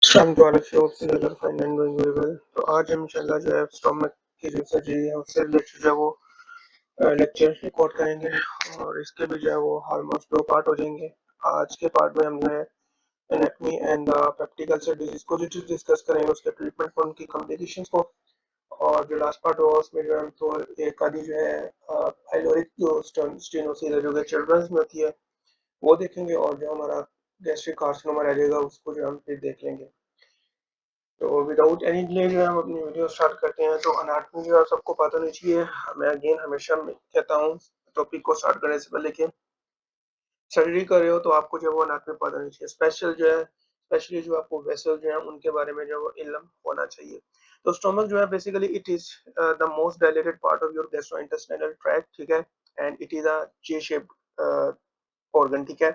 शाम को आलस से hopes that fine and doing very well. तो आज हम इंशाल्लाह जो है स्टोमक की जो सर्जरी है उससे रिलेटेड जो है वो लेक्चर रिकॉर्ड करेंगे और इसके भी जो है वो ऑलमोस्ट 2 पार्ट हो जाएंगे। आज के पार्ट में हम जो है anatomy and peptic ulcer disease को जो डिस्कस करेंगे, उसके ट्रीटमेंट को, उनकी कॉम्प्लिकेशंस को, और जो लास्ट पार्ट होगा उसमें जो है हम तो एक आदि जो है पाइलोरिक जो स्टेनोसिस है जो कि चिल्ड्रंस में होती है वो देखेंगे, और जो हमारा गैस्ट्रिक कार्सिनोमा रह जाएगा उसको जो हम फिर देख लेंगे। तो विदाउट एनी डिले जो है हम अपनी वीडियो स्टार्ट करते हैं। तो अनाटमी जो है सबको पता नहीं चाहिए। मैं अगेन हमेशा कहता हूँ टॉपिक को स्टार्ट करने से पहले कि सर्जरी कर रहे हो तो आपको जो है वो अनाटमी पता नहीं चाहिए। स्पेशली जो आपको वेसल जो है उनके बारे में जो है वो इल्म होना चाहिए। तो स्टोमक जो है basically it is the most dilated part of your gastrointestinal tract, ठीक है, and it is a J shaped organ, ठीक है।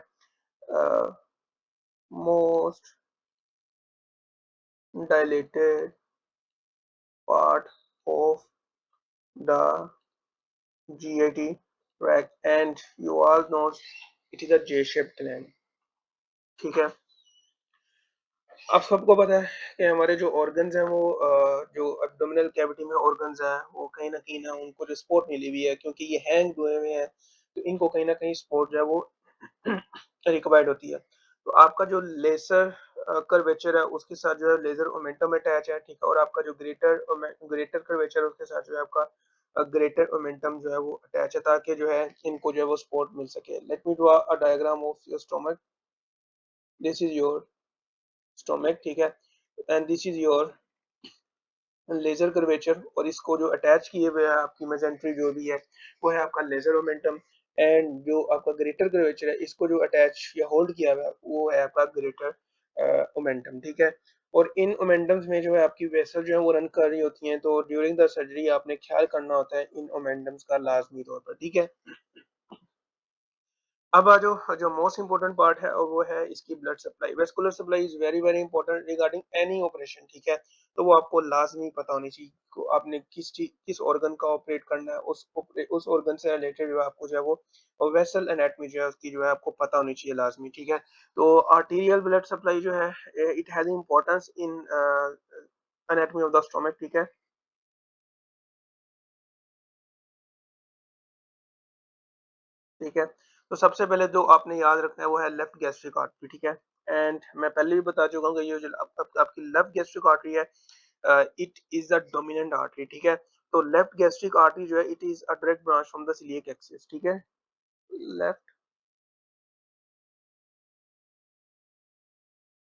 Most dilated part of the GAT tract, and you all know it is a J-shaped gland, ठीक है। अब सबको पता है कि हमारे जो ऑर्गन्स हैं वो जो एब्डोमिनल कैविटी में ऑर्गन्स हैं वो कहीं ना उनको जो सपोर्ट मिली हुई है, क्योंकि ये हैंग हुए हुए हैं, तो इनको कहीं ना कहीं सपोर्ट जो है वो रिक्वायर्ड होती है। तो आपका जो लेसर कर्वेचर है उसके साथ जो है लेजर ओमेंटम अटैच है, ठीक है, और आपका जो ग्रेटर कर्वेचर है उसके साथ जो है आपका ग्रेटर ओमेंटम जो है वो अटैच है, ताकि जो है इनको जो है वो सपोर्ट मिल सके। Let me draw a diagram of your stomach. This is your stomach, ठीक है, and this is your lesser curvature, और इसको जो अटैच किए हुए है आपकी मेसेंट्री जो भी है वो है आपका लेजर मोमेंटम, एंड जो आपका ग्रेटर कर्वेचर है इसको जो अटैच या होल्ड किया हुआ है वो है आपका ग्रेटर मोमेंटम, ठीक है। और इन मोमेंटम्स में जो है आपकी वेसल जो है वो रन कर रही होती हैं, तो ड्यूरिंग द सर्जरी आपने ख्याल करना होता है इन मोमेंटम्स का लाजमी तौर पर, ठीक है। अब आ जो जो मोस्ट इंपॉर्टेंट पार्ट है और वो है इसकी blood supply. Vascular supply is very very important regarding any operation, ठीक है। तो वो आपको लाजमी पता होनी चाहिए को आपने किस ऑर्गन का ऑपरेट करना है, उस ऑर्गन से रिलेटेड जो है आपको जो है वो वेसल एनाटमी जो है उसकी जो है आपको पता होनी चाहिए लाजमी, ठीक है। तो आर्टीरियल ब्लड सप्लाई जो है it has importance in anatomy of the stomach, ठीक है, ठीक है। तो सबसे पहले जो आपने याद रखना है वो है लेफ्ट गैस्ट्रिक आर्टरी, ठीक है। एंड मैं पहले भी बता चुका हूँ कि ये जो आपकी लेफ्ट गैस्ट्रिक आर्टरी है it is the dominant artery, ठीक है। तो लेफ्ट गैस्ट्रिक आर्टरी जो है it is a direct branch from the coeliac axis, ठीक है। Left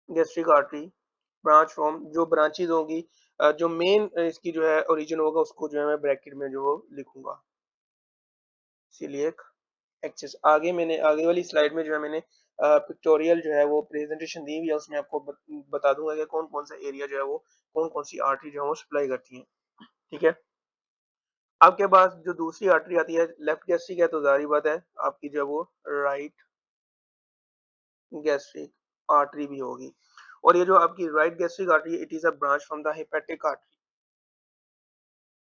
gastric artery branch from, जो ब्रांचेज होंगी जो मेन इसकी जो है ओरिजिन होगा उसको जो है मैं ब्रैकेट में जो लिखूंगा सीलिएक एक्सेस। आगे वाली स्लाइड में जो है मैंने पिक्टोरियल जो है वो प्रेजेंटेशन दी हुई है, उसमें आपको बता दूंगा कि कौन कौन सा एरिया जो है वो कौन कौन सी आर्टरी जो है वो सप्लाई करती है, ठीक है। आपके पास जो दूसरी आर्टरी आती है लेफ्ट गैस्ट्रिक है, तो जारी बात है आपकी जो है वो राइट गैस्ट्रिक आर्टरी भी होगी। और ये जो आपकी राइट गैस्ट्रिक आर्टरी है it is a branch from the hepatic artery,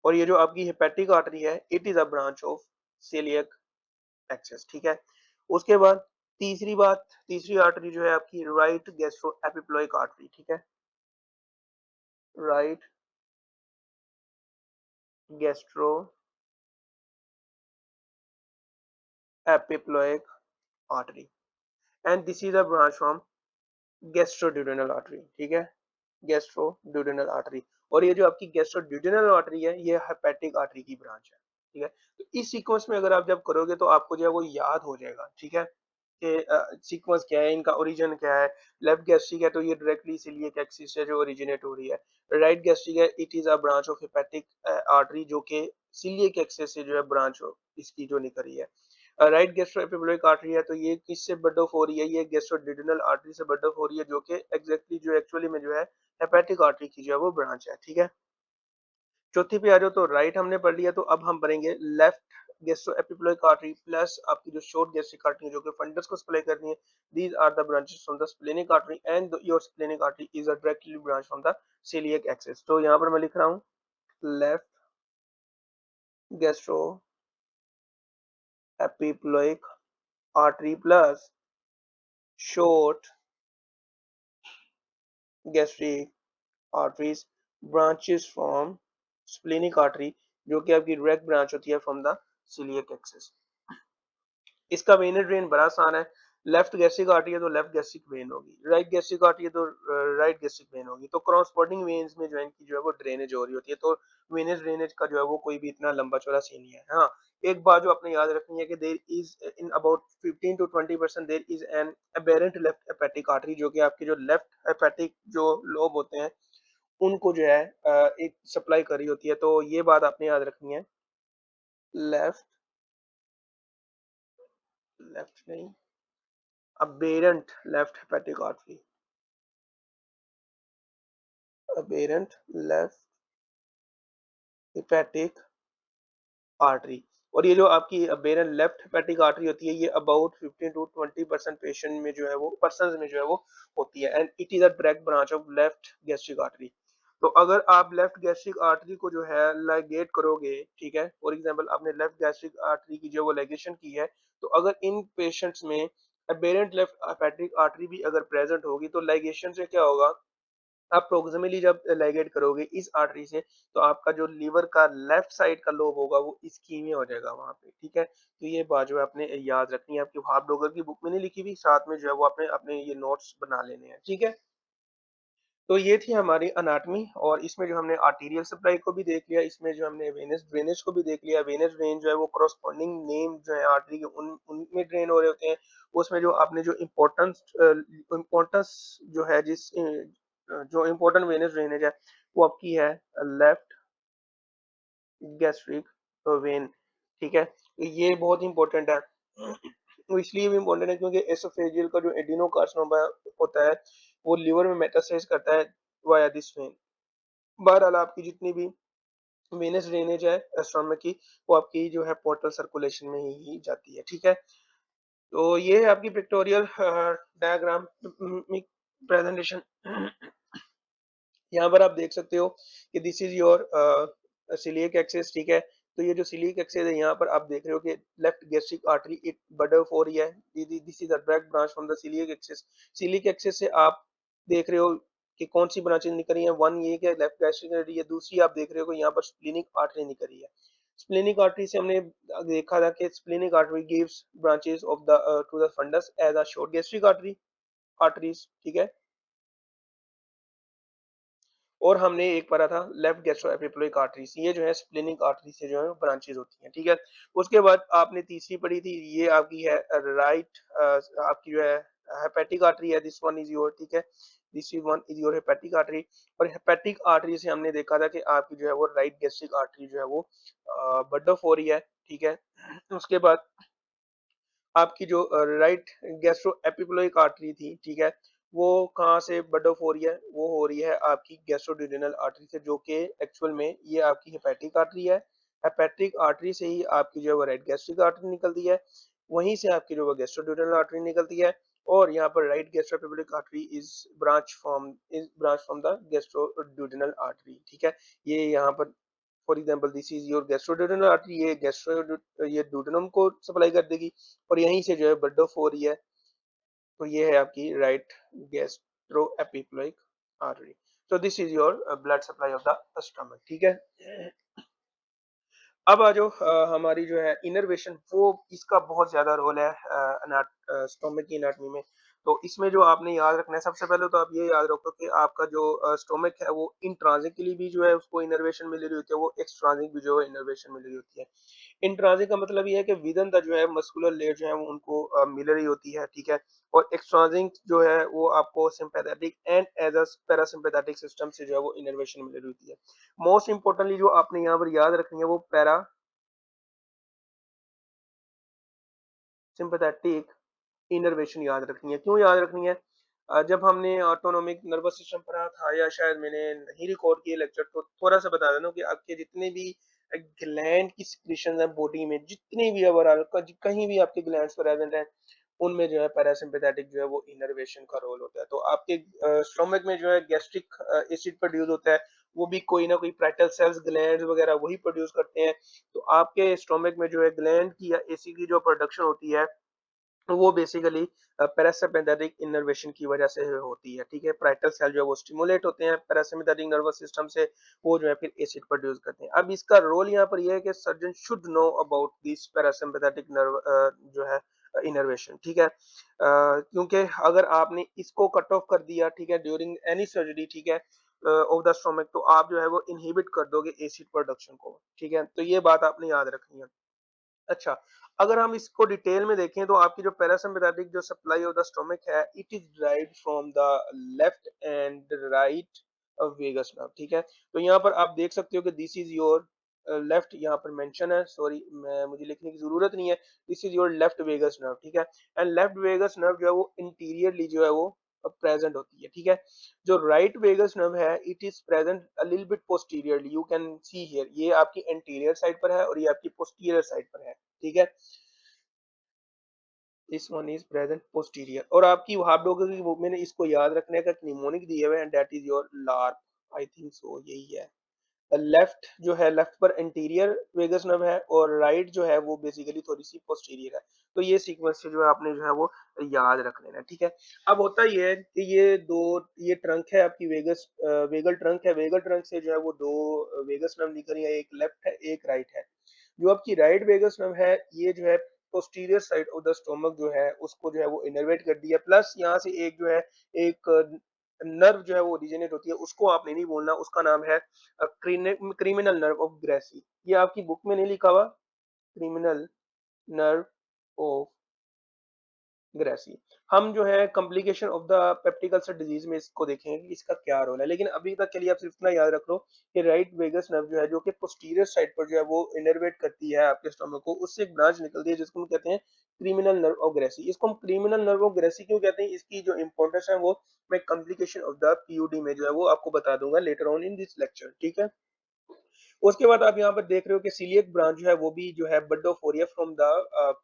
और ये जो आपकी हेपेटिक आर्टरी है it is a branch of coeliac axis, ठीक है। उसके बाद तीसरी आर्टरी जो है आपकी राइट गैस्ट्रो एपिप्लोइक आर्टरी, ठीक है, right gastro epiploic artery, and this is a branch from gastroduodenal artery, ठीक है, गैस्ट्रोड्यूडेनल आर्टरी। और ये जो आपकी गैस्ट्रोड्यूडेनल आर्टरी है ये हेपेटिक आर्टरी की ब्रांच है, ठीक है। तो इस सीक्वेंस में अगर आप जब करोगे तो आपको जो है वो याद हो जाएगा, ठीक है, कि सीक्वेंस क्या है, इनका ओरिजिन क्या है। लेफ्ट गैस्ट्रिक है तो ये डायरेक्टली सीलियक एक्सिस से जो ओरिजिनेट हो रही है। राइट गैस्ट्रिक है it is a branch of hepatic artery जो कि सीलियक एक्सिस से जो है ब्रांच इसकी जो निकल रही है। राइट गैस्ट्रोएपिबुलर आर्टरी है तो ये किससे बड ऑफ हो रही है, ये गैस्ट्रोड्यूडेनल आर्टरी से बड ऑफ हो रही है, जो कि एग्जैक्टली जो एक्चुअली में जो है हेपेटिक आर्टरी की जो है वो ब्रांच है, ठीक है। चौथी पे आ जाओ तो राइट हमने पढ़ लिया, तो अब हम पढ़ेंगे लेफ्ट गैस्ट्रोएपिबुलर आर्टरी प्लस आपकी जो शॉर्ट गैस्ट्रिक आर्टरी है जो कि फंडस को सप्लाई करनी है। These are the branches from the splenic artery, and your splenic artery is a directly branch from the coeliac axis. तो यहाँ पर मैं लिख रहा हूँ left gastroepiploic artery plus short gastric arteries branches from splenic artery, जो कि आपकी डायरेक्ट ब्रांच होती है फ्रॉम द celiac axis। इसका वेन ड्रेन बड़ा आसान है। लेफ्ट गैस्ट्रिक आर्टरी है तो लेफ्ट गैस्ट्रिक वेन होगी, राइट गैस्ट्रिक आर्टरी है तो राइट गैस्ट्रिक वेन होगी। तो क्रॉसपोर्टिंग वेन्स में जो है इनकी जो है वो ड्रेनेज हो रही होती है। तो वेनस ड्रेनेज का जो है वो कोई भी इतना लंबा चौड़ा सीन नहीं है। हाँ, एक बात जो आपने याद रखनी है कि there is in about 15 to 20% there is an aberrant left hepatic artery, जो कि आपके जो लेफ्ट हेपेटिक जो लोब होते हैं उनको जो है एक सप्लाई कर रही होती है। तो ये बात आपने याद रखनी है। लेफ्ट लेफ्ट नहीं, aberrant left hepatic artery, aberrant left hepatic artery. और ये जो आपकी अबेरन लेफ्ट हेपेटिक आर्टरी होती है, ये अबाउट 15 to 20% पेशेंट में जो है वो पर्सन में जो है वो होती है, and it is a direct branch of left gastric artery. तो अगर आप लेफ्ट गैस्ट्रिक आर्टरी को जो है लाइगेट करोगे, ठीक है, फॉर एग्जांपल आपने लेफ्ट गैस्ट्रिक आर्टरी की जो वो लाइगेशन की है, तो अगर इन पेशेंट्स में अबेरेंट लेफ्ट हेपेटिक आर्टरी भी अगर प्रेजेंट होगी तो लाइगेशन से क्या होगा, आप प्रोक्सिमली जब लाइगेट करोगे इस आर्टरी से, तो आपका जो लीवर का लेफ्ट साइड का लोब होगा वो इस्कीमिया हो जाएगा वहां पे, ठीक है। तो ये बात जो है आपने याद रखनी है, आपकी हाफ डॉगर की बुक में नहीं लिखी हुई, साथ में जो है वो आपने अपने ये नोट्स बना लेने हैं, ठीक है। तो ये थी हमारी अनाटमी, और इसमें जो हमने आर्टीरियल सप्लाई को भी देख लिया, इसमें जो हमने वेनस ड्रेनेज को भी देख लिया। वेनस ड्रेन जो है वो करस्पॉन्डिंग नेम जो है आर्टरी के उन उनमें ड्रेन हो रहे होते हैं। उसमें जो आपने जो इम्पोर्टेंस जो है जो इम्पोर्टेंट वेनस ड्रेनेज है वो आपकी है लेफ्ट गैस्ट्रिक वेन, ठीक है। तो ये बहुत इंपॉर्टेंट है। वो इसलिए भी इम्पोर्टेंट है क्योंकि एसोफेजियल का जो एडिनोकार्सिनोमा होता है वो लिवर में मेटास्टेज करता है वाया दिस वेन। बहरहाल आपकी जितनी भी वेनस ड्रेनेज है स्टमक की, वो आपकी जो है पोर्टल सर्कुलेशन में ही जाती है, ठीक है। तो ये है आपकी पिक्टोरियल डायग्राम प्रेजेंटेशन। यहाँ पर आप देख सकते हो कि this is your coeliac axis, ठीक है। तो ये जो सिलियक एक्सिस है यहाँ पर आप देख रहे हो कि left gastric artery it bud off हो रही है, this is the direct branch from the coeliac axis. Coeliac axis से आप देख रहे हो कि कौन सी ब्रांचेज निकल रही है, वन ये कि लेफ्ट गैस्ट्रिक आर्टरी है, दूसरी आप देख रहे हो कि यहाँ पर स्प्लिनिक आर्टरी निकल रही है। स्प्लिनिक आर्टरी से हमने देखा था कि splenic artery gives branches of the to the fundus as a short gastric artery arteries, ठीक है। और हमने एक पढ़ा था लेफ्ट गैस्ट्रोएपिप्लोइक आर्टरीज, ये जो है स्प्लेनिक आर्टरी से जो है ब्रांचेज होती हैं, ठीक है। उसके बाद आपने तीसरी पढ़ी थी, ये आपकी है राइट आपकी जो है हेपेटिक आर्टरी है, दिस वन इज योर, ठीक है, this is one is your hepatic artery. और हेपेटिक आर्टरी से हमने देखा था कि आपकी जो है वो राइट गैस्ट्रिक आर्टरी जो है वो बड ऑफ हो रही है, ठीक है। उसके बाद आपकी जो राइट गैस्ट्रो एपिप्लोइक आर्टरी थी, ठीक है, वो कहाँ से बड ऑफ हो रही है, वो हो रही है आपकी गैस्ट्रोड्यूडेनल आर्टरी से, जो कि एक्चुअल में ये आपकी हेपेटिक आर्टरी है। हेपेटिक आर्टरी से ही आपकी जो है वो राइट गैस्ट्रिक आर्टरी निकलती है, वहीं से आपकी जो है गैस्ट्रोड्यूडेनल आर्टरी निकलती है। और यहाँ पर right gastro epiploic artery is branch from the gastroduodenal artery, ठीक है। ये यहाँ पर for example this is your gastroduodenal artery, ये गैस्ट्रो ये डूडेनम को सप्लाई कर देगी, और यहीं से जो है ब्लड ऑफ हो रही है। तो ये है आपकी राइट गैस्ट्रो एपिप्लोइक आर्टरी। तो this is your blood supply of the stomach, ठीक है। अब आ जाओ हमारी जो है इनर्वेशन, वो इसका बहुत ज्यादा रोल है स्टोमक की एनाटॉमी में। तो इसमें जो आपने याद रखना है, सबसे पहले तो आप ये याद रखो कि आपका जो स्टोमक है वो इंट्रांसिकली भी जो है उसको इनर्वेशन मिल रही होती है, वो एक्सट्रांसिक भी जो है इनर्वेशन मिल रही होती है। इंट्रांसिक का मतलब ये है कि विदन द जो है मस्कुलर लेयर जो है वो उनको मिल रही होती है, ठीक है। और एक्सट्रांसिक जो है वो आपको sympathetic and as a parasympathetic system से जो है वो इनर्वेशन मिल रही होती है। मोस्ट इंपोर्टेंटली जो आपने यहाँ पर याद रखनी है वो पैरा सिंपैथेटिक इनर्वेशन याद रखनी है। क्यों याद रखनी है? जब हमने ऑटोनोमिक नर्वस सिस्टम पढ़ा था, या शायद मैंने नहीं रिकॉर्ड किए लेक्चर, तो थोड़ा सा बता देना कि आपके जितने भी ग्लैंड की सिक्रीशन है बॉडी में, जितनी भी ओवरऑल कहीं भी आपके ग्लैंड्स प्रेजेंट हैं, उनमें जो है पैरासिम्पैथेटिक जो है वो इनर्वेशन का रोल होता है। तो आपके स्टोमक में जो है गैस्ट्रिक एसिड प्रोड्यूस होता है, वो भी कोई ना कोई प्राइटल सेल्स ग्लैंड वगैरह वही प्रोड्यूस करते हैं। तो आपके स्टोमक में जो है ग्लैंड की या एसिड की जो प्रोडक्शन होती है वो बेसिकली पैरासिम्पैथेटिक इनर्वेशन की वजह से होती है, ठीक है। पैराइटल सेल जो है वो स्टिमुलेट होते हैं पैरासिम्पैथेटिक नर्वस सिस्टम से, वो जो है फिर एसिड प्रोड्यूस करते हैं। अब इसका रोल यहाँ पर ये है कि surgeon should know about this parasympathetic nerve जो है इनर्वेशन, ठीक है। क्योंकि अगर आपने इसको कट ऑफ कर दिया, ठीक है, ड्यूरिंग एनी सर्जरी, ठीक है, ऑफ द स्टोमक, तो आप जो है वो इनहिबिट कर दोगे एसिड प्रोडक्शन को, ठीक है। तो ये बात आपने याद रखनी है। अच्छा, अगर हम इसको डिटेल में देखें तो आपकी जो पैरासिम्पैथेटिक जो सप्लाई ऑफ द स्टोमक है, it is derived from the left and right vagus nerve, ठीक है। तो यहाँ पर आप देख सकते हो कि दिस इज योर लेफ्ट, यहाँ पर मेंशन है, सॉरी मैं मुझे लिखने की जरूरत नहीं है, this is your left vagus nerve, ठीक है। एंड लेफ्ट वेगस नर्व जो है वो इंटीरियरली जो है वो प्रेजेंट होती है, ठीक है। जो राइट वेगस नर्व है, it is present a little bit posteriorly, you can see here, ये आपकी एंटीरियर साइड पर है और ये आपकी पोस्टीरियर साइड पर है, ठीक है। This one is present posterior, और आपकी आप लोगों की वो मैंने इसको याद रखने का निमोनिक दिए हुए हैं, that is your LARP, I think so यही है। लेफ्ट जो है, लेफ्ट पर इंटीरियर वेगस नर्व है और राइट जो है वो बेसिकली थोड़ी सी पोस्टीरियर है। तो ये सीक्वेंस जो है आपने जो है वो याद रख लेना, ठीक है। अब होता ये है कि ये दो, ये ट्रंक है आपकी वेगस, वेगल ट्रंक है, वेगल ट्रंक से जो है वो दो वेगस नर्व निकल रही है, एक लेफ्ट है एक राइट है। जो आपकी राइट वेगस नर्व है, ये जो है posterior side of the stomach जो है उसको जो है वो इनर्वेट कर दिया, प्लस यहाँ से एक जो है एक नर्व जो है वो ओरिजिनेट होती है, उसको आपने नहीं बोलना, उसका नाम है क्रिमिनल नर्व ऑफ ग्रेसी। ये आपकी बुक में नहीं लिखा हुआ, क्रिमिनल नर्व ऑफ ग्रेसी। हम जो है complication of the peptic ulcer disease में इसको देखेंगे कि इसका क्या रोल है, लेकिन अभी तक के लिए आप सिर्फ इतना याद रख लो कि राइट वेगस नर्व जो है, जो कि पोस्टीरियर साइड पर जो है वो इनर्वेट करती है आपके स्टोमक को, उससे एक ब्रांच निकलती है जिसको हम कहते हैं क्रिमिनल नर्व ऑफ ग्रेसी। इसको हम क्रिमिनल नर्व ऑफ ग्रेसी क्यों कहते हैं, इसकी जो इंपॉर्टेंस है वो मैं कॉम्प्लिकेशन ऑफ द पीयूडी में जो है वो आपको बता दूंगा later on in this lecture, ठीक है। उसके बाद आप यहाँ पर देख रहे हो कि सीलिएक ब्रांच जो है वो भी जो है बडोफोरिया from the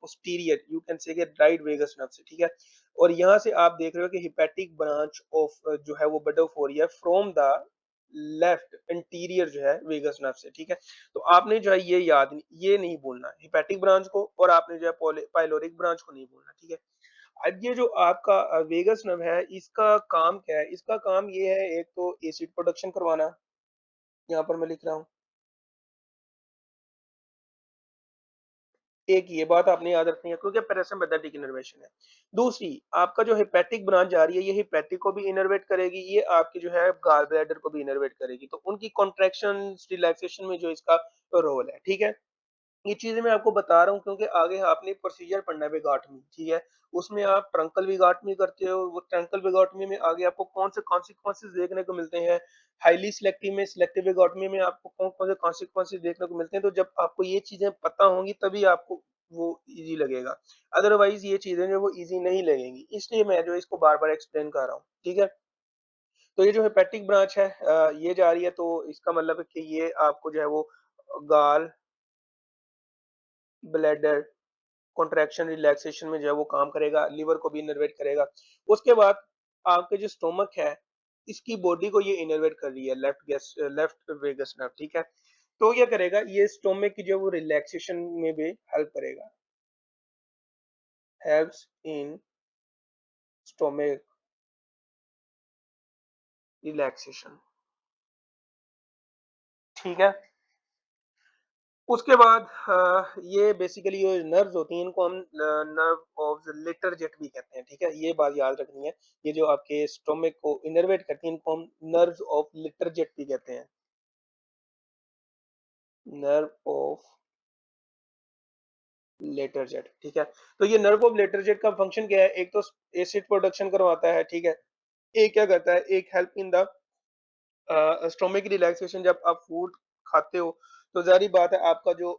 posterior, you can say right vagus nerve से, ठीक है। और यहाँ से आप देख रहे हो कि हिपैटिक ब्रांच ऑफ जो है वो बडोफोरिया फ्रॉम द लेफ्ट इंटीरियर जो है वेगस नर्व से, ठीक है। तो आपने जो है ये ये नहीं बोलना हिपैटिक ब्रांच को, और आपने जो है पाइलोरिक ब्रांच को नहीं बोलना, ठीक है। अब ये जो आपका वेगस नर्व है, इसका काम क्या है, इसका काम ये है, एक तो एसिड प्रोडक्शन करवाना, यहाँ पर मैं लिख रहा हूँ, एक ये बात आपने याद रखनी है क्योंकि पैरासिम्पैथेटिक इनर्वेशन है। दूसरी, आपका जो हेपेटिक ब्रांच जा रही है, ये हेपेटिक को भी इनर्वेट करेगी, ये आपकी जो है गॉल ब्लैडर को भी इनर्वेट करेगी, तो उनकी कॉन्ट्रैक्शन रिलैक्सेशन में जो इसका रोल है, ठीक है। ये चीजें मैं आपको बता रहा हूँ क्योंकि आगे आपने प्रोसीजर पढ़ना है बेगाटमी, ठीक है। उसमें आप ट्रंकल बेगाटमी करते हो, वो ट्रंकल बेगाटमी में आगे आपको कौन से कॉन्सिक्वेंसेस देखने को मिलते हैं, हाईली सिलेक्टिव में, सिलेक्टिव बेगाटमी में आपको कौन कौन से कॉन्सिक्वेंसेस देखने को मिलते हैं। तो जब आपको ये चीजें पता होंगी तभी आपको वो इजी लगेगा, अदरवाइज ये चीजें जो वो इजी नहीं लगेंगी, इसलिए मैं जो इसको बार बार एक्सप्लेन कर रहा हूँ, ठीक है। तो ये जो हेपेटिक ब्रांच है ये जा रही है, तो इसका मतलब है कि ये आपको जो है वो गाल ब्लैडर कॉन्ट्रैक्शन रिलैक्सेशन में जो है वो काम करेगा, लिवर को भी इनर्वेट करेगा। उसके बाद आपके जो स्टोमक है, इसकी बॉडी को ये इनर्वेट कर रही है, लेफ्ट वेगस नर्व, ठीक है। तो क्या करेगा, ये स्टोमक की जो वो रिलैक्सेशन में भी हेल्प करेगा, हेल्प्स इन स्टोमक रिलैक्सेशन, ठीक है। उसके बाद ये बेसिकली जो नर्व्स होती हैं इनको हम नर्व ऑफ लिटर जेट भी कहते हैं, ठीक है, ये बात याद रखनी है। ये जो आपके स्टोमक को इनर्वेट करती हैं इनको हम नर्व्स ऑफ लिटर जेट भी कहते हैं, नर्व ऑफ लेटर जेट, ठीक है। तो ये नर्व ऑफ लेटर जेट का फंक्शन क्या है, एक तो एसिड प्रोडक्शन करवाता है, ठीक है। एक क्या करता है, एक help in the stomach relaxation, जब आप फूड खाते हो तो जारी बात है आपका जो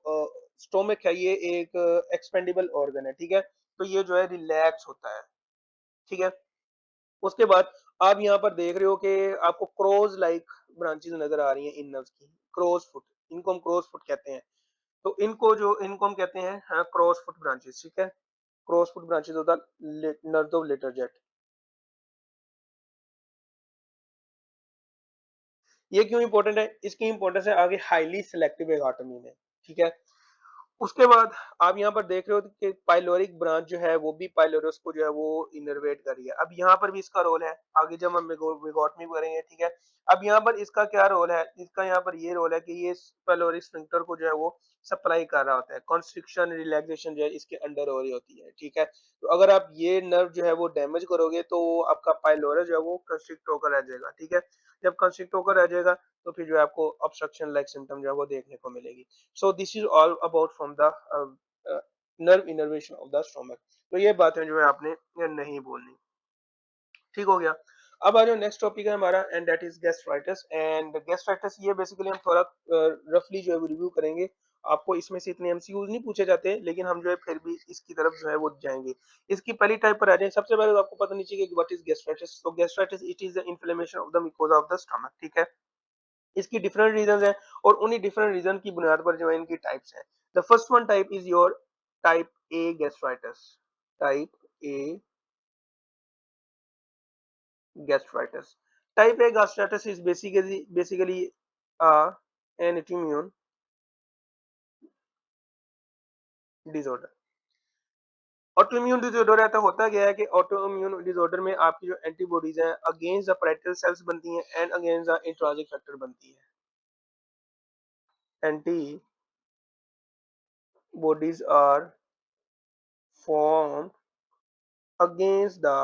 स्टोमक है ये एक एक्सपेंडेबल ऑर्गन है, ठीक है। तो ये जो है रिलैक्स होता है, ठीक है। उसके बाद आप यहाँ पर देख रहे हो कि आपको क्रोज लाइक ब्रांचेस नजर आ रही हैं इन नर्व्स की, क्रोज फुट, इनको हम क्रोज फुट कहते हैं। तो इनको हम कहते हैं क्रॉस फुट ब्रांचेस, ठीक है। Crow's foot branches of the nerve of Latarjet. ये क्यों इंपॉर्टेंट है, इसकी इंपॉर्टेंस है आगे हाईली सिलेक्टिव एगाटमी में, ठीक है। उसके बाद आप यहाँ पर देख रहे हो कि पाइलोरिक ब्रांच जो है वो भी पाइलोरस को जो है वो इनर्वेट कर रही है। अब यहाँ पर भी इसका रोल है, आगे जब हम विगोटमी करेंगे, ठीक है। अब यहाँ पर इसका क्या रोल है, इसका यहाँ पर ये रोल है कि ये पाइलोरिक स्फिंक्टर को जो है वो सप्लाई कर रहा होता है, कॉन्स्ट्रिक्शन रिलैक्सेशन जो है इसके अंडर हो रही होती है, ठीक है। तो अगर आप ये नर्व जो है वो डैमेज करोगे तो आपका पाइलोरस जो है वो कंस्ट्रिक्ट होकर रह जाएगा, ठीक है। जब कंस्ट्रिक्ट होकर रह जाएगा तो फिर जो है आपको ऑब्स्ट्रक्शन लाइक सिम्टम जो है वो देखने को मिलेगी। So this is all about from the uh, nerve innervation of the stomach। तो ये बातें जो है आपने नहीं बोलनी, ठीक हो गया। अब आ जाओ, नेक्स्ट टॉपिक है हमारा and that is gastritis. And gastritis ये बेसिकली हम थोड़ा रफली जो है रिव्यू करेंगे। आपको इसमें से इतने एमसीक्यूज नहीं पूछे जाते, लेकिन हम जो है फिर भी इसकी तरफ जो है वो जाएंगे। इसकी पहली टाइप पर आ जाए। सबसे पहले तो आपको पता नहीं चाहिए कि व्हाट इज गैस्ट्राइटिस। तो gastritis it is the inflammation of the mucosa of the stomach, ठीक है। इसकी डिफरेंट रीजन है और उन्हीं डिफरेंट रीजन की बुनियाद पर जो है इनकी टाइप्स हैं। The first one type is your type A gastritis. Type A gastritis. Type A gastritis is basically an autoimmune disorder। Autoimmune disorder है तो होता क्या है कि ऑटोइम्यून डिसऑर्डर में आपकी जो एंटीबॉडीज हैं अगेंस्ट द पैराइटल सेल्स बनती हैं and against the intrinsic factor बनती है। Antibodies are form against the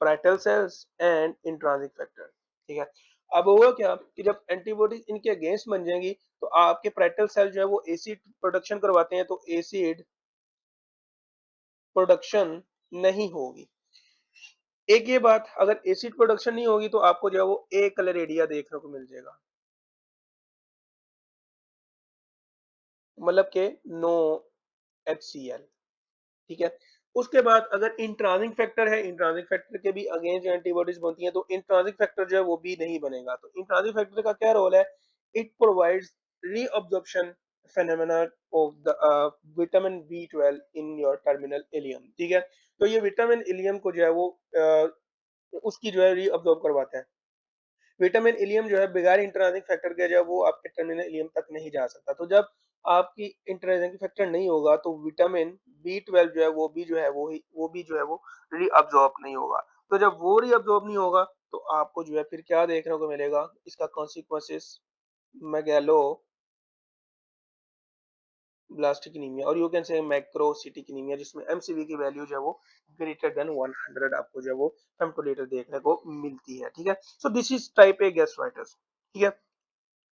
parietal cells and intrinsic factor, ठीक है। अब हुआ क्या कि जब एंटीबॉडीज इनके अगेंस्ट बन जाएंगी तो आपके पैराइटल सेल जो है वो एसिड प्रोडक्शन करवाते हैं, तो एसिड प्रोडक्शन नहीं होगी। एक ये बात, अगर एसिड प्रोडक्शन नहीं होगी तो आपको जो है वो ए कलर एरिया देखने को मिल जाएगा, मतलब के नो HCl, ठीक है। उसके बाद अगर इंट्रांसिक फैक्टर है, इंट्रांसिक फैक्टर के भी अगेंस्ट एंटीबॉडीज बनती हैं, तो इंट्रांसिक फैक्टर जो है वो भी नहीं बनेगा। तो इंट्रांसिक फैक्टर का क्या रोल है, it provides reabsorption phenomena of the vitamin B12 in your terminal ileum, ठीक है। तो ये विटामिन इलियम को जो है वो उसकी जो है रीअब्जॉर्ब करवाता है। विटामिन इलियम जो है बगैर इंट्रांसिक फैक्टर के जो है वो आपके टर्मिनल इलियम तक नहीं जा सकता। तो जब आपकी इंट्रांसिक फैक्टर नहीं होगा तो विटामिन B12 जो है वो भी जो है वो भी जो है वो रीअब्जॉर्ब नहीं होगा। तो जब वो रीअब्जॉर्ब नहीं होगा तो आपको जो है फिर क्या देखने को मिलेगा, इसका कॉन्सिक्वेंसेस मैगेलो ब्लास्टिक एनीमिया और यू कैन से मैक्रोसिटिक एनीमिया, जिसमें एमसीवी की वैल्यू जो है वो ग्रेटर देन 100 आपको जो है वो फेमटोलेटर देखने को मिलती है, ठीक है। So this is type A gastritis, ठीक है।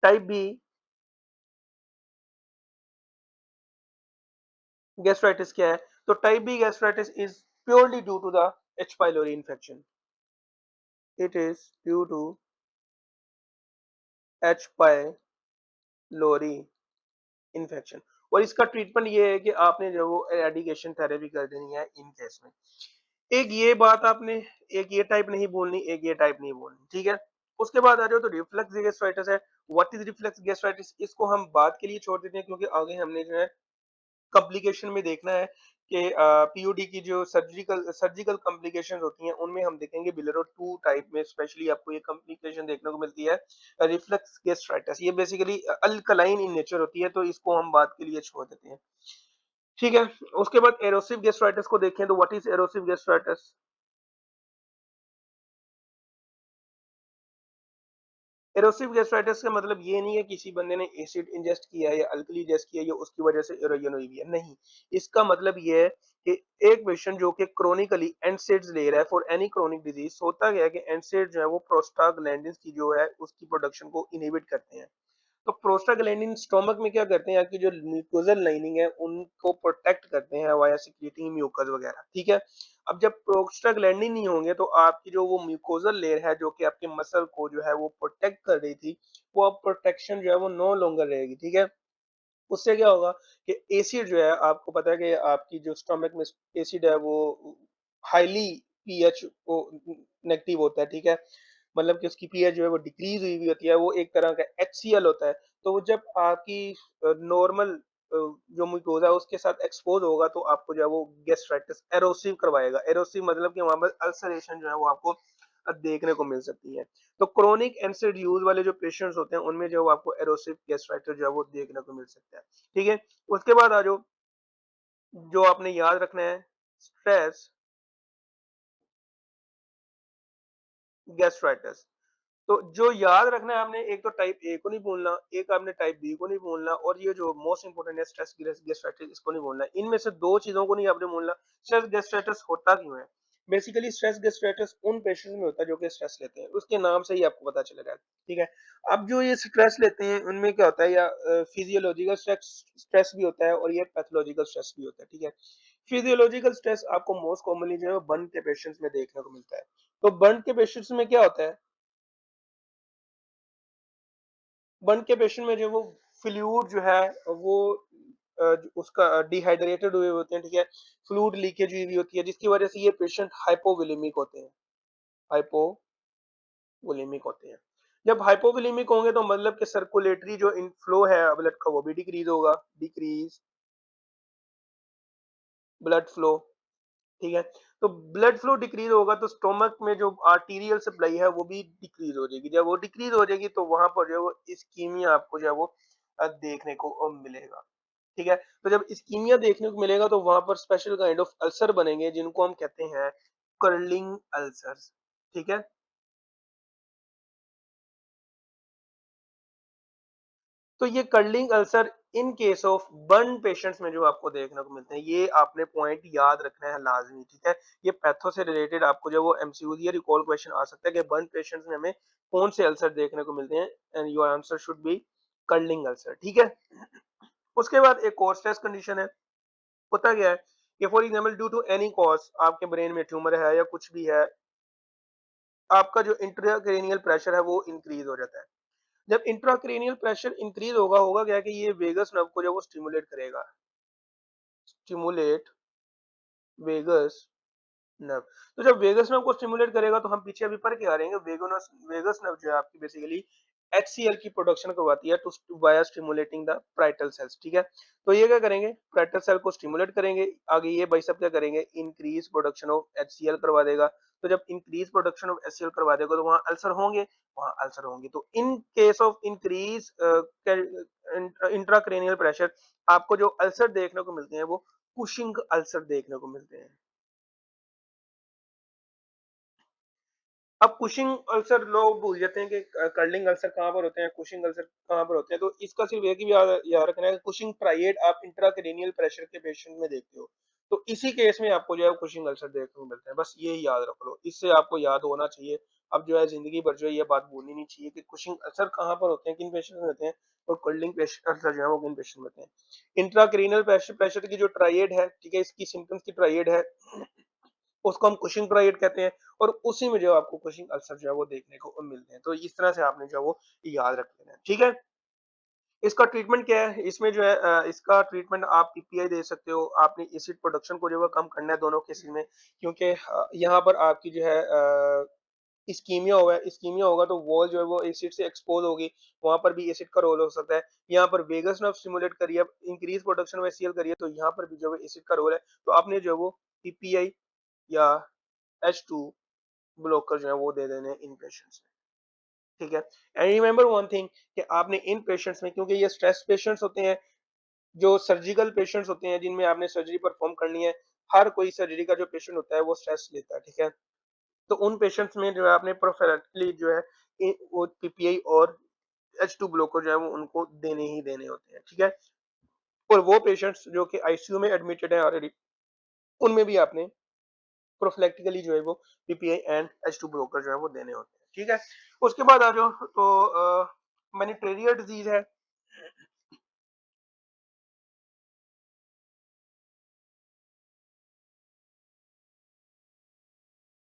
टाइप बी गैस्ट्राइटिस क्या है, तो type B gastritis is purely due to the H pylori infection। It is due to H pylori infection. और इसका ट्रीटमेंट ये है कि आपने जो वो एरेडिकेशन थेरेपी कर देनी है इन केस में। एक ये बात आपने, एक ये टाइप नहीं बोलनी, एक ये टाइप नहीं बोलनी, ठीक है। उसके बाद आ जाओ तो रिफ्लक्स गैस्ट्राइटिस है। व्हाट इज रिफ्लक्स गैस्ट्राइटिस, इसको हम बात के लिए छोड़ देते हैं क्योंकि आगे हमने जो है कॉम्प्लिकेशन में देखना है कि पीओडी की जो सर्जिकल कॉम्प्लिकेशन होती हैं उनमें हम देखेंगे बिलेरो 2 टाइप में स्पेशली आपको ये कॉम्प्लिकेशन देखने को मिलती है। रिफ्लक्स गैस्ट्राइटिस ये बेसिकली अल्कलाइन इन नेचर होती है, तो इसको हम बात के लिए छोड़ देते हैं, ठीक है। उसके बाद एरोसिव गैस्ट्राइटिस को देखें तो व्हाट इज एरोसिव गैस्ट्राइटिस। एरोसिव गैस्ट्राइटिस का मतलब ये नहीं है किसी बंदे ने एसिड इंजेस्ट किया है या अल्कली इंजेस्ट किया है या उसकी वजह से एरोजन हुई है, नहीं। इसका मतलब ये है कि एक पेशेंट जो कि क्रोनिकली एनसेड्स ले रहा है फॉर एनी क्रोनिक डिजीज, होता गया कि एनसेड जो है वो प्रोस्टाग्लैंडिन्स की जो है उसकी प्रोडक्शन को इनहिबिट करते हैं। तो प्रोस्टाग्लैंडिन स्टोमक में क्या करते हैं, आपकी जो म्यूकोजल लाइनिंग है उनको प्रोटेक्ट करते हैं वाया सिक्रीटिंग म्यूकस वगैरह, ठीक है। अब जब प्रोस्टाग्लैंडिन नहीं होंगे तो आपकी जो वो म्यूकोजल लेयर है जो कि आपके मसल को जो है वो प्रोटेक्ट कर रही थी, वो अब प्रोटेक्शन जो है वो नो लॉन्गर रहेगी, ठीक है। उससे क्या होगा कि एसिड जो है, आपको पता है कि आपकी जो स्टोमक में एसिड है वो हाईली पीएच वो नेगेटिव होता है, ठीक है। मतलब कि उसकी पीएच जो है वो डिक्रीज हुई हुई होती है, वो एक तरह का HCl होता है। तो वो जब आपकी नॉर्मल जो म्यूकोजा है उसके साथ एक्सपोज होगा तो आपको जो है वो गैस्ट्राइटिस एरोसिव करवाएगा। एरोसिव मतलब कि वहां पर अल्सरेशन जो है वो आपको देखने को मिल सकती है। तो क्रोनिक एसिड यूज वाले जो पेशेंट्स होते हैं उनमें जो आपको एरोसिव गैस्ट्राइटिस जो है वो देखने को मिल सकता है। ठीक है, उसके बाद आ जाओ, जो आपने याद रखना है, स्ट्रेस गैस्ट्राइटिस। तो जो याद रखना है आपने, एक तो टाइप ए को नहीं भूलना, एक आपने टाइप बी को नहीं भूलना, और ये जो मोस्ट इंपोर्टेंट है स्ट्रेस गैस्ट्राइटिस, इसको नहीं भूलना। इनमें से दो चीजों को नहीं आपने भूलना। स्ट्रेस गैस्ट्राइटिस होता क्यों है? बेसिकली स्ट्रेस गैस्ट्राइटिस उन पेशेंट्स में होता है जो कि स्ट्रेस लेते हैं, उसके नाम से ही आपको पता चलेगा। ठीक है, अब जो ये स्ट्रेस लेते हैं उनमें क्या होता है, या फिजियोलॉजिकल स्ट्रेस भी होता है और ये पैथोलॉजिकल स्ट्रेस भी होता है। ठीक है, फिजियोलॉजिकल स्ट्रेस आपको मोस्ट कॉमनली जो है बर्न के पेशेंट्स में देखने को मिलता है। तो बर्न के पेशेंट्स में क्या होता है, बर्न के पेशेंट में जो वो फ्लूइड जो है वो उसका डिहाइड्रेटेड हुए होते हैं। ठीक है, फ्लूइड लीकेज हुई हुई होती है, जिसकी वजह से ये पेशेंट हाइपोवोलेमिक होते हैं, हाइपोवोलेमिक होते हैं। जब हाइपोवोलेमिक होंगे तो मतलब कि सर्कुलेटरी जो इनफ्लो है ब्लड का वो भी डिक्रीज होगा, डिक्रीज ब्लड फ्लो। ठीक है, तो ब्लड फ्लो डिक्रीज होगा तो स्टोमक में जो आर्टीरियल सप्लाई है वो भी डिक्रीज हो जाएगी। जब वो डिक्रीज हो जाएगी तो वहां पर जो है वो इस्कीमिया आपको जो है वो देखने को मिलेगा। ठीक है, तो जब इस्कीमिया देखने को मिलेगा तो वहां पर स्पेशल काइंड ऑफ अल्सर बनेंगे जिनको हम कहते हैं कर्लिंग अल्सर्स। ठीक है, तो ये curling ulcer in case of burn patients में जो आपको देखने को मिलते हैं, ये आपने पॉइंट याद रखना है लाजमी। ठीक है, ये पैथो से रिलेटेड आपको जो वो एमसीक्यू या रिकॉल क्वेश्चन आ सकता है कि बर्न पेशेंट्स में हमें कौन से अल्सर देखने को मिलते हैं, and your answer should be curling ulcer. ठीक है, उसके बाद एक और स्ट्रेस कंडीशन है, होता क्या है कि for example due to any cause आपके ब्रेन में ट्यूमर है या कुछ भी है, आपका जो इंट्राक्रेनियल प्रेशर है वो इंक्रीज हो जाता है। जब इंट्राक्रेनियल प्रेशर इंक्रीज होगा, होगा क्या कि ये वेगस नर्व को जो वो स्टिमुलेट करेगा, स्टिमुलेट वेगस नर्व। तो जब वेगस नर्व को स्टिमुलेट करेगा तो हम पीछे अभी पढ़ के आ रहे हैं, वेगस वेगस नर्व जो है आपकी बेसिकली एचसीएल की प्रोडक्शन करवाती है to via stimulating the parietal cells. ठीक है, तो ये क्या करेंगे, पाइटल सेल को स्टिमुलेट करेंगे, आगे ये भाई सब क्या करेंगे, इंक्रीज प्रोडक्शन ऑफ एचसीएल करवा देगा। तो जब इंक्रीज प्रोडक्शन ऑफ एचसीएल करवा देगा तो वहां अल्सर होंगे, वहां अल्सर होंगे। तो in case of increase intracranial pressure आपको जो अल्सर देखने को मिलते हैं वो कुशिंग अल्सर देखने को मिलते हैं। अब कुशिंग अल्सर लोग भूल जाते हैं कि कर्लिंग अल्सर कहाँ पर होते हैं, कुशिंग अल्सर कहाँ पर होते हैं। तो इसका सिर्फ एक ही याद रखना है कि कुशिंग ट्रायड आप इंट्राक्रेनियल प्रेशर के पेशेंट में देखते हो, तो इसी केस में आपको जो है कुशिंग अल्सर देखने को मिलते हैं। बस ये ही याद रख लो, इससे आपको याद होना चाहिए। अब जो है जिंदगी भर जो है ये बात भूलनी नहीं चाहिए कि कुशिंग अल्सर कहाँ पर होते हैं, किन पेशेंट में होते हैं, और कर्लिंग अल्सर जो है वो किन पेशेंट में होते हैं। इंट्राक्रेनियल प्रेशर प्रेशर की जो ट्रायड है, ठीक है, इसकी सिम्टम्स की ट्रायड है, उसको हम कुशिंग ट्रायड कहते हैं, और उसी में जो आपको कुशिंग अल्सर जो है वो देखने को मिलते हैं। तो इस तरह से आपने जो है वो याद रख लेना है। ठीक है, इसका ट्रीटमेंट क्या है, इसमें जो है इसका ट्रीटमेंट आप पीपीआई दे सकते हो। आपने एसिड प्रोडक्शन को जो है कम करना है दोनों केसेस में, क्योंकि यहाँ पर आपकी जो है इस्कीमिया हुआ है, इस्कीमिया होगा तो वॉल जो है वो एसिड से एक्सपोज होगी, वहां पर भी एसिड का रोल हो सकता है। यहाँ पर वेगस नर्व स्टिमुलेट करिए, इंक्रीज प्रोडक्शन ऑफ एचसीएल करिए, तो यहाँ पर भी जो है एसिड का रोल है। तो आपने जो है वो पीपीआई या H2 ब्लॉकर जो है वो दे देने इन पेशेंट्स में। ठीक है, एंड रिमेंबर वन थिंग कि आपने इन पेशेंट्स में, क्योंकि ये स्ट्रेस पेशेंट्स होते हैं, जो सर्जिकल पेशेंट्स होते हैं जिनमें आपने सर्जरी परफॉर्म करनी है, हर कोई सर्जरी का जो पेशेंट होता है वो स्ट्रेस लेता है। ठीक है, तो उन पेशेंट्स में जो है आपने प्रोफिलैक्टिकली जो है वो पीपीआई और H2 ब्लॉकर जो है वो उनको देने ही देने होते हैं। ठीक है, और वो पेशेंट्स जो कि आईसीयू में एडमिटेड है ऑलरेडी, उनमें भी आपने प्रोफिलैक्टिकली जो है वो पीपीआई एंड H2 ब्लॉकर जो है वो देने होते हैं। ठीक है, उसके बाद आ जाओ, तो मैनिटेरियल डिजीज है।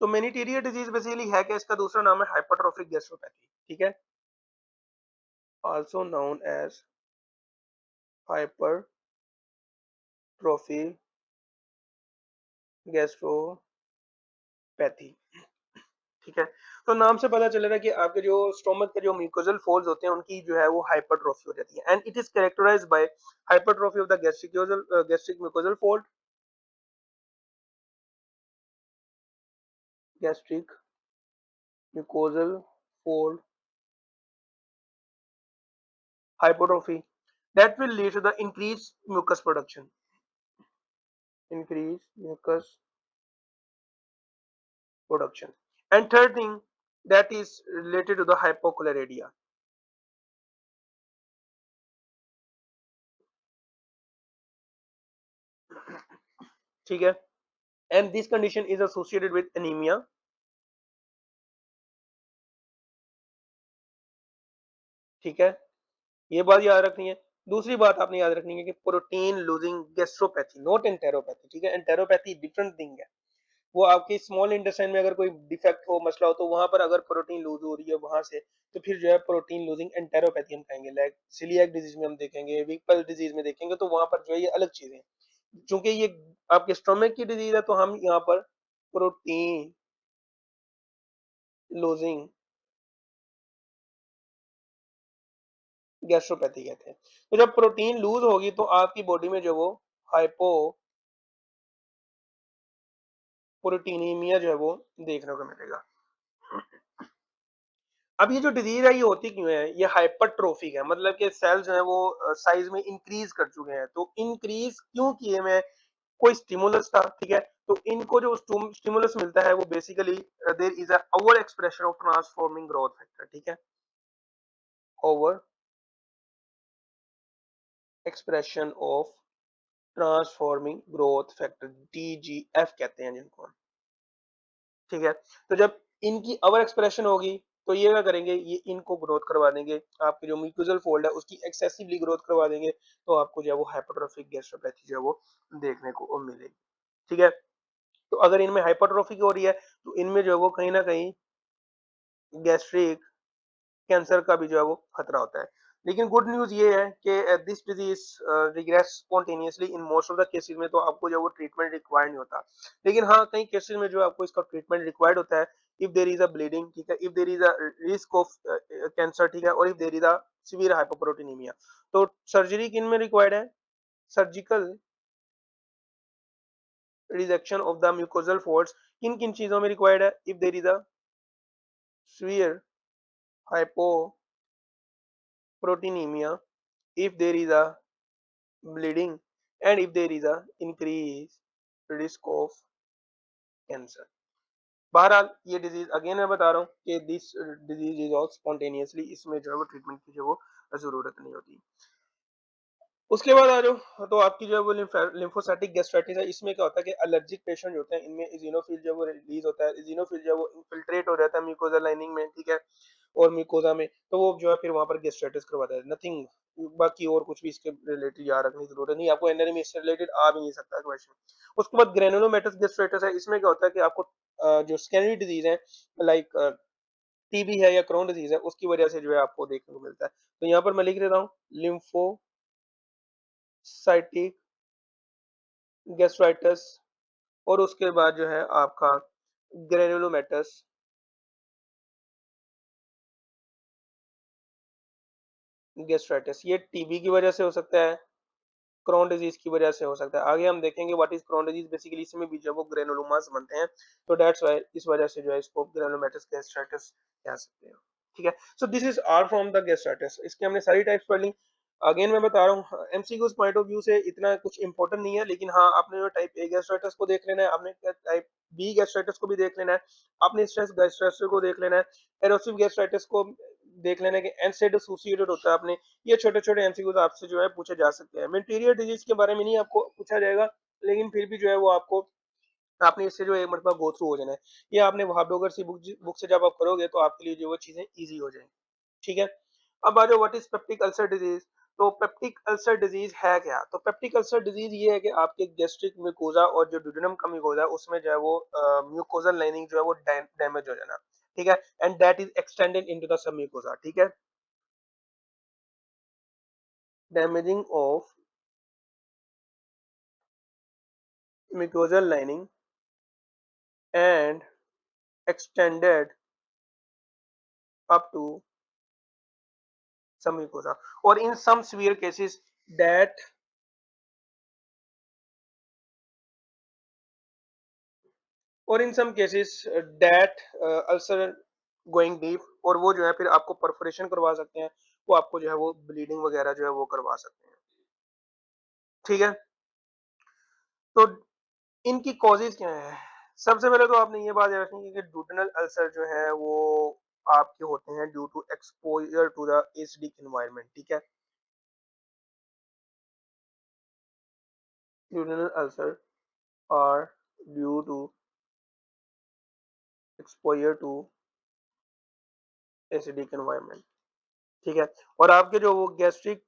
तो मैनिटेरियल डिजीज बेसिकली है क्या, इसका दूसरा नाम है हाइपरट्रोफिक गैस्ट्रोपैथी। ठीक है, also known as hypertrophic gastropathy. ठीक है, तो नाम से पता चल रहा है कि आपके जो स्टोमक के जो म्यूकोजल फोल्ड्स होते हैं उनकी जो है वो हाइपरट्रोफी हो जाती है, and it is characterised by hypertrophy of the gastric mucosal fold, gastric mucosal fold hypertrophy that will lead to the increased mucus production. Increase mucus production. And third thing that is related to the hypochloridria. ठीक है, and this condition is associated with anemia. ठीक है, ये बात याद रखनी है। दूसरी बात आपने याद रखनी है कि protein losing gastropathy, not enteropathy. ठीक है, एंटेरोपैथी डिफरेंट थिंग है। वो आपके स्मॉल इंटेस्टाइन में अगर कोई डिफेक्ट हो, मसला हो, तो वहां पर अगर प्रोटीन लूज हो रही है वहां से, तो फिर जो है प्रोटीन लूजिंग एंटेरोपैथी हम कहेंगे। लाइक सिलियक डिजीज में हम देखेंगे, विकल डिजीज में देखेंगे, तो वहां पर जो है ये अलग चीजें हैं। चूंकि ये आपके स्टोमक की डिजीज है, तो हम यहाँ पर प्रोटीन लूजिंग गैस्ट्रोपैथी कहते हैं। तो जब प्रोटीन लूज होगी तो आपकी बॉडी में जो वो हाइपो प्रोटीनीमिया जो है वो देखने को मिलेगा। अब ये जो डिजीज है ये होती क्यों है? ये हाइपरट्रोफिक है, मतलब कि सेल्स जो है वो साइज में इंक्रीज कर चुके हैं। तो इंक्रीज क्यों किए? में कोई स्टिमुलस था, ठीक है, तो इनको जो स्टिमुलस मिलता है वो basically there is a over expression of transforming growth factor. ठीक है, over expression of transforming growth factor, TGF कहते हैं जिनको हम। ठीक है, तो जब इनकी ओवर एक्सप्रेशन होगी तो ये क्या करेंगे? ये इनको ग्रोथ करवा देंगे, आपके जो म्यूकोजल फोल्ड है उसकी एक्सेसिवली ग्रोथ करवा देंगे, तो आपको जो है वो हाइपरट्रोफिक गैस्ट्रोपैथी जो है वो देखने को मिलेगी। ठीक है, तो अगर इनमें हाइपरट्रोफिक हो रही है तो इनमें जो है वो कहीं ना कहीं गैस्ट्रिक कैंसर का भी जो है वो खतरा होता है। लेकिन गुड न्यूज ये है कि this disease regress spontaneously in most of the cases में, तो आपको जो है वो ट्रीटमेंट रिक्वायर्ड नहीं होता। लेकिन हाँ, कई केसेस में जो है आपको इसका ट्रीटमेंट रिक्वायर्ड होता है। If there is a bleeding, ठीक है, if there is a risk of cancer, ठीक है, और if there is a severe hypoproteinaemia, तो सर्जरी किन में रिक्वायर्ड है? Surgical rejection of the mucosal folds किन किन चीजों में रिक्वायर्ड है? If there is a severe hypoproteinemia, if there is a bleeding, and if there is a increased risk of cancer. बहरहाल ये डिजीज अगेन मैं बता रहा हूँ कि this disease is all spontaneously, इसमें जो है वो ट्रीटमेंट की जो वो जरूरत नहीं होती। उसके बाद आ जाओ तो आपकी जो है वो लिम्फोसाइटिक गैस्ट्राइटिस है। इसमें क्या होता है कि एलर्जिक पेशेंट होते हैं, इनमें इजिनोफिल जो है वो रिलीज होता है। इजिनोफिल जो है वो इन्फिल्ट्रेट हो जाता है म्यूकोजा लाइनिंग में, ठीक है, और म्यूकोजा में, तो वो जो है फिर वहां पर गैस्ट्राइटिस करवाता है। नथिंग, बाकी और कुछ भी इसके रिलेटेड याद रखने की जरूरत नहीं, आपको एनएमई से रिलेटेड आ भी नहीं सकता क्वेश्चन। उसके बाद ग्रेनुलोमेटस गैस्ट्राइटिस है। इसमें क्या होता है कि आपको जो स्कैनरी डिजीज है, लाइक टीबी है या क्रोन डिजीज है, उसकी वजह से जो है आपको देखने को मिलता है। तो यहाँ पर मैं लिख देता हूँ लिम्फोसाइटिक गैस्ट्राइटिस, और उसके बाद जो है आपका ग्रेनुलोमेटस गैस्ट्राइटिस। ये टीबी की वजह से हो सकता है, क्रोन डिजीज की वजह से हो सकता है। आगे हम देखेंगे what is Crohn disease. Basically इसमें भी जो वो ग्रेनुलोमास बनते हैं, तो दैट्स व्हाई इस वजह से जो है इसको ग्रेनुलोमेटस गैस्ट्राइटिस कह सकते हैं। ठीक है, so this is are from the gastritis. इसके हमने सारी टाइप्स पढ़ ली। अगेन मैं बता रहा हूँ एमसीक्यूज पॉइंट ऑफ व्यू से इतना कुछ इंपॉर्टेंट नहीं है, लेकिन हाँ, आपने जो टाइप ए गैस्ट्राइटिस को देख लेना है, आपने टाइप बी गैस्ट्राइटिस को भी देख लेना है, आपने स्ट्रेस गैस्ट्राइटिस को देख लेना है, एरोसिव गैस्ट्राइटिस को देख लेना है कि एनसेड एसोसिएटेड होता है। आपने ये छोटे छोटे एमसीक्यूज आपसे जो है पूछे जा सकते हैं। मेंटेरियल डिजीज के बारे में नहीं आपको पूछा जाएगा, लेकिन फिर भी जो है वो आपको, आपने इससे जो एक मरतबा गो थ्रू हो जाना है। ये आपने वहाबोगर सी बुक से जब आप करोगे तो आपके लिए जो वो चीजें इजी हो जाएंगी। ठीक है, अब आ जाओ what is peptic ulcer disease. तो पेप्टिक अल्सर डिजीज है क्या? तो पेप्टिक अल्सर डिजीज ये है कि आपके गैस्ट्रिक म्यूकोजा और जो ड्यूडेनम का म्यूकोजा है उसमें जो है वो म्यूकोजल लाइनिंग जो है वो डैमेज हो जाना। ठीक है, and that is extended into the sub mucosa. ठीक है, damaging of mucosal lining and extended up to some mucosa, or in some severe cases that, or in some cases that ulcer going deep, और वो जो है फिर आपको perforation करवा सकते हैं, वो आपको जो है वो ब्लीडिंग वगैरह जो है वो करवा सकते हैं। ठीक है? तो इनकी कॉजेज़ क्या हैं? सबसे पहले तो आपने ये बात याद रखनी है कि ड्यूडेनल अल्सर जो है वो आपके होते हैं due to exposure to the acidic environment, ठीक है? Duodenal ulcer are due to exposure to acidic environment, ठीक है? और आपके जो वो गैस्ट्रिक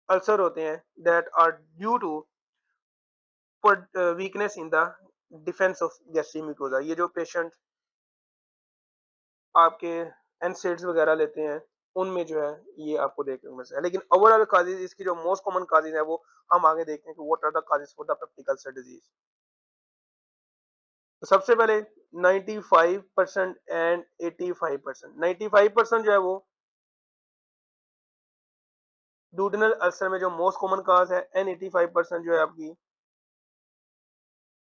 अल्सर होते हैं that are due to for weakness in the defence of gastric mucosa. ये जो पेशेंट आपके एनसेड्स वगैरह लेते हैं, उनमें जो है ये आपको देखने को मिलता है। लेकिन ओवरऑल कॉजेज़ इसकी जो मोस्ट कॉमन कॉजेज़ है वो हम आगे देखते हैं कि what are the causes for the peptic ulcer disease. तो सबसे पहले 95% एंड 85%। 95% जो है वो ड्यूडेनल अल्सर में जो मोस्ट कॉमन कॉज़ है, एंड 85% जो है आपकी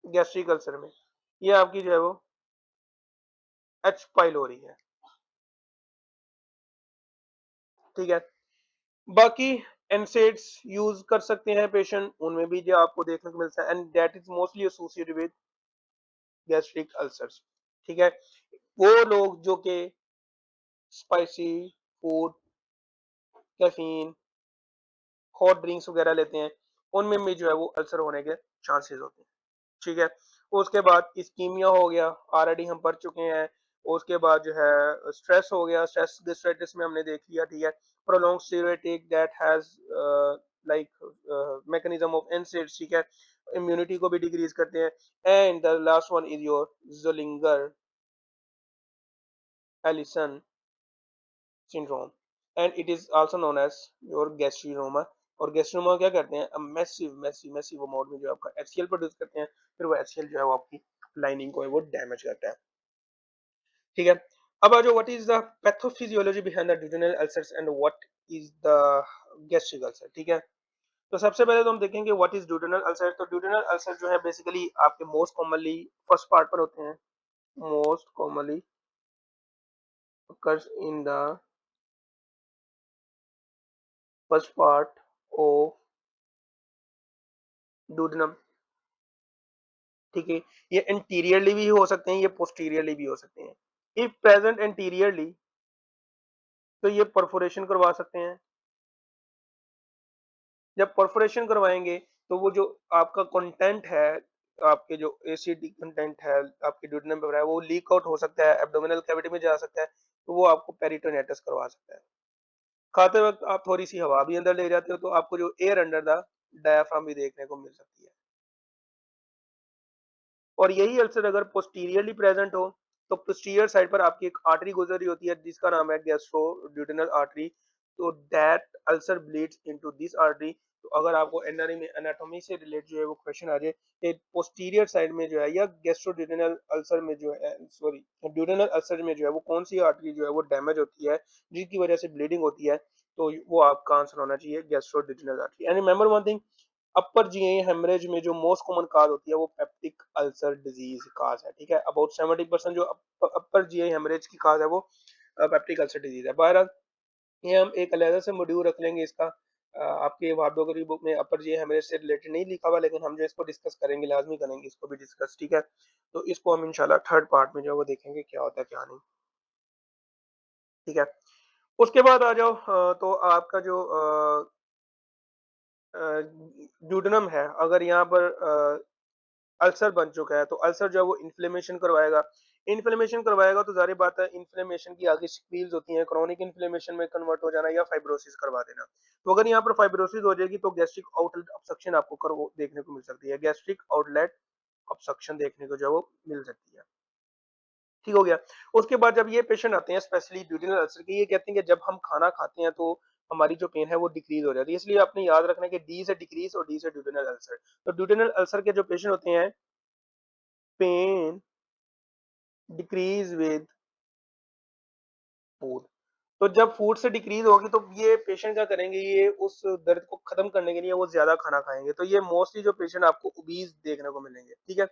गैस्ट्रिक अल्सर में। ये आपकी जो है वो एच पाइलोरी है, ठीक है? बाकी एनसेड्स यूज़ कर सकते हैं पेशेंट, उनमें भी जो आपको देखने को मिलता है, and that is mostly associated with gastric ulcers, ठीक है? वो लोग जो कि spicy food, caffeine, hot drinks वगैरह लेते हैं, उनमें भी जो है वो अल्सर होने के चांसेस होते हैं, ठीक है? उसके बाद इस्कीमिया हो गया, ऑलरेडी हम पढ़ चुके हैं। उसके बाद जो है स्ट्रेस हो गया, स्ट्रेस गैस्ट्राइटिस में हमने देख लिया, ठीक है? Prolonged steroid that has mechanism of NSAIDs, ठीक है? इम्यूनिटी को भी डिक्रीज़ करते हैं। And the last one is your Zollinger Ellison syndrome, and it is also known as your gastrinoma। और गैस्ट्रोनोमा क्या करते हैं, मैसिव अमाउंट में जो आपका HCl प्रोड्यूस करते हैं, फिर वो HCl जो है वो आपकी लाइनिंग को है वो डैमेज करता है, ठीक है? अब आ जाओ, what is the pathophysiology behind the duodenal ulcers and what is the gastric ulcer, ठीक है? तो सबसे पहले तो हम देखेंगे व्हाट इज ड्यूडेनल अल्सर। तो ड्यूडेनल अल्सर जो है बेसिकली आपके मोस्ट कॉमनली फर्स्ट पार्ट पर होते हैं, most commonly occurs in the first part of duodenum, ठीक है? ये एंटीरियरली भी हो सकते हैं, ये पोस्टीरियरली भी हो सकते हैं। इफ प्रेजेंट एंटीरियरली तो ये परफोरेशन करवा सकते हैं। जब परफोरेशन करवाएंगे तो वो जो आपका कंटेंट है, आपके जो एसिड कंटेंट है आपके ड्यूडेनम पे, वो लीक आउट हो सकता है, एब्डोमिनल कैविटी में जा सकता है, तो वो आपको पेरिटोनिटिस करवा सकता है। खाते वक्त आप थोड़ी सी हवा भी अंदर ले जाते हो तो आपको जो एयर अंडर द डायाफ्राम भी देखने को मिल सकती है। और यही अल्सर अगर पोस्टीरियरली प्रेजेंट हो तो पोस्टीरियर साइड पर आपकी एक आर्टरी गुजर रही होती है जिसका नाम है गैस्ट्रोड्यूडेनल आर्टरी। तो that ulcer bleeds into this artery. तो अगर आपको एनाटॉमी से रिलेटेड जो है वो क्वेश्चन आ जाए कि पोस्टीरियर साइड में जो है या गैस्ट्रोड्यूडेनल अल्सर में जो है, सॉरी, ड्यूडेनल अल्सर में जो है वो कौन सी आर्टरी जो है वो डैमेज होती है जिसकी वजह से ब्लीडिंग होती है, तो वो आपका आंसर होना चाहिए gastroduodenal artery. And remember one thing, upper GI haemorrhage में जो मोस्ट कॉमन काज होती है वो पेप्टिक अल्सर डिजीज काज है, ठीक है? अबाउट 70% जो अपर जीआई हेमरेज की काज है वो पेप्टिक अल्सर डिजीज है। बहरहाल ये हम एक अलग से मॉड्यूल रख लेंगे इसका। आपके वार्डोगरी बुक में अपर जीआई हेमरेज से रिलेटेड नहीं लिखा हुआ, लेकिन हम जो इसको डिस्कस करेंगे लाजमी करेंगे इसको भी डिस्कस, ठीक है? तो इसको हम इंशाल्लाह थर्ड पार्ट में जो है वो देखेंगे क्या होता है क्या नहीं, ठीक है? उसके बाद आ जाओ, तो आपका जो ड्यूडेनम है, अगर यहाँ पर अल्सर बन चुका है तो अल्सर जो है वो इन्फ्लेमेशन करवाएगा। इन्फ्लेमेशन करवाएगा तो जाहिर बात है इन्फ्लेमेशन की आगे सिक्रीज होती हैं, क्रोनिक इन्फ्लेमेशन में कन्वर्ट हो जाना या फाइब्रोसिस करवा देना। तो अगर यहाँ पर फाइब्रोसिस हो जाएगी तो गैस्ट्रिक आउटलेट ऑब्स्ट्रक्शन आपको कर वो देखने को मिल सकती है, गैस्ट्रिक आउटलेट ऑब्स्ट्रक्शन देखने को जो है वो मिल सकती है, ठीक हो गया? उसके बाद जब ये पेशेंट आते हैं स्पेशली ड्यूडेनल अल्सर के, ये कहते हैं कि जब हम खाना खाते हैं तो हमारी जो पेन है वो डिक्रीज हो जाती है। इसलिए आपने याद रखना है कि डी से डिक्रीज और डी से ड्यूडेनल अल्सर। तो ड्यूडेनल अल्सर के जो पेशेंट होते हैं, पेन डिक्रीज विद फूड। तो जब फूड से डिक्रीज़ होगी तो ये पेशेंट क्या करेंगे, ये उस दर्द को ख़त्म करने के लिए वो ज़्यादा खाना खाएँगे। तो ये मोस्टली जो पेशेंट आपको ओबीज़ देखने को मिलेंगे, ठीक है?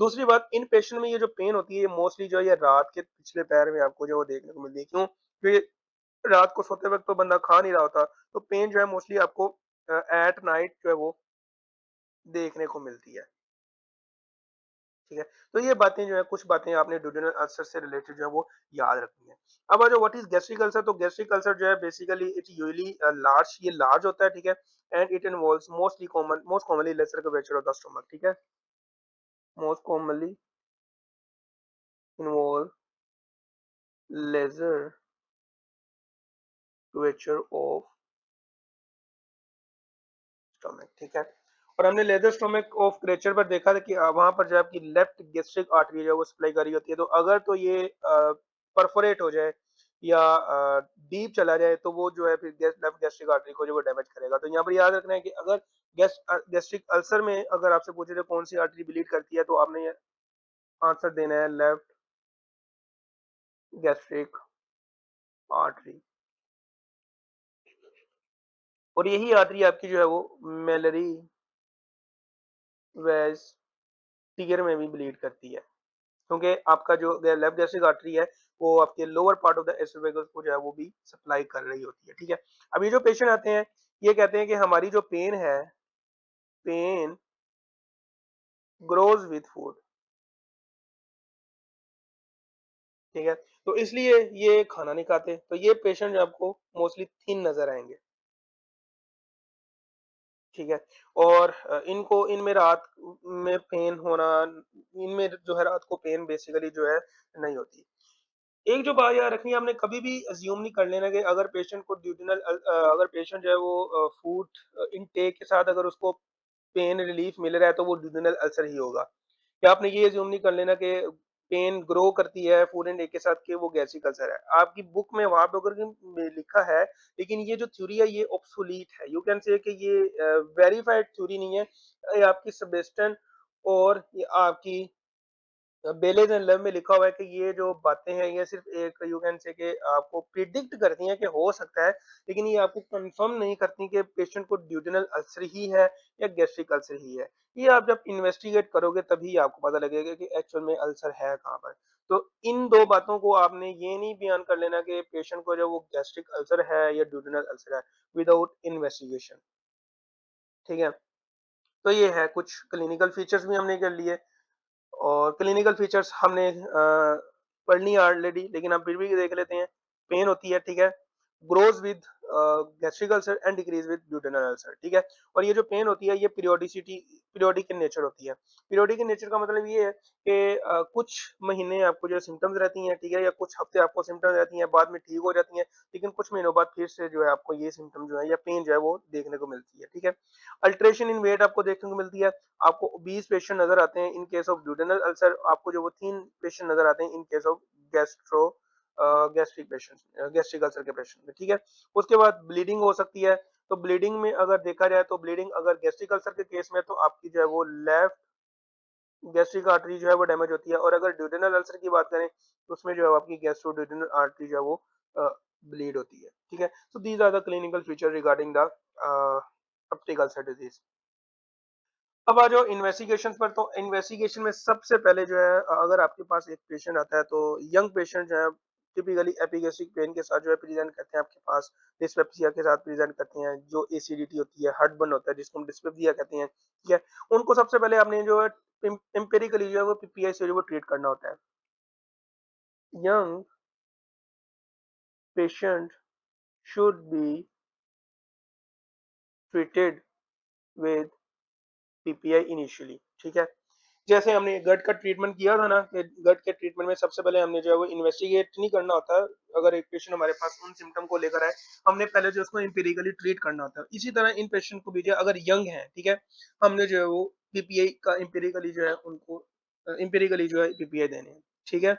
दूसरी बात, इन पेशेंट में ये जो पेन होती है ये मोस्टली जो है ये रात के पिछले पैर में आपको जो है वो देखने को मिलती है। क्यों? क्योंकि रात को सोते वक़्त तो बंदा खा नहीं रहा होता, तो पेन जो है मोस्टली आपको एट नाइट जो है वो देखने को मिलती है। ठीक है? तो ये बातें जो है, कुछ बातें आपने ड्यूडेनल अल्सर से रिलेटेड जो है वो याद रखनी है। अब आ जाओ व्हाट इज़ गैस्ट्रिक अल्सर, तो गैस्ट्रिक अल्सर जो है बेसिकली इट यूजुअली लार्ज, ये लार्ज होता है, ठीक है? And it involves most commonly lesser curvature of the stomach, ठीक है? Most commonly involve lesser curvature of stomach, ठीक है? और हमने लेसर स्टमक ऑफ कर्वेचर पर देखा था कि वहाँ पर जो है आपकी लेफ्ट गैस्ट्रिक आर्टरी जो है वो सप्लाई कर रही होती है। तो अगर तो ये परफोरेट हो जाए या डीप चला जाए तो वो जो है फिर लेफ्ट गैस्ट्रिक आर्टरी को जो वो डैमेज करेगा। तो यहाँ पर याद रखना है कि अगर गैस्ट्रिक अल्सर में अगर आपसे पूछे तो कौन सी आर्टरी ब्लीड करती है, तो आपने ये आंसर देना है लेफ्ट गैस्ट्रिक आर्टरी। और यही आर्टरी आपकी जो है वो मेलरी वेज टीयर में भी ब्लीड करती है। क्योंकि आपका जो लेफ्ट गैस्ट्रिक आर्टरी है वो आपके lower part of the oesophagus को जो है वो भी सप्लाई कर रही होती है, ठीक है? अब ये जो पेशेंट आते हैं ये कहते हैं कि हमारी जो पेन है, पेन ग्रोज विद फूड, ठीक है? तो इसलिए ये खाना नहीं खाते, तो ये पेशेंट जो आपको मोस्टली थिन नजर आएंगे, ठीक है? और इनको इनमें रात में पेन होना, इनमें जो है रात को पेन बेसिकली जो है नहीं होती। एक जो बात याद रखनी है, आपने कभी भी अज्यूम नहीं कर लेना कि अगर पेशेंट को अगर पेशेंट जो है वो फूड इनटेक के साथ अगर उसको पेन रिलीफ मिल रहा है तो वो ड्यूडेनल अल्सर ही होगा। क्या आपने ये अज्यूम नहीं कर लेना कि पेन ग्रो करती है फूड इनटेक के साथ कि वो गैस्ट्रिक अल्सर है। आपकी बुक में वहाँ पे अगर में लिखा है, लेकिन ये जो थ्योरी है ये ऑब्सोलीट है। यू कैन से कि ये वेरिफाइड थ्योरी नहीं है। ये आपकी सबेस्टन और ये आपकी बेलेज एंड लव में लिखा हुआ है कि ये जो बातें हैं ये सिर्फ एक यू कैन से कि आपको प्रिडिक्ट करती हैं कि हो सकता है, लेकिन ये आपको कंफर्म नहीं करती कि पेशेंट को ड्यूडेनल अल्सर ही है या गैस्ट्रिक अल्सर ही है। ये आप जब इन्वेस्टिगेट करोगे तभी आपको पता लगेगा कि एक्चुअल में अल्सर है कहाँ पर। तो इन दो बातों को आपने ये नहीं बयान कर लेना कि पेशेंट को जो वो गैस्ट्रिक अल्सर है या ड्यूडेनल अल्सर है विदाउट इन्वेस्टिगेशन, ठीक है? तो ये है, कुछ क्लिनिकल फीचर्स भी हमने कर लिए और क्लिनिकल फीचर्स हमने पढ़ ली है ऑलरेडी, लेकिन हम फिर भी देख लेते हैं। पेन होती है, ठीक है? Grows with gastric ulcer and decrease with duodenal ulcer, ठीक है? और ये जो पेन होती है ये पीरियोडिक इन नेचर होती है। पीरियोडिक इन नेचर का मतलब ये है कि कुछ महीने आपको जो सिम्टम्स रहती हैं, ठीक है? या कुछ हफ्ते आपको सिम्टम्स रहती हैं, बाद में ठीक हो जाती हैं, लेकिन कुछ महीनों बाद फिर से जो है आपको ये सिम्टम जो है या पेन जो है वो देखने को मिलती है, ठीक है? अल्टरेशन इन वेट आपको देखने को मिलती है। आपको ओबीज पेशेंट नजर आते हैं in case of duodenal ulcer, आपको जो वो थीन पेशेंट नजर आते हैं in case of gastro gastric patient, gastric ulcer के पेशेंट में, ठीक है? उसके बाद ब्लीडिंग हो सकती है। तो ब्लीडिंग में अगर देखा जाए तो ब्लीडिंग अगर गैस्ट्रिक अल्सर के केस में तो आपकी जो है वो लेफ्ट गैस्ट्रिक आर्टरी जो है वो डैमेज होती है, और अगर ड्यूडेनल अल्सर की बात करें तो उसमें जो है आपकी गैस्ट्रो ड्यूडेनल आर्टरी जो है वो ब्लीड होती है, ठीक है? So these are the clinical feature regarding the peptic ulcer disease. अब आ जाओ इन्वेस्टिगेशंस पर, तो इन्वेस्टिगेशन में सबसे पहले जो है अगर आपके पास एक पेशेंट आता है तो यंग पेशेंट जो है टिपिकली एपिगेस्ट्रिक पेन के साथ जो है प्रेजेंट करते हैं आपके पास, डिस्पेप्सिया के साथ प्रेजेंट करते हैं, जो एसिडिटी होती है, हार्टबर्न होता है जिसको हम डिस्पेप्सिया कहते हैं, ठीक है? उनको सबसे पहले आपने जो है एम्पिरिकली जो है वो पीपीआई से जो वो ट्रीट करना होता है। Young patient should be treated with PPI initially, ठीक है? जैसे हमने गट का ट्रीटमेंट किया था ना, कि गट के ट्रीटमेंट में सबसे पहले हमने जो है वो इन्वेस्टिगेट नहीं करना होता है। अगर एक पेशेंट हमारे पास उन सिम्टम को लेकर आए, हमने पहले जो उसको एम्पिरिकली ट्रीट करना होता है। इसी तरह इन पेशेंट को भी जो है अगर यंग है, ठीक है, हमने जो है वो पीपीआई का एम्पिरिकली जो है उनको एम्पिरिकली जो है पीपीआई देने हैं, ठीक है?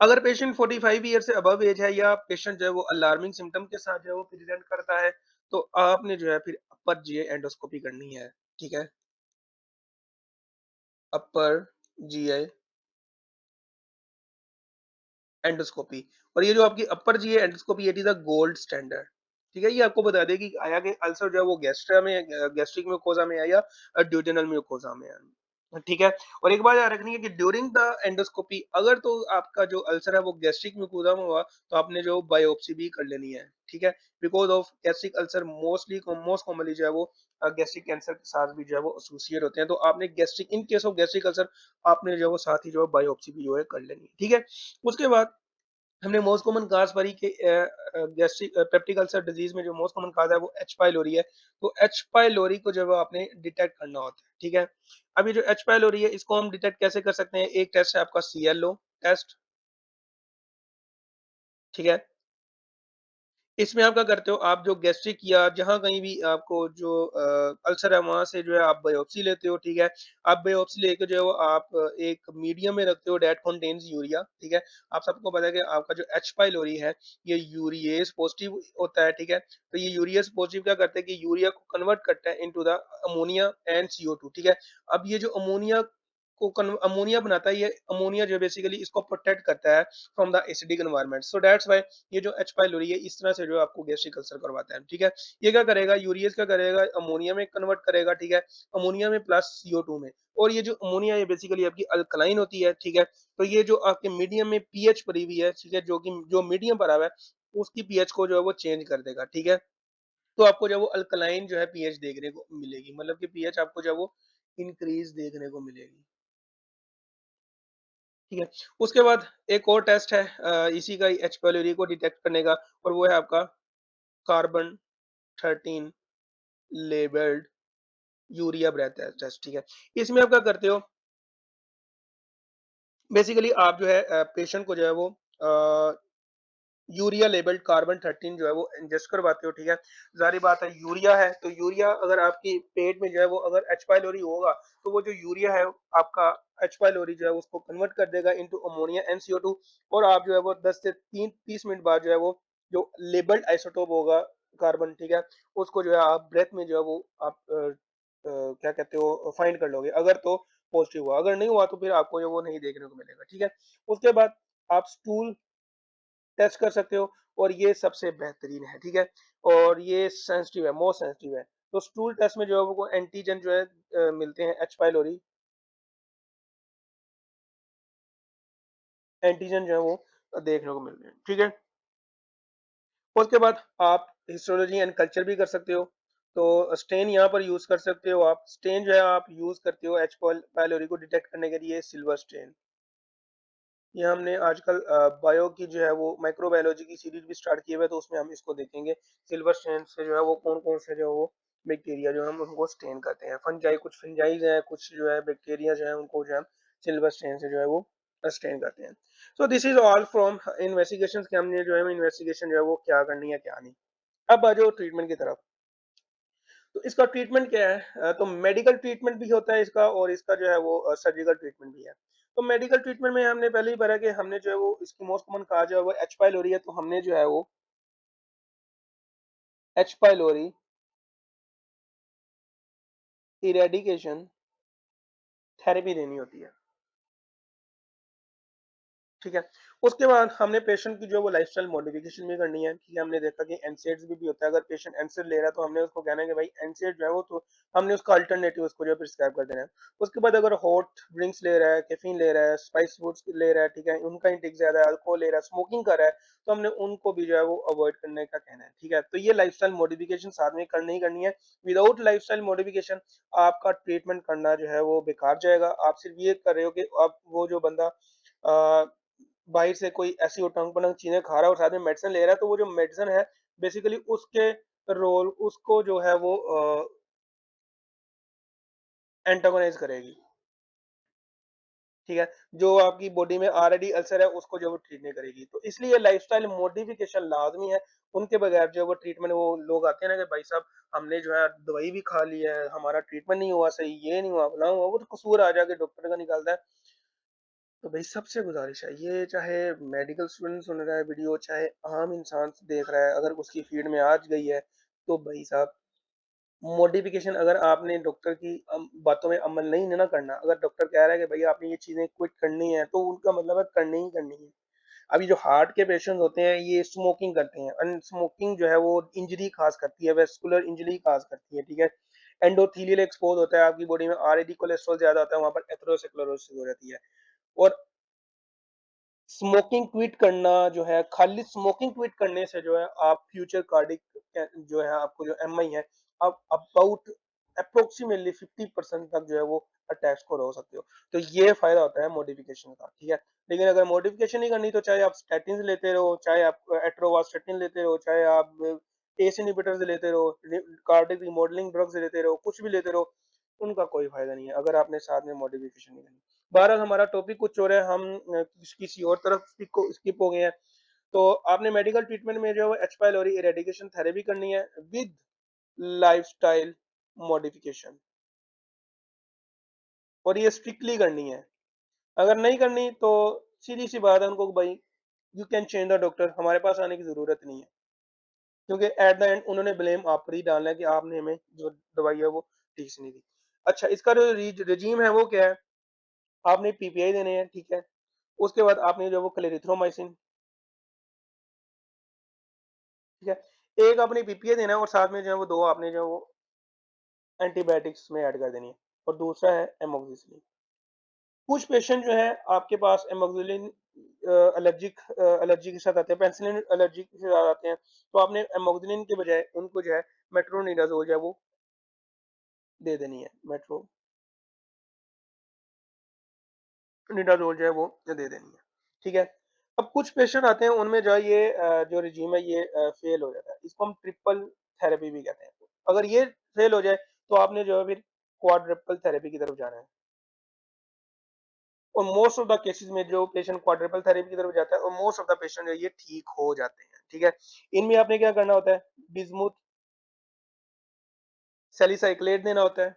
अगर पेशेंट 45 ईयर से अबव एज है या पेशेंट जो है वो अलार्मिंग सिम्टम के साथ जो है वो प्रेजेंट करता है, तो आपने जो है फिर अपर जीआई एंडोस्कोपी करनी है, ठीक है? Upper GI endoscopy. और ये जो आपकी अपर जी है endoscopy, it is a gold standard. ठीक है, ये आपको बता दें कि आया कि अल्सर जो है वो गैस्ट्रा में, गैस्ट्रिक म्यूकोजा में है या ड्यूडेनल म्यूकोजा में है। ठीक है, और एक बात याद रखनी है कि ड्यूरिंग द एंडोस्कोपी अगर तो आपका जो अल्सर है वो गैस्ट्रिक म्यूकोजा में हुआ तो आपने जो बायोप्सी भी कर लेनी है। ठीक है, because of gastric ulcer most commonly जो है वो गैस्ट्रिक कैंसर के साथ भी जो है वो एसोसिएट होते हैं, तो आपने gastric in case of gastric ulcer आपने जो है वो साथ ही जो है बायोप्सी भी जो है कर लेनी है। ठीक है, उसके बाद हमने मोस्ट कॉमन काज पढ़ी कि गैस्ट्रिक पेप्टिक अल्सर डिजीज में जो मोस्ट कॉमन काज है वो एच पाइलोरी है। तो एच पाइलोरी को जो है आपने डिटेक्ट करना होता है। ठीक है, अब ये जो एच पाइलोरी है इसको हम डिटेक्ट कैसे कर सकते हैं? एक टेस्ट है आपका सीएलओ टेस्ट। ठीक है, इसमें आप क्या करते हो, आप जो गैस्ट्रिक या जहाँ कहीं भी आपको जो अल्सर है वहां से जो है आप बायोप्सी लेते हो। ठीक है, आप बायोप्सी लेके जो है वो आप एक मीडियम में रखते हो डेट कंटेन्स यूरिया। ठीक है, आप सबको पता है कि आपका जो एच पाइलोरी है ये यूरिएज पॉजिटिव होता है। ठीक है, तो ये यूरिएज पॉजिटिव क्या करते हैं कि यूरिया को कन्वर्ट करता है into the ammonia and CO2। ठीक है, अब ये जो अमोनिया को अमोनिया बनाता है, ये अमोनिया जो बेसिकली इसको प्रोटेक्ट करता है from the acidic environment. So that's why ये जो एच पाइलोरी है इस तरह से जो है आपको गैस्ट्रिक अल्सर करवाता है। ठीक है, ये क्या करेगा, यूरियस क्या करेगा, अमोनिया में कन्वर्ट करेगा। ठीक है, अमोनिया में प्लस CO2 में। और ये जो अमोनिया है बेसिकली आपकी अल्कलाइन होती है। ठीक है, तो ये जो आपके मीडियम में पीएच पड़ी हुई है, ठीक है, जो कि जो मीडियम पर हुआ है उसकी पीएच को जो है वो चेंज कर देगा। ठीक है, तो आपको जो है वो अल्कलाइन जो है पीएच देखने को मिलेगी, मतलब कि पीएच आपको जो है वो इंक्रीज देखने को मिलेगी। ठीक है, उसके बाद एक और टेस्ट है इसी का ही एच पाइलोरी को डिटेक्ट करने का, और वो है आपका carbon 13 labelled urea breath test. ठीक है, इसमें आप क्या करते हो, बेसिकली आप जो है पेशेंट को जो है वो यूरिया लेबल्ड कार्बन 13 जो है वो इंजेस्ट करवाते हो। ठीक है, जारी बात है यूरिया है, तो यूरिया अगर आपकी पेट में जो है वो अगर एच पाइलोरी होगा तो वो जो यूरिया है आपका एच पाइलोरी जो है उसको कन्वर्ट कर देगा इनटू अमोनिया एंड CO2। और आप जो है वो 10 से 30 मिनट बाद जो है वो जो लेबल्ड आइसोटोप होगा कार्बन, ठीक है, उसको जो है आप ब्रेथ में जो है वो आप क्या कहते हो फाइंड कर लोगे, अगर तो पॉजिटिव हुआ, अगर नहीं हुआ तो फिर आपको जो वो नहीं देखने को मिलेगा। ठीक है, उसके बाद आप स्टूल टेस्ट कर सकते हो, और ये सबसे बेहतरीन है। ठीक है, और ये सेंसिटिव है, मोस्ट सेंसिटिव है। तो स्टूल टेस्ट में जो है वो एंटीजन जो है मिलते हैं एच पाइलोरी एंटीजन जो है वो देखने को मिलते हैं। ठीक है, उसके बाद आप हिस्टोलॉजी एंड कल्चर भी कर सकते हो। तो स्टेन यहाँ पर यूज कर सकते हो, आप स्टेन जो है आप यूज करते हो एच पाइलोरी को डिटेक्ट करने के लिए सिल्वर स्टेन। ये हमने आजकल बायो की जो है वो माइक्रोबायोलॉजी की सीरीज भी स्टार्ट की हुई है, तो उसमें हम इसको देखेंगे सिल्वर स्टेन से जो है वो कौन कौन से जो है वो बैक्टीरिया जो हम उनको स्टेन करते हैं, फंजाई कुछ फंजाइज हैं, कुछ जो है बैक्टीरिया जो है उनको जो है सिल्वर स्टेन से जो है वो स्टेन करते हैं। सो this is all from investigation के, हमने जो है इन्वेस्टिगेशन जो है वो क्या करनी है क्या नहीं। अब आ जाओ ट्रीटमेंट की तरफ। तो इसका ट्रीटमेंट क्या है? तो मेडिकल ट्रीटमेंट भी होता है इसका, और इसका जो है वो सर्जिकल ट्रीटमेंट भी है। तो मेडिकल ट्रीटमेंट में हमने पहले ही पढ़ा कि हमने जो है वो इसकी मोस्ट कॉमन कहा जो है वो एच पाइलोरी है, तो हमने जो है वो एच पाइलोरी इरेडिकेशन थेरेपी देनी होती है। ठीक है, उसके बाद हमने पेशेंट की जो वो लाइफस्टाइल मॉडिफिकेशन भी करनी है। ठीक है, हमने देखा कि एनसेड्स भी होता है, अगर पेशेंट एनसेड ले रहा है तो हमने उसको कहना है कि भाई एनसेड जो है वो, तो हमने उसका अल्टरनेटिव उसको जो है प्रिस्क्राइब कर देना है। उसके बाद अगर हॉट ड्रिंक्स ले रहा है, कैफीन ले रहा है, स्पाइस फूड्स ले रहा है, ठीक है, उनका इंटेक ज्यादा है, अल्कोहल ले रहा है, स्मोकिंग कर रहा है, तो हमने उनको भी जो है वो अवॉइड करने का कहना है। ठीक है, तो ये लाइफस्टाइल मॉडिफिकेशन साथ में करनी ही करनी है। विदाउट लाइफस्टाइल मॉडिफिकेशन आपका ट्रीटमेंट करना जो है वो बेकार जाएगा। आप सिर्फ ये कर रहे हो कि आप वो जो बंदा बाहर से कोई ऐसी उटंग-पटंग चीज़ें खा रहा है और साथ में मेडिसिन ले रहा है, तो वो जो मेडिसिन है बेसिकली उसके रोल उसको जो है वो एंटागोनाइज़ करेगी। ठीक है? जो आपकी बॉडी में ऑलरेडी अल्सर है उसको जो है वो ट्रीट नहीं करेगी। तो इसलिए लाइफ़स्टाइल मॉडिफिकेशन लाज़मी है। उनके बगैर जो है वो ट्रीटमेंट, वो लोग आते हैं ना कि भाई साहब हमने जो है दवाई भी खा ली है, हमारा ट्रीटमेंट नहीं हुआ सही, ये नहीं हुआ, फलाना हुआ, वो तो कसूर आ जाके डॉक्टर का निकलता है। तो भाई सबसे गुजारिश है, ये चाहे मेडिकल स्टूडेंट सुन रहा है वीडियो, चाहे आम इंसान देख रहा है, अगर उसकी फीड में आज गई है, तो भाई साहब मॉडिफिकेशन, अगर आपने डॉक्टर की बातों में अमल नहीं ना करना, अगर डॉक्टर कह रहा है कि भैया आपने ये चीजें क्विट करनी है, तो उनका मतलब है करनी ही करनी है। अभी जो हार्ट के पेशेंट होते हैं ये स्मोकिंग करते हैं, एंड स्मोकिंग जो है वो इंजरी खास करती है, वेस्कुलर इंजरी खास करती है, ठीक है। एंडोथेलियल एक्सपोज होता है आपकी बॉडी में, आरएडी कोलेस्ट्रॉल ज्यादा होता है, वहां पर एथेरोस्क्लेरोसिस हो जाती है। और स्मोकिंग क्विट करना जो है, खाली स्मोकिंग क्विट करने से जो है आप फ्यूचर कार्डिक जो है आपको जो एमआई है, आप अबाउट अप्रोक्सीमेटली 50% तक जो है वो अटैक्स को रोक सकते हो। तो ये फायदा होता है मॉडिफिकेशन का, ठीक है। लेकिन अगर मॉडिफिकेशन नहीं करनी तो चाहे आप स्टैटिन लेते रहो, चाहे आप एट्रोवास्टेटिन लेते रहो, चाहे आप एस इनहिबिटर्स लेते रहो, कार्डिक रिमॉडलिंग ड्रग्स लेते रहो, कुछ भी लेते रहो, उनका कोई फायदा नहीं है अगर आपने साथ में मॉडिफिकेशन नहीं करनी। बहरहाल हमारा टॉपिक कुछ और है, हम किसी और तरफ स्किप हो गए हैं। तो आपने मेडिकल ट्रीटमेंट में जो है एच पाइलोरी इरेडिकेशन थेरेपी करनी है विद लाइफस्टाइल मॉडिफिकेशन, और ये स्ट्रिक्टली करनी है। अगर नहीं करनी तो सीधी सी बात है उनको, भाई you can change the doctor, हमारे पास आने की जरूरत नहीं है, क्योंकि एट द एंड उन्होंने ब्लेम आप पर ही डालना है कि आपने हमें जो दवाई है वो ठीक से नहीं दी। अच्छा, इसका जो रजीम है वो क्या है, आपने पीपीआई देने हैं, ठीक है। उसके बाद आपने जो वो क्लेरिथ्रोमाइसिन, ठीक है, एक आपने पीपीए देना है, और साथ में जो है वो दो आपने जो है वो एंटीबायोटिक्स में ऐड कर देनी है, और दूसरा है एमोक्सिसिलिन। कुछ पेशेंट जो है आपके पास एमोक्सिसिलिन एलर्जी के साथ आते हैं, पेनिसिलिन एलर्जी के साथ आते हैं, तो आपने एमोक्सिसिलिन के बजाय उनको जो है मेट्रोनिडाजोल जो है वो दे देनी है, मेट्रोनिडाजोल जो है वो दे देनी है, ठीक है। अब कुछ पेशेंट आते हैं उनमें जो है ये जो रिजीम है ये फेल हो जाता है, इसको हम ट्रिपल थेरेपी भी कहते हैं। अगर ये फेल हो जाए तो आपने जो है फिर क्वाड्रुपल थेरेपी की तरफ जाना है, और मोस्ट ऑफ द केसेस में जो पेशेंट क्वाड्रुपल थेरेपी की तरफ जाता है और मोस्ट ऑफ द पेशेंट जो ये ठीक हो जाते हैं, ठीक है। इनमें आपने क्या करना होता है, बिस्मुथ सैलिसाइक्लेट देना होता है,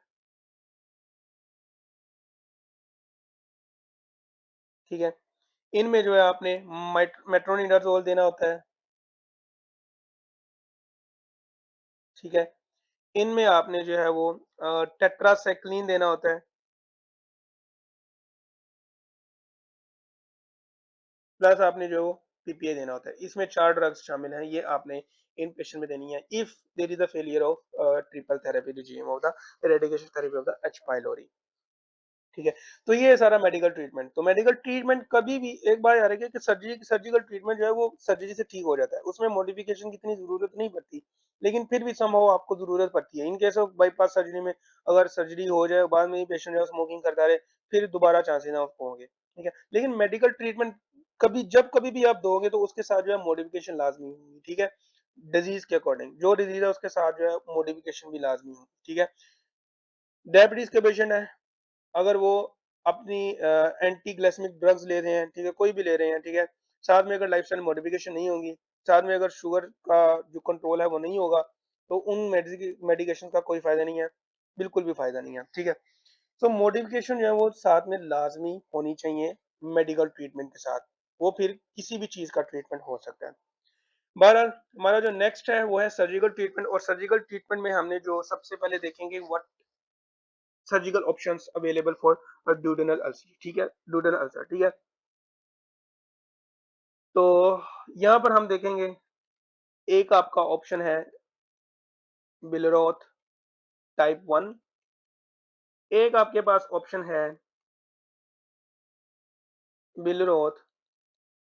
ठीक है। इनमें जो है आपने मेट्रोनिडाजोल देना होता है, ठीक है। इनमें आपने जो है वो टेट्रासाइक्लिन देना होता है, प्लस आपने जो पीपीए देना होता है। इसमें 4 ड्रग्स शामिल हैं, ये आपने इन पेशेंट में देनी है if there is a failure of triple therapy regime of the eradication therapy of the H pylori, ठीक है। तो ये है सारा मेडिकल ट्रीटमेंट। तो मेडिकल ट्रीटमेंट कभी भी एक बार याद रखिए कि सर्जिकल ट्रीटमेंट जो है वो सर्जरी से ठीक हो जाता है, उसमें मॉडिफिकेशन की इतनी जरूरत नहीं पड़ती, लेकिन फिर भी समहाउ आपको जरूरत पड़ती है in case of bypass surgery में। अगर सर्जरी हो जाए बाद में ही पेशेंट जो है स्मोकिंग करता रहे, फिर दोबारा चांसेस ना होंगे, ठीक है। लेकिन मेडिकल ट्रीटमेंट कभी भी आप दोगे तो उसके साथ जो है मॉडिफिकेशन लाजमी होगी, ठीक है। डिजीज के अकॉर्डिंग जो डिजीज है उसके साथ जो है मॉडिफिकेशन भी लाजमी हो, ठीक है। डायबिटीज के पेशेंट है, अगर वो अपनी एंटी ग्लाइसेमिक ड्रग्स ले रहे हैं, ठीक है, कोई भी ले रहे हैं, ठीक है, साथ में अगर लाइफस्टाइल मॉडिफिकेशन नहीं होगी, साथ में अगर शुगर का जो कंट्रोल है वो नहीं होगा, तो उन मेडिकेशन का कोई फायदा नहीं है, बिल्कुल भी फायदा नहीं है, ठीक है। तो मॉडिफिकेशन जो है वो साथ में लाजमी होनी चाहिए मेडिकल ट्रीटमेंट के साथ, वो फिर किसी भी चीज का ट्रीटमेंट हो सकता है। बहरहाल हमारा जो नेक्स्ट है वो है सर्जिकल ट्रीटमेंट, और सर्जिकल ट्रीटमेंट में हमने जो सबसे पहले देखेंगे what surgical options available for duodenal ulcer, ठीक है, ड्यूडेनल अल्सर, ठीक है। तो यहाँ पर हम देखेंगे एक आपका ऑप्शन है बिलरोथ टाइप 1, एक आपके पास ऑप्शन है बिलरोथ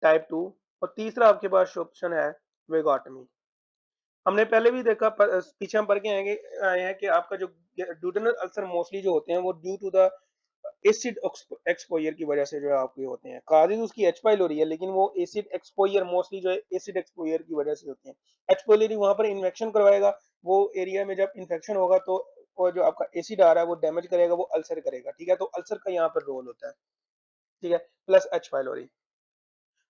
टाइप 2, और तीसरा आपके पास ऑप्शन है वेगोटमी। हमने पहले भी देखा पीछे हम पढ़ के आए हैं कि आपका जो ड्यूडेनल अल्सर मोस्टली जो होते हैं वो due to the acid exposure की वजह से जो है आपके होते हैं, काजिज उसकी एच पाइलोरी है लेकिन वो एसिड एक्सपोजर मोस्टली जो है एसिड एक्सपोजर की वजह से होते हैं। एच पाइलोरी वहां पर इन्फेक्शन करवाएगा, वो एरिया में जब इन्फेक्शन होगा तो वो जो आपका एसिड आ रहा है वो डैमेज करेगा, वो अल्सर करेगा, ठीक है। तो अल्सर का यहाँ पर रोल होता है, ठीक है, प्लस एच पाइलोरी।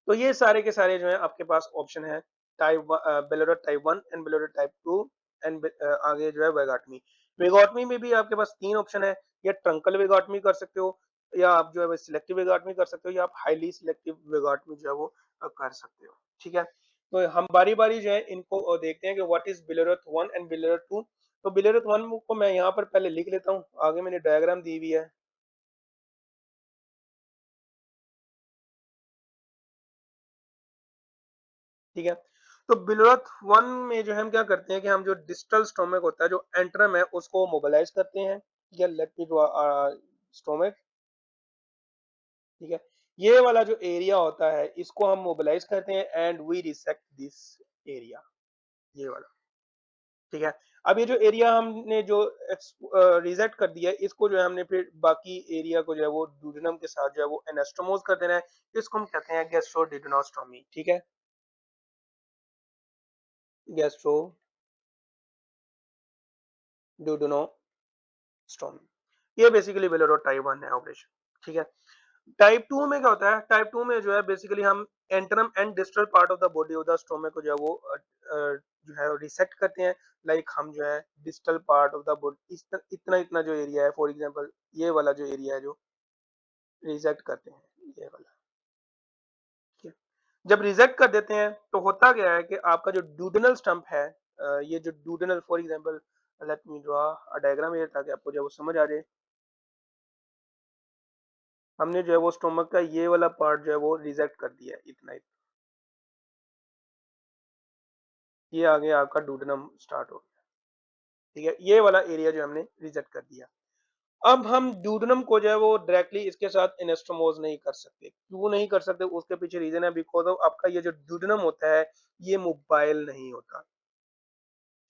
तो ये सारे के सारे जो है आपके पास ऑप्शन है type Billroth type 1 and Billroth type 2, and आगे जो है वेगाटमी। वेगाटमी में भी आपके पास 3 ऑप्शन है, या ट्रंकल वेगाटमी कर सकते हो, या आप जो है सिलेक्टिव वेगाटमी कर सकते हो, या आप हाईली सिलेक्टिव वेगाटमी जो है वो कर सकते हो, ठीक है। तो हम बारी बारी जो है इनको देखते हैं कि व्हाट इज बिलोरेट 1 एंड बिलोरेट 2। तो बिलोरेट 1 को मैं यहाँ पर पहले लिख लेता हूँ, आगे मैंने डायग्राम दी हुई है। ठीक है। तो बिलोरथ 1 में जो है हम क्या करते हैं कि हम जो डिस्टल स्टोमक होता है, जो एंट्रम है, उसको मोबिलाइज करते हैं। ठीक है, लेट मी ड्रॉ स्टोमक। ठीक है, ये वाला जो एरिया होता है इसको हम मोबिलाइज करते हैं एंड वी रिसेक्ट दिस एरिया, ये वाला। ठीक है, अब ये जो एरिया हमने जो रिजेक्ट कर दिया है, इसको जो है हमने फिर बाकी एरिया को जो है वो डूडेनम के साथ जो है वो एनास्टोमोज कर देना है। इसको हम कहते हैं गैस्ट्रोडिडोनोस्टोमी। ठीक है, गैस्ट्रोडिडोनोस्टोमी, ये बेसिकली बिलोरो टाइप 1 है ऑपरेशन। ठीक है, टाइप 2 में क्या होता है? टाइप 2 में जो है बेसिकली हम antrum and distal part of the body of the stomach को जो है वो जो है रिसेक्ट करते हैं। लाइक हम जो है distal part of the body, इतना इतना जो एरिया है, फॉर एग्जांपल ये वाला जो एरिया है जो रिजेक्ट करते हैं, ये वाला। ठीक है, जब रिजेक्ट कर देते हैं तो होता क्या है कि आपका जो डूडेनल स्टंप है, ये जो duodenal, for example let me draw a diagram here ताकि आपको जो है वो समझ आ जाए। हमने जो है वो स्टोमक का ये वाला पार्ट जो है वो रिजेक्ट कर दिया है, इतना ही। ये आगे आपका डूडेनम स्टार्ट हो गया। ठीक है, ये वाला एरिया जो हमने रिजेक्ट कर दिया। अब हम डूडेनम को जो है वो डायरेक्टली इसके साथ एनास्टोमोज नहीं कर सकते। क्यों नहीं कर सकते? उसके पीछे रीजन है, बिकॉज ऑफ आपका ये जो डूडेनम होता है ये मोबाइल नहीं होता।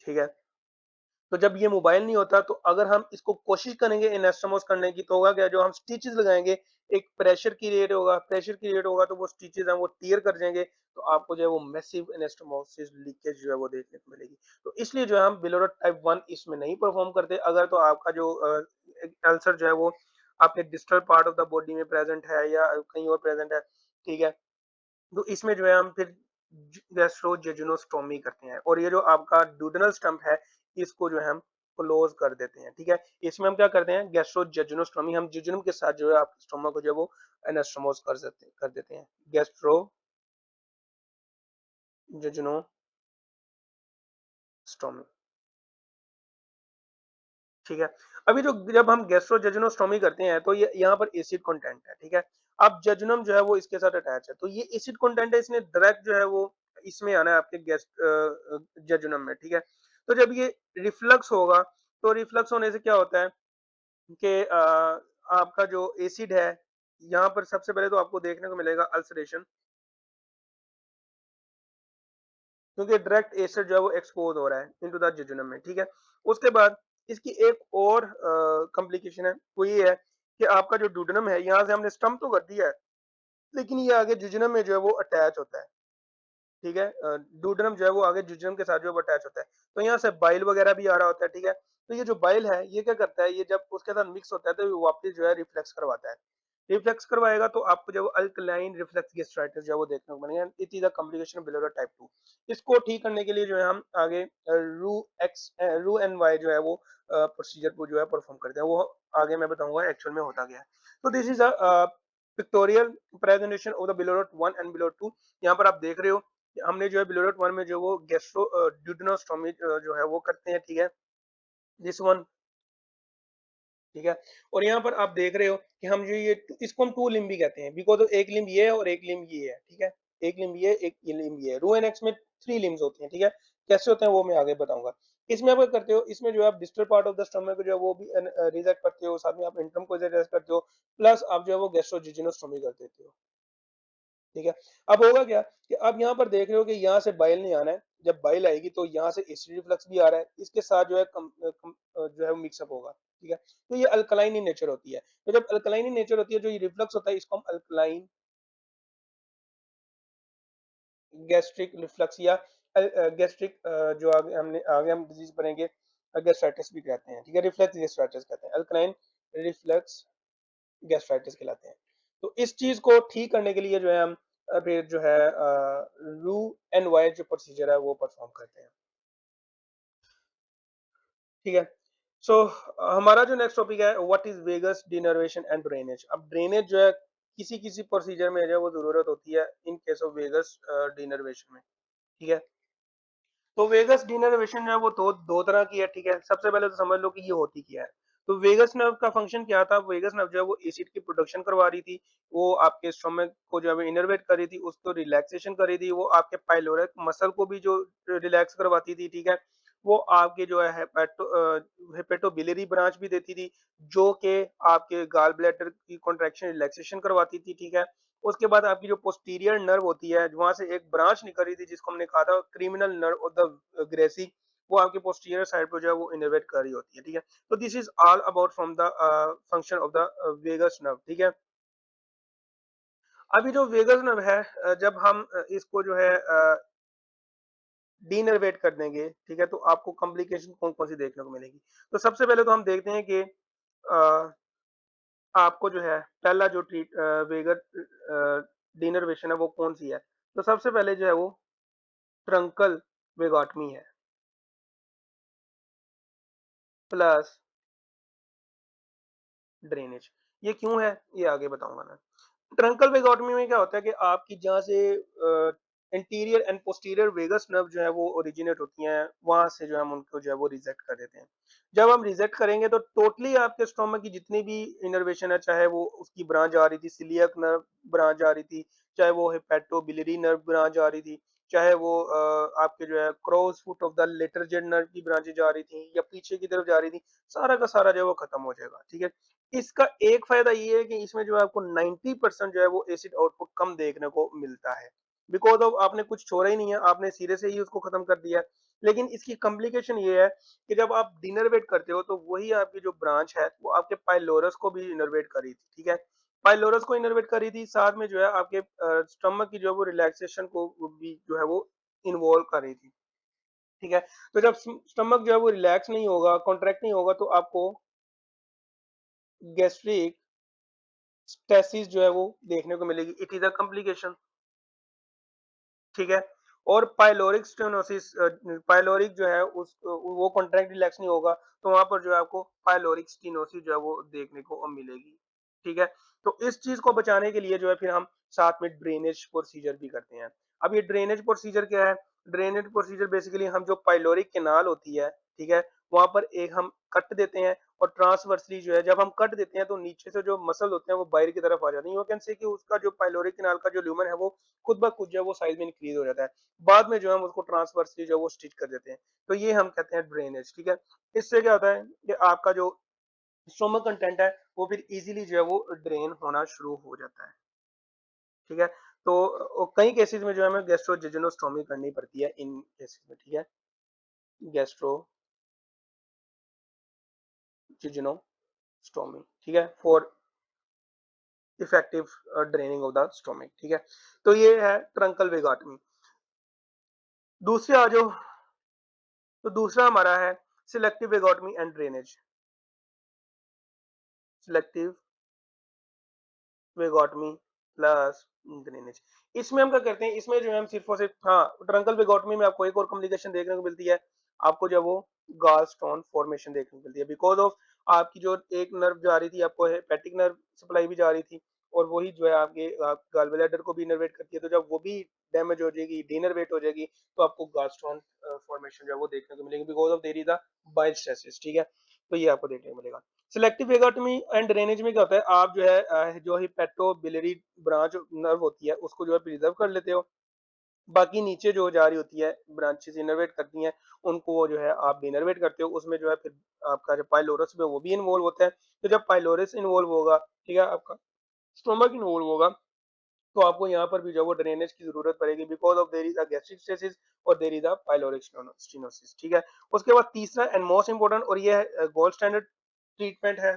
ठीक है, तो जब ये मोबाइल नहीं होता तो अगर हम इसको कोशिश करेंगे एनास्टोमोस करने की तो होगा क्या, जो हम स्टिचेस लगाएंगे, एक प्रेशर क्रिएट होगा, प्रेशर क्रिएट होगा तो वो स्टिचेस हैं वो टियर कर जाएंगे, तो आपको जो है वो मैसिव एनास्टोमोसिस लीकेज जो है वो देखने को मिलेगी। तो इसलिए जो है हम बिलोरो टाइप 1 इसमें नहीं परफॉर्म करते। अगर तो आपका जो अल्सर जो है वो आपके distal part of the body में प्रेजेंट है या कहीं और प्रेजेंट है, ठीक है, तो इसमें जो है हम फिर गैस्ट्रोजेजुनोस्टोमी करते हैं और ये जो आपका डूडेनल स्टंप है इसको जो है हम क्लोज कर देते हैं। ठीक है, इसमें हम क्या करते हैं, गैस्ट्रोजेजुनोस्टोमी, हम जेजुनम के साथ जो है आपके स्टोमक को जो है वो एनास्टोमोस कर देते हैं गैस्ट्रोजेजुनोस्टोमी। ठीक है, अभी जो जब हम गैस्ट्रोजेजुनोस्टोमी करते हैं तो ये यहाँ पर एसिड कंटेंट है। ठीक है, अब जेजुनम जो है वो इसके साथ अटैच है, तो ये एसिड कंटेंट है, इसने डायरेक्ट जो है वो इसमें आना है आपके जेजुनम में। ठीक है, तो जब ये रिफ्लक्स होगा तो रिफ्लक्स होने से क्या होता है कि आपका जो एसिड है, यहाँ पर सबसे पहले तो आपको देखने को मिलेगा अल्सरेशन, क्योंकि डायरेक्ट एसिड जो है वो एक्सपोज हो रहा है इनटू द जेजुनम में। ठीक है, उसके बाद इसकी एक और कॉम्प्लिकेशन है, वो ये है कि आपका जो डूडेनम है, यहाँ से हमने स्टम्प तो कर दिया है लेकिन ये आगे जेजुनम में जो है वो अटैच होता है। ठीक है, डूडेनम जो है वो आगे जुजिनम के साथ जो है वो अटैच होता है, तो यहाँ से बाइल वगैरह भी आ रहा होता है। ठीक है, तो ये जो बाइल है ये क्या करता है, ये जब उसके साथ मिक्स होता है तो ये वापस जो है रिफ्लेक्स करवाता है। रिफ्लेक्स करवाएगा तो आपको जो अल्कलाइन रिफ्लेक्स गैस्ट्राइटिस जो है वो देखने को मिलेगा। It is a complication Bolero type 2। इसको ठीक करने के लिए जो है हम आगे रू एन वाई जो है वो प्रोसीजर को जो है परफॉर्म करते हैं, वो आगे मैं बताऊंगा एक्चुअल में होता गया है। तो this is a pictorial presentation of the Bolero 1 and Bolero 2। यहाँ पर आप देख रहे हो हमने जो है बिलोरेट वन में जो वो गैस्ट्रो ड्यूडेनोस्टोमी जो है वो करते हैं। ठीक है, दिस वन। ठीक है, और यहाँ पर आप देख रहे हो कि हम जो ये इसको हम टू लिम्ब भी कहते हैं, बिकॉज एक लिम्ब ये है और एक लिम्ब ये है। ठीक है, एक लिम्ब ये, एक ये लिम्ब ये है। रो एन एक्स में थ्री लिम्स होते हैं। ठीक है, कैसे होते हैं वो मैं आगे बताऊंगा। इसमें आप क्या करते हो, इसमें जो है आप distal part of the stomach जो है वो भी रिजेक्ट करते हो, साथ में आप इंटरम को रिजेक्ट करते हो, प्लस आप जो है वो गैस्ट्रोजिजिनोस्टोमी कर देते हो। ठीक है, अब होगा क्या कि अब यहाँ पर देख रहे हो कि यहाँ से बाइल नहीं आना है, जब बाइल आएगी तो यहाँ से एसिड रिफ्लक्स भी आ रहा है, इसके साथ जो है जो है मिक्सअप होगा। ठीक है, तो ये अल्कलाइन इन नेचर होती है। तो जब अल्कलाइन इन नेचर होती है, जो ये रिफ्लक्स होता है इसको हम अल्कलाइन गैस्ट्रिक रिफ्लक्स या गैस्ट्रिक जो आगे हम डिजीज पढ़ेंगे गैस्ट्राइटिस भी कहते हैं। ठीक है, रिफ्लक्स गैस्ट्राइटिस कहते हैं, अल्कलाइन रिफ्लक्स गैस्ट्राइटिस कहलाते हैं। तो इस चीज को ठीक करने के लिए जो है हम फिर जो है रू एंड वाई जो प्रोसीजर है वो परफॉर्म करते हैं। ठीक है, सो हमारा जो नेक्स्ट टॉपिक है what is vagus denervation and drainage. अब ड्रेनेज जो है किसी किसी प्रोसीजर में जो है वो जरूरत होती है in case of vagus denervation में। ठीक है, तो वेगस डिनर्वेशन जो है वो दो दो तरह की है। ठीक है, सबसे पहले तो समझ लो कि ये होती क्या है। तो वेगस नर्व का फंक्शन क्या था? वेगस नर्व जो है वो एसिड की प्रोडक्शन करवा रही थी, वो आपके स्टोमक को जो है इनर्वेट कर रही थी, उसको रिलैक्सेशन कर रही थी, वो आपके पाइलोरिक मसल को भी जो रिलैक्स करवाती थी, ठीक है? वो आपके जो है हेपेटोबिलियरी ब्रांच भी देती थी, जो कि आपके गॉल ब्लैडर की कॉन्ट्रैक्शन रिलैक्सेशन करवाती थी, ठीक है? उसके बाद आपकी जो पोस्टीरियर नर्व होती है, वहाँ से एक ब्रांच निकल रही थी जिसको हमने कहा था criminal nerve of the Grassi, वो आपके पोस्टीरियर साइड पे जो है वो इनर्वेट कर रही होती है, ठीक है? तो this is all about from the function of the vagus nerve, ठीक है? अभी जो वेगस नर्व है, जब हम इसको जो है डीनर्वेट कर देंगे, ठीक है? तो आपको कॉम्प्लिकेशन कौन-कौन सी देखने को मिलेगी? तो सबसे पहले तो हम देखते हैं कि आपको जो है पहला जो वेगर डीनर्वेशन है वो कौन-सी है? तो सबसे पहले जो है वो ट्रंकल वेगोटमी है, प्लस ड्रेनेज। ये क्यों है? ये आगे बताऊँगा मैं। ट्रंकल वेगोटमी में क्या होता है कि आपकी जहाँ से interior and posterior vagus nerve जो है वो ओरिजिनेट होती हैं, वहाँ से जो है हम उनको जो है वो रिजेक्ट कर देते हैं। जब हम रिजेक्ट करेंगे तो टोटली आपके स्टोमक की जितनी भी इनर्वेशन है, चाहे वो उसकी ब्रांच आ रही थी, सिलियक नर्व ब्रांच आ रही थी, चाहे वो हेपेटोबिलियरी नर्व ब्रांच आ रही थी, चाहे वो आपके जो है crow's foot of the Latarjet nerve की ब्रांचेज जा रही थी या पीछे की तरफ जा रही थी, सारा का सारा जो है वो खत्म हो जाएगा, ठीक है? इसका एक फायदा ये है कि इसमें जो है आपको 90% जो है वो एसिड आउटपुट कम देखने को मिलता है, बिकॉज ऑफ आपने कुछ छोड़ा ही नहीं है, आपने सिरे से ही उसको खत्म कर दिया है। लेकिन इसकी कॉम्प्लिकेशन ये है कि जब आप डिनरवेट करते हो तो वही आपकी जो ब्रांच है वो आपके पाइलोरस को भी इनर्वेट करी थी, ठीक है? पाइलोरस को इनर्वेट करी थी, साथ में जो है आपके स्टमक की जो है वो रिलैक्सेशन को भी जो है वो इन्वॉल्व कर रही थी, ठीक है? तो जब स्टमक जो है वो रिलैक्स नहीं होगा, कॉन्ट्रैक्ट नहीं होगा, तो आपको गैस्ट्रिक स्टेसिस जो है वो देखने को मिलेगी। इट इज अ कॉम्प्लिकेशन, ठीक है? और पाइलोरिक स्टेनोसिस, पाइलोरिक जो है उस वो कॉन्ट्रैक्ट रिलैक्स नहीं होगा, तो वहां पर जो है आपको पाइलोरिक स्टेनोसिस जो है वो देखने को मिलेगी, ठीक है? तो इस चीज को बचाने के लिए जो है फिर हम साथ में ड्रेनेज प्रोसीजर भी करते हैं। अब ये ड्रेनेज प्रोसीजर क्या है? ड्रेनेज प्रोसीजर बेसिकली हम जो पाइलोरिक कैनाल होती है, ठीक है, वहां पर एक हम कट देते हैं, और ट्रांसवर्सली जो है जब हम कट देते हैं तो नीचे से जो मसल होते हैं वो बाहर की तरफ आ जाते हैं। यू कैन से कि उसका जो पाइलोरिक कैनाल का जो ल्यूमन है वो खुद ब खुद जो है वो साइज में इंक्रीज हो जाता है। बाद में जो है हम उसको ट्रांसवर्सली जो है वो स्टिच कर देते हैं। तो ये हम कहते हैं ड्रेनेज, ठीक है? इससे क्या होता है कि आपका जो स्टोमक कंटेंट है वो फिर इजीली जो है वो ड्रेन होना शुरू हो जाता है, ठीक है? तो कई केसेस में जो है हमें गैस्ट्रोजेजुनोस्टोमी करनी पड़ती है इन केसेस में, ठीक है? गैस्ट्रोजेजुनोस्टोमी, ठीक है? For effective draining of the stomach, ठीक है? तो ये है ट्रंकल वेगाटमी। दूसरे आ जाओ, तो दूसरा हमारा है selective vagotomy and drainage. Selective vagotomy plus drainage. इसमें हम क्या करते हैं, इसमें जो है हम सिर्फ और सिर्फ, हाँ, ट्रंकल वेगोटमी में आपको एक और कॉम्प्लिकेशन देखने को मिलती है। आपको जो वो गॉल स्टोन फॉर्मेशन देखने को मिलती है, बिकॉज ऑफ आपकी जो एक नर्व जा रही थी, आपको हेपेटिक नर्व सप्लाई भी जा रही थी, और वही जो है आपके गॉल ब्लैडर को भी इनर्वेट करती है। तो जब वो भी डैमेज हो जाएगी, डीनर्वेट हो जाएगी, तो आपको गॉल स्टोन फॉर्मेशन जो है वो देखने को मिलेगी, because of there is a bile stasis, ठीक है? तो ये आपको देखने को मिलेगा। सिलेक्टिव वेगाटमी एंड ड्रेनेज में क्या होता है, आप जो है जो हिपेटोबिलियरी ब्रांच नर्व होती है उसको जो है प्रिजर्व कर लेते हो, बाकी नीचे जो जा रही होती है ब्रांचेस इनर्वेट करती हैं, उनको वो जो है आप डिनर्वेट करते हो, उसमें जो है फिर आपका जो पाइलोरस में वो भी इन्वॉल्व होता है। तो जब पाइलोरस इन्वॉल्व होगा, ठीक है, आपका स्टोमक इन्वॉल्व होगा, तो आपको यहाँ पर भी जो है वो ड्रेनेज की जरूरत पड़ेगी, because of there is a gastric stasis और there is a pyloric stenosis, ठीक है? उसके बाद तीसरा एंड मोस्ट इंपोर्टेंट, और ये है गोल्ड स्टैंडर्ड ट्रीटमेंट है,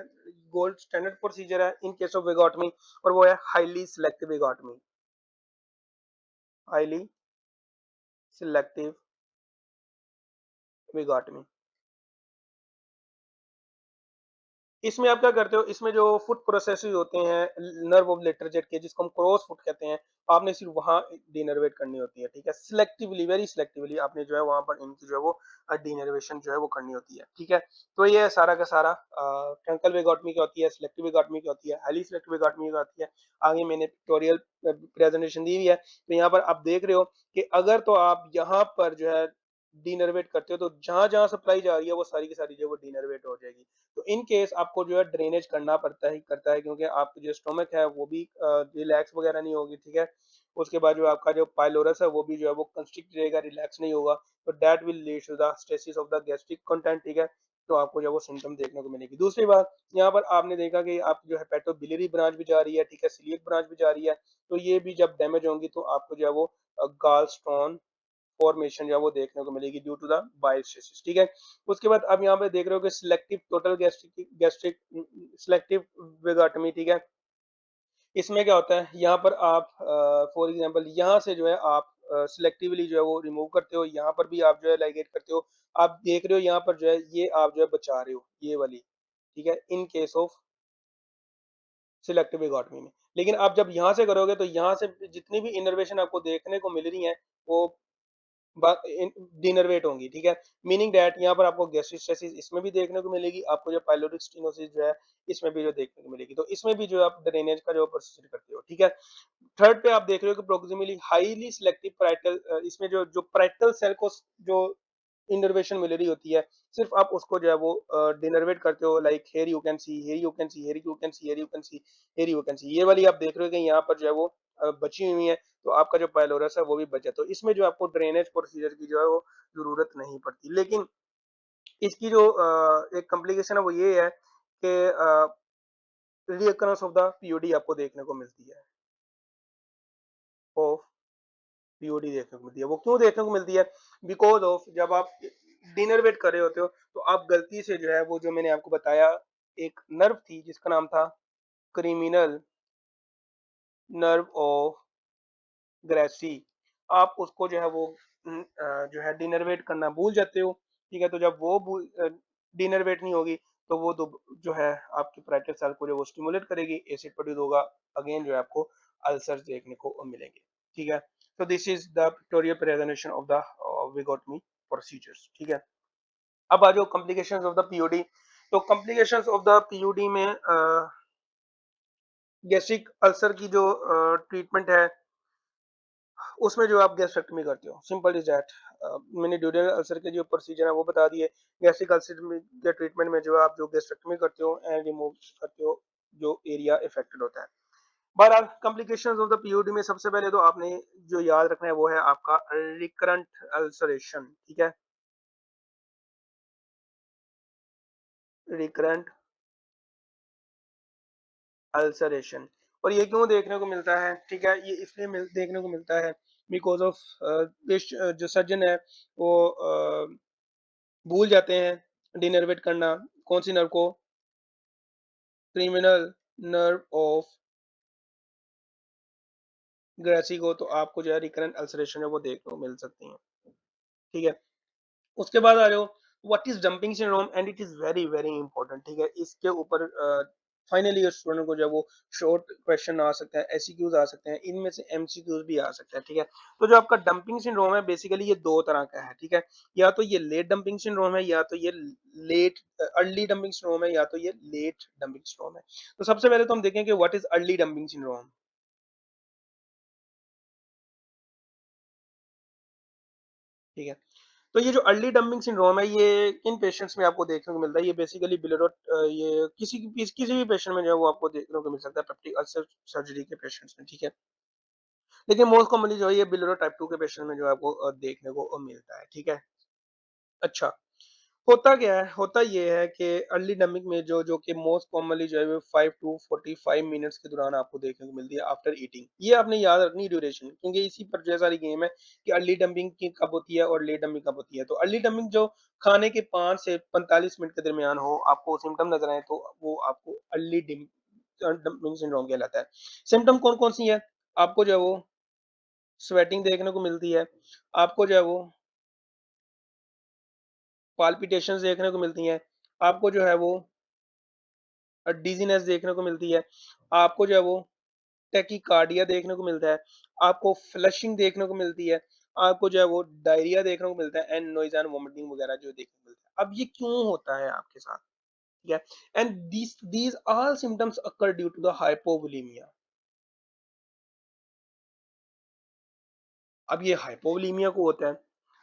गोल्ड स्टैंडर्ड प्रोसीजर है इन केस ऑफ वेगोटमी, और वो है highly selective vagotomy. Highly selective vagotomy. इसमें आप क्या करते हो, इसमें जो फुट प्रोसेसेस होते हैं नर्व ऑफ लेटरजेट के, जिसको हम क्रॉस फुट कहते हैं, आपने सिर्फ वहां डीनर्वेट करनी होती है, ठीक है? सिलेक्टिवली, वेरी सिलेक्टिवली आपने जो है वहां पर इनकी जो है वो डीनर्वेशन जो है वो करनी होती है, ठीक है? तो ये सारा का सारा ट्रंकल वेगोटमी क्या होती है, सिलेक्टिव वेगोटमी क्या होती है, हाईली सिलेक्टिव वेगोटमी क्या होती है। आगे मैंने पिक्टोरियल प्रेजेंटेशन दी हुई है, तो यहाँ पर आप देख रहे हो कि अगर तो आप यहाँ पर जो है डीनर्वेट करते हो तो जहां जहां सप्लाई जा रही है वो सारी की सारी जो है वो डीनर्वेट हो जाएगी। तो इन केस आपको जो है ड्रेनेज करना पड़ता है करता है, क्योंकि आपकी जो स्टोमक है वो भी रिलैक्स वगैरह नहीं होगी, ठीक है। उसके बाद जो आपका जो पाइलोरस है वो भी जो है वो कंस्ट्रिक्ट रहेगा, रिलैक्स नहीं होगा। तो that will lead to the stasis of the gastric content, ठीक है। तो आपको जो है वो सिम्टम देखने को मिलेगी। दूसरी बात, यहाँ पर आपने देखा कि आप जो है हेपेटोबिलियरी ब्रांच भी जा रही है, ठीक है, सीलिएक ब्रांच भी जा रही है। तो ये भी जब डैमेज होंगी तो आपको जो है वो गाल स्टोन फॉर्मेशन जो है वो देखने को मिलेगी ड्यू टू द बायोसिस, ठीक है। उसके बाद अब यहाँ पे देख रहे हो कि selective total gastric gastric selective vagotomy, ठीक है। इसमें क्या होता है, यहाँ पर आप फॉर एग्जांपल यहाँ से जो है आप सिलेक्टिवली जो है वो रिमूव करते हो, यहाँ पर भी आप जो है लाइगेट करते हो। आप देख रहे हो यहाँ पर जो है ये आप जो है बचा रहे हो ये वाली, ठीक है, इन केस ऑफ सिलेक्टिव एगोटमी में। लेकिन आप जब यहाँ से करोगे तो यहाँ से जितनी भी इनर्वेशन आपको देखने को मिल रही है वो डिनरवेट होंगी, ठीक है। मीनिंग दैट यहाँ पर आपको गैस्ट्रिक इसमें भी देखने को मिलेगी, आपको जो पाइलोरिक स्टेनोसिस जो है इसमें भी जो देखने को मिलेगी। तो इसमें भी जो आप ड्रेनेज का जो प्रोसीजर करते हो, ठीक है। थर्ड पे आप देख रहे हो कि प्रोक्सिमली हाईली सिलेक्टिव पैराइटल, इसमें जो जो पैराइटल सेल को जो इनर्वेशन मिल रही होती है, सिर्फ आप उसको जो है वो डिनर्वेट करते हो। Like here you can see, here you can see, here you can see, here you can see, here you can see, ये वाली आप देख रहे हो कि यहाँ पर जो है वो बची हुई है। तो आपका जो पाइलोरस है वो भी बचा, तो इसमें जो आपको ड्रेनेज प्रोसीजर की जो है वो जरूरत नहीं पड़ती। लेकिन इसकी जो एक कॉम्प्लिकेशन है वो ये है कि रीअकरेंस ऑफ द पीओडी आपको देखने को मिलती है, ऑफ पीओडी देखने को मिलती है। वो क्यों देखने को मिलती है? बिकॉज ऑफ जब आप डिनर वेट कर रहे होते हो तो आप गलती से जो है वो जो मैंने आपको बताया एक नर्व थी जिसका नाम था क्रिमिनल नर्व ऑफ ग्रेसी, आप उसको जो है वो जो है डिनरवेट करना भूल जाते हो, ठीक है। तो जब वो डिनरवेट नहीं होगी तो वो जो है आपकी पैराइटल सेल को जो वो स्टिमुलेट करेगी, एसिड प्रोड्यूस होगा, अगेन जो है आपको अल्सर देखने को मिलेंगे, ठीक है। तो this is the pictorial presentation of the vagotomy procedures, ठीक है। अब आ जाओ कॉम्प्लिकेशंस ऑफ द पीओडी। तो कॉम्प्लिकेशंस ऑफ द पीओडी में गैस्ट्रिक अल्सर की जो ट्रीटमेंट है उसमें जो आप गैस्ट्रेक्टमी करते हो, सिंपल इज दैट। मैंने ड्यूडेनल अल्सर के जो प्रोसीजर है वो बता दिए। गैस्ट्रिक अल्सर के ट्रीटमेंट में जो आप जो गैस्ट्रेक्टमी करते हो एंड रिमूव करते हो जो एरिया इफेक्टेड होता है। बहरहाल कॉम्प्लिकेशंस ऑफ द पीओडी में सबसे पहले तो आपने जो याद रखना है वो है आपका रिकरेंट अल्सरेशन, ठीक है। रिकरेंट अल्सरेशन, और ये क्यों देखने को मिलता है, ठीक है, ये इसलिए देखने को मिलता है बिकॉज ऑफ जो सर्जन है वो भूल जाते हैं डिनर्वेट करना कौन सी नर्व को, क्रिमिनल नर्व ऑफ ग्रेसी को। तो आपको जो है रिकरेंट अल्सरेशन है वो देखने को मिल सकती है, ठीक है। उसके बाद आ जाओ what is dumping syndrome and it is very very important, ठीक है। इसके ऊपर फाइनली स्टूडेंट को जो है वो शॉर्ट क्वेश्चन आ सकता है, एससीक्यूज आ सकते हैं, इनमें से एमसीक्यूज भी आ सकता है, ठीक है। तो जो आपका डंपिंग सिंड्रोम है बेसिकली ये दो तरह का है, ठीक है। या तो ये लेट डंपिंग सिंड्रोम है या तो ये लेट अर्ली डंपिंग सिंड्रोम है या तो ये लेट डंपिंग सिंड्रोम है। तो सबसे पहले तो हम देखें कि what is early dumping syndrome, ठीक है। तो ये जो अर्ली डंपिंग सिंड्रोम है ये किन पेशेंट्स में आपको देखने को मिलता है? ये बेसिकली ये किसी भी पेशेंट में जो है वो आपको देखने को मिल सकता है पेप्टिक अल्सर सर्जरी के पेशेंट्स में, ठीक है। लेकिन मोस्ट कॉमनली जो है ये बिलोरो टाइप 2 के पेशेंट में जो है आपको देखने को मिलता है, ठीक है। अच्छा, होता क्या है? होता ये है कि अर्ली डंपिंग में जो जो कि मोस्ट कॉमनली जो है वो 5 टू 45 मिनट्स के दौरान आपको देखने को मिलती है आफ्टर ईटिंग। ये आपने याद रखनी ड्यूरेशन, क्योंकि इसी पर जो है सारी गेम है कि अर्ली डंपिंग की कब होती है और लेट डंपिंग कब होती है। तो अर्ली डंपिंग जो खाने के 5 से 45 मिनट के दरमियान हो, आपको सिम्पटम नजर आए तो वो आपको अर्ली डंपिंग सिंड्रोम कहलाता है। सिम्पटम कौन-कौन सी है? आपको जो है वो स्वेटिंग देखने को मिलती है, आपको जो है वो पाल्पिटेशंस देखने को मिलती हैं, आपको जो है वो डिजीनेस देखने को मिलती है, आपको जो है वो टैकीकार्डिया देखने को मिलता है, आपको फ्लशिंग देखने को मिलती है, आपको जो है वो डायरिया देखने को मिलता है एंड नॉइज़ एंड वोमिटिंग वगैरह जो देखने को मिलता है। अब ये क्यों होता है आपके साथ? ठीक है? And these all symptoms occur due to the hypovolemia। अब ये हाइपोवोलीमिया को होता है,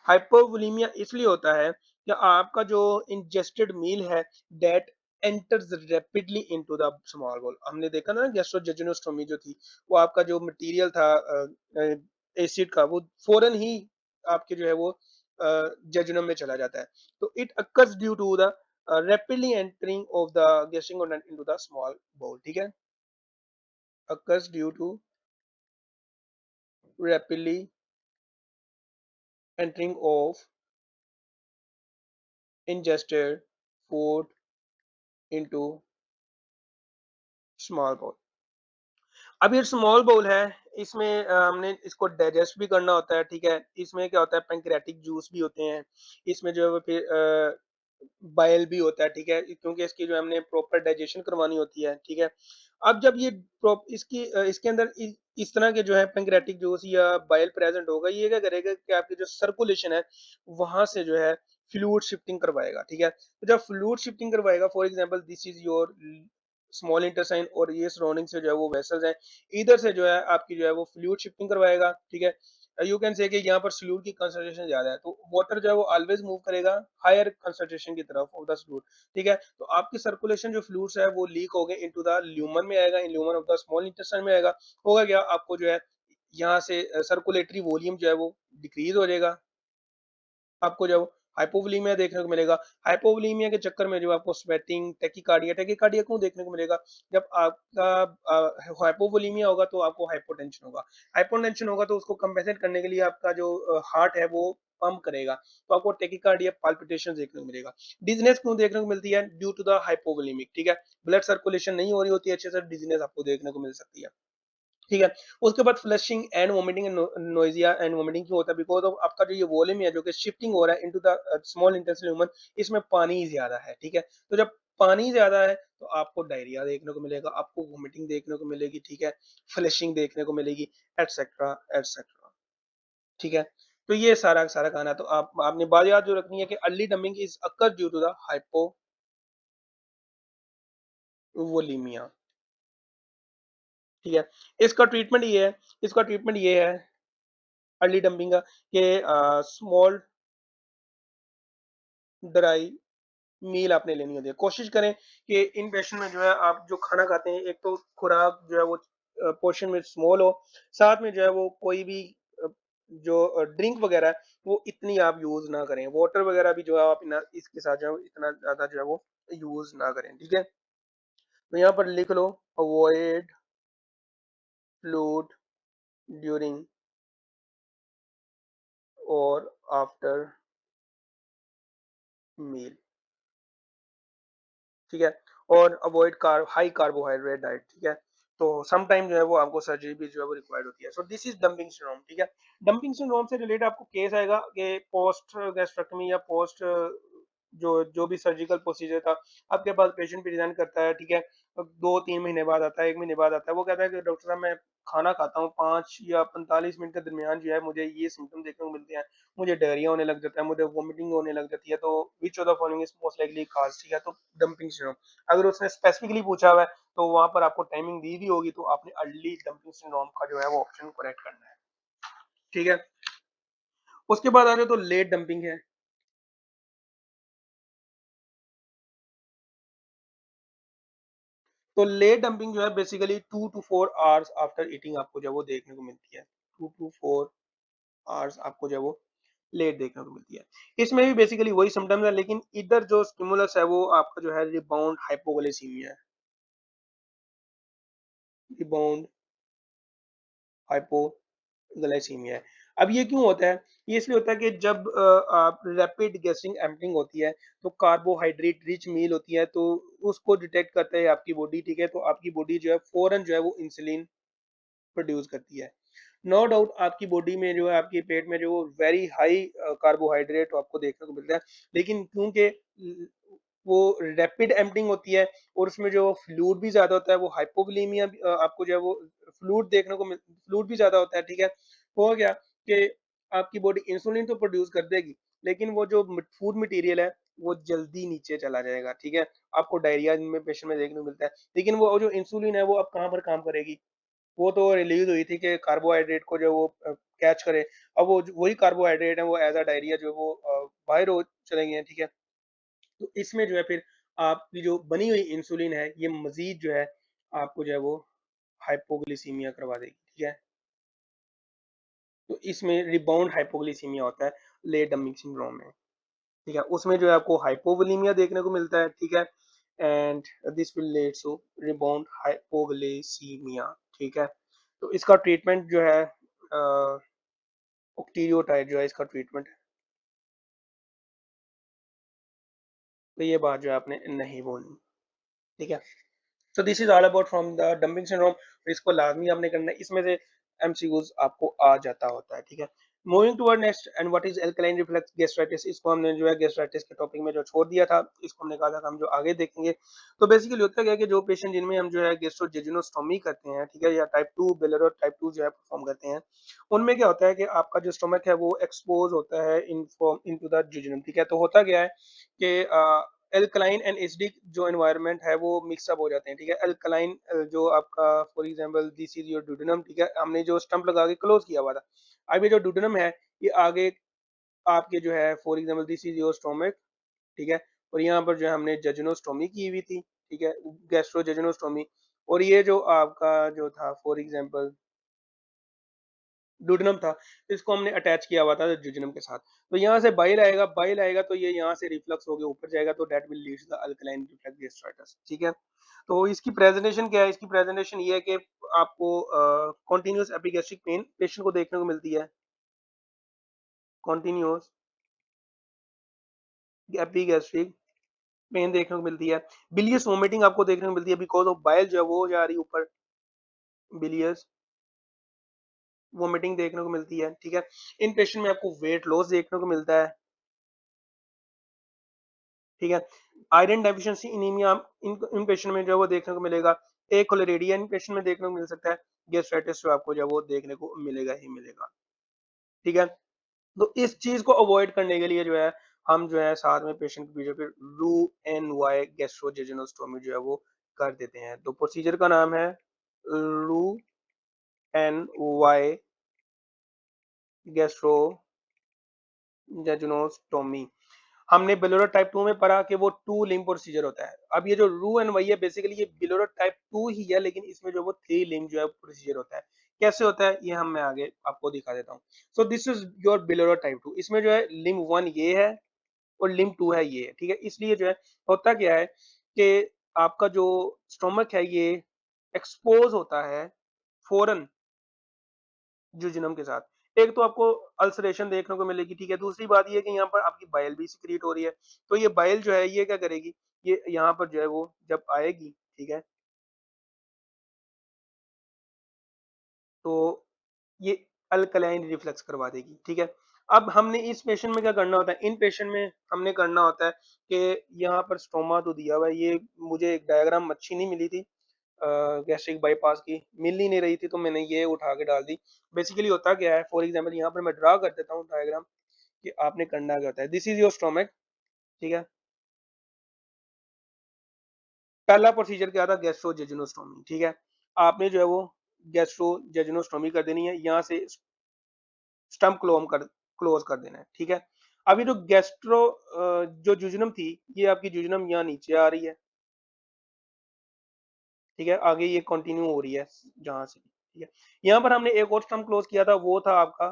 हाइपोवोलीमिया इसलिए होता है कि आपका जो इंजेस्टेड मील है that enters rapidly into the small बोल। हमने देखा ना गैस्ट्रोजेजुनोस्टोमी जो थी, वो आपका जो मटेरियल था एसिड का, वो फौरन ही आपके जो है वो जेजुनम में चला जाता है। तो it occurs due to the rapidly entering of the gastric into the small bowel, ठीक है। occurs due to rapidly entering of ingested food into small bowel। अब ये स्मॉल बाउल है, इसमें हमने इसको डाइजेस्ट भी करना होता है, ठीक है। इसमें क्या होता है, पैंक्रियाटिक जूस भी होते हैं, इसमें जो है वो फिर बाइल भी होता है, ठीक है, क्योंकि इसकी जो हमने प्रॉपर डाइजेशन करवानी होती है, ठीक है। अब जब ये इसके अंदर इस तरह के जो है पैंक्रियाटिक जूस या बाइल प्रेजेंट होगा, ये क्या करेगा कि आपकी जो सर्कुलेशन है वहां से जो है फ्लूइड शिफ्टिंग करवाएगा, ठीक है। तो जब फ्लूइड शिफ्टिंग करवाएगा, for example this is your small intestine और ये सराउंडिंग से जो है वो वेसल्स हैं, इधर से जो है आपकी जो है वो फ्लूइड शिफ्टिंग करवाएगा, ठीक है। यू कैन से कि यहाँ पर फ्लूइड की कंसंट्रेशन ज्यादा है, तो वाटर जो है वो ऑलवेज मूव करेगा हायर कंसंट्रेशन की तरफ ऑफ द फ्लूइड, ठीक है। तो आपकी सर्कुलेशन जो फ्लूइड्स है वो लीक हो गए इनटू द ल्यूमन में आएगा, in lumen of the small intestine में आएगा। होगा क्या, आपको जो है यहाँ से सर्कुलेटरी वॉल्यूम जो है वो डिक्रीज हो जाएगा, आपको जो हाइपोवोलीमिया देखने को मिलेगा। हाइपोवोलीमिया के चक्कर में जो आपको स्वेटिंग, टैकीकार्डिया, टैकीकार्डिया क्यों देखने को मिलेगा, जब आपका हाइपोवोलीमिया होगा तो आपको हाइपोटेंशन होगा। हाइपोटेंशन होगा तो उसको कंपेंसेट करने के लिए आपका जो हार्ट है वो पंप करेगा, तो आपको टैकीकार्डिया, पाल्पिटेशन देखने को मिलेगा। डिजीनेस क्यों देखने को मिलती है, ड्यू टू द हाइपोवोलीमिक, ठीक है। ब्लड सर्कुलेशन नहीं हो रही होती है अच्छे से, डिजीनेस आपको देखने को मिल सकती है, ठीक है। उसके बाद flushing and vomiting, nausea and vomiting क्यों होता है, बिकॉज ऑफ आपका जो ये वॉल्यूम है जो कि शिफ्टिंग हो रहा है into the small intestine human, इसमें पानी ज्यादा है, ठीक है। तो जब पानी ज्यादा है तो आपको डायरिया देखने को मिलेगा, आपको वोमिटिंग देखने को मिलेगी, ठीक है, फ्लशिंग देखने को मिलेगी, एटसेट्रा एटसेट्रा, ठीक है। तो ये सारा सारा खाना, तो आपने बात याद जो रखनी है कि early dumping is occur due to the hypovolaemia, ठीक है। इसका ट्रीटमेंट ये है, इसका ट्रीटमेंट ये है अर्ली डंपिंग का, कि स्मॉल ड्राई मील आपने लेनी होती है। कोशिश करें कि इन पेशेंट में जो है आप जो खाना खाते हैं, एक तो खुराक जो है वो पोर्शन में स्मॉल हो, साथ में जो है वो कोई भी जो ड्रिंक वगैरह है वो इतनी आप यूज ना करें, वाटर वगैरह भी जो है आप इसके साथ जो है इतना ज्यादा जो है वो यूज ना करें, ठीक है। तो यहाँ पर लिख लो, अवॉइड फ्लूड ड्यूरिंग और आफ्टर मील, ठीक है। और अवॉइड हाई कार्बोहाइड्रेट डाइट, ठीक है। तो सम टाइम जो है वो आपको सर्जरी भी जो है वो रिक्वायर्ड होती है। So this is dumping syndrome, ठीक है। डंपिंग सिंड्रोम से रिलेटेड आपको केस आएगा कि पोस्ट गैस्ट्रेक्टमी या पोस्ट जो जो भी सर्जिकल प्रोसीजर था, आपके पास पेशेंट प्रेजेंट करता है, ठीक है। 2-3 महीने बाद आता है, 1 महीने बाद आता है, वो कहता है कि डॉक्टर साहब मैं खाना खाता हूँ 5 या 45 मिनट के दरमियान जो है मुझे ये सिम्टम देखने को मिलते हैं, मुझे डायरिया होने लग जाता है, मुझे वोमिटिंग होने लग जाती है, तो which of the following is most likely cause, ठीक है। तो डंपिंग सिंड्रोम अगर उसने स्पेसिफिकली पूछा हुआ है तो वहां पर आपको टाइमिंग दी भी होगी, तो आपने अर्ली डंपिंग सिंड्रोम का जो है वो ऑप्शन करेक्ट करना है, ठीक है। उसके बाद आ जाए तो लेट डंपिंग है। तो लेट डंपिंग जो है basically 2 to 4 hours after eating आपको जो है वो देखने को मिलती है, 2 to 4 आवर्स आपको जो है वो लेट देखने को मिलती है। इसमें भी बेसिकली वही सिम्टम्स है, लेकिन इधर जो स्टिमुलस है वो आपका जो है रिबाउंड हाइपोग्लाइसीमिया है, रिबाउंड हाइपोग्लाइसीमिया है। अब ये क्यों होता है, ये इसलिए होता है कि जब आप रैपिड गैस्ट्रिक एम्पटिंग होती है, तो कार्बोहाइड्रेट रिच मील होती है, तो उसको डिटेक्ट करता है आपकी बॉडी, ठीक है। तो आपकी बॉडी जो है फौरन जो है वो इंसुलिन प्रोड्यूस करती है। नो डाउट आपकी बॉडी में जो है आपके पेट में जो वेरी हाई कार्बोहाइड्रेट आपको देखने को मिलता है, लेकिन क्योंकि वो रैपिड एम्पटिंग होती है और उसमें जो फ्लूइड भी ज्यादा होता है, वो हाइपोवोलीमिया आपको जो है वो फ्लूइड देखने को फ्लूइड भी ज्यादा होता है, ठीक है। हो गया कि आपकी बॉडी इंसुलिन तो प्रोड्यूस कर देगी, लेकिन वो जो फूड मटेरियल है वो जल्दी नीचे चला जाएगा, ठीक है। आपको डायरिया में पेशेंट में देखने को मिलता है, लेकिन वो जो इंसुलिन है वो अब कहाँ पर काम करेगी, वो तो रिलीज हुई थी कि कार्बोहाइड्रेट को जो वो कैच करे। अब वो वही कार्बोहाइड्रेट है वो एज अ डायरिया जो वो बाहर हो चले गए हैं, ठीक है। तो इसमें जो है फिर आपकी जो बनी हुई इंसुलिन है ये मजीद जो है आपको जो है वो हाइपोग्लिसीमिया करवा देगी, ठीक है। तो इसमें रिबाउंड हाइपोग्लिसीमिया होता है लेट डमिंग सिंड्रोम में, ठीक है। उसमें जो है आपको हाइपोवोलीमिया देखने को मिलता है, ठीक है। And this will lead to rebound hypoglycaemia, ठीक है। तो इसका ट्रीटमेंट जो है ऑक्टीरियोटाइड जो है इसका ट्रीटमेंट है। तो ये बात जो है आपने नहीं बोलनी, ठीक है। So this is all about from the dumping syndrome. इसको लाजमी आपने करना है, इसमें से एमसीक्यूज आपको आ जाता होता है, ठीक है। Moving toward next and what is alkaline reflux gastritis, इसको हमने जो है गैस्ट्राइटिस के टॉपिक में जो छोड़ दिया था, इसको हमने कहा था कि हम जो आगे देखेंगे। तो बेसिकली होता क्या है कि जो पेशेंट जिनमें हम जो है गैस्ट्रोजेजुनोस्टोमी करते हैं, ठीक है, या टाइप 2 बिलियरी टाइप 2 जो है परफॉर्म करते हैं, उनमें क्या होता है कि आपका जो स्टमक है वो एक्सपोज होता है इनटू द जेजुनम, ठीक है। तो होता क्या है कि एल्कलाइन एंड एसिडिक जो एनवायरनमेंट है वो मिक्सअप हो जाते हैं, ठीक है। एल्कलाइन जो आपका for example this is your duodenum, ठीक है, हमने जो स्टम्प लगा के क्लोज किया हुआ था। अब ये जो ड्यूडेनम है ये आगे आपके जो है for example this is your stomach, ठीक है। और यहाँ पर जो है हमने जजनोस्टोमी की हुई थी, ठीक है, गैस्ट्रो जजनोस्टोमी। और ये जो आपका जो था फॉर एग्जांपल डुडेनम था, इसको हमने अटैच किया हुआ था जुजिनम के साथ। तो यहाँ से बाइल आएगा तो ये यहाँ से रिफ्लक्स होके ऊपर जाएगा, तो that will lead to the alkaline reflux gastritis, ठीक है। तो इसकी प्रेजेंटेशन क्या है, इसकी प्रेजेंटेशन ये है कि आपको कॉन्टिन्यूस एपिगैस्ट्रिक पेन पेशेंट को देखने को मिलती है, कॉन्टिन्यूस एपिगैस्ट्रिक पेन देखने को मिलती है। बिलियस वोमिटिंग आपको देखने को मिलती है बिकॉज ऑफ बाइल जो है वो जा रही है ऊपर, बिलियस वोमिटिंग देखने को मिलती है, ठीक है। इन पेशेंट में आपको वेट लॉस देखने को मिलता है, ठीक है। आयरन डेफिशिएंसी एनीमिया इन इन पेशेंट में जो है वो देखने को मिलेगा। एक कोलेरेडिया इन पेशेंट में देखने को मिल सकता है। गैस्ट्राइटिस जो आपको जो है वो देखने को मिलेगा ही मिलेगा, ठीक है। तो इस चीज को अवॉइड करने के लिए जो है हम जो है साथ में पेशेंट की जो फिर रू एन वाई गैस्ट्रोजेजुनोस्टोमी जो है वो कर देते हैं। तो प्रोसीजर का नाम है रू एन वाई गैस्ट्रोजेजुनोस्टोमी। हमने बिलोरो टाइप 2 में पढ़ा कि वो टू लिंग प्रोसीजर होता है। अब ये जो रू एंड वाई है बेसिकली ये बिलोरो टाइप 2 ही है, लेकिन इसमें जो वो थ्री लिंग जो है प्रोसीजर होता है। कैसे होता है ये हम मैं आगे आपको दिखा देता हूँ। सो this is your Bolero type 2। इसमें जो है लिंग 1 ये है और लिंग 2 है ये, ठीक है। इसलिए जो है होता क्या है कि आपका जो स्टोमक है ये एक्सपोज होता है फॉरन जुजिनम के साथ। एक तो आपको अल्सरेशन देखने को मिलेगी, ठीक है। दूसरी बात ये है कि यहाँ पर आपकी बाइल भी सिक्रीट हो रही है। तो ये बाइल जो है ये क्या करेगी, ये यहाँ पर जो है वो जब आएगी, ठीक है, तो ये अल्कलाइन रिफ्लक्स करवा देगी, ठीक है। अब हमने इस पेशेंट में क्या करना होता है, इन पेशेंट में हमने करना होता है कि यहाँ पर स्टोमा तो दिया हुआ है, ये मुझे एक डायग्राम अच्छी नहीं मिली थी गैस्ट्रिक बाईपास की, मिल ही नहीं रही थी, तो मैंने ये उठा के डाल दी। बेसिकली होता क्या है, फॉर एग्जांपल यहाँ पर मैं ड्रा कर देता हूँ डायग्राम कि आपने करना क्या होता है। दिस इज योर स्टोमक, ठीक है। पहला प्रोसीजर क्या था, गैस्ट्रोजेजुनोस्टोमी, ठीक है। आपने जो है वो गैस्ट्रोजेजुनोस्टोमी कर देनी है, यहाँ से स्टम्प क्लोज कर देना है, ठीक है। अभी जो जो जुजनम थी ये आपकी जुजनम यहाँ नीचे आ रही है, ठीक है, आगे ये कंटिन्यू हो रही है जहां से, ठीक है। यहाँ पर हमने एक और स्टम्प क्लोज किया था, वो था आपका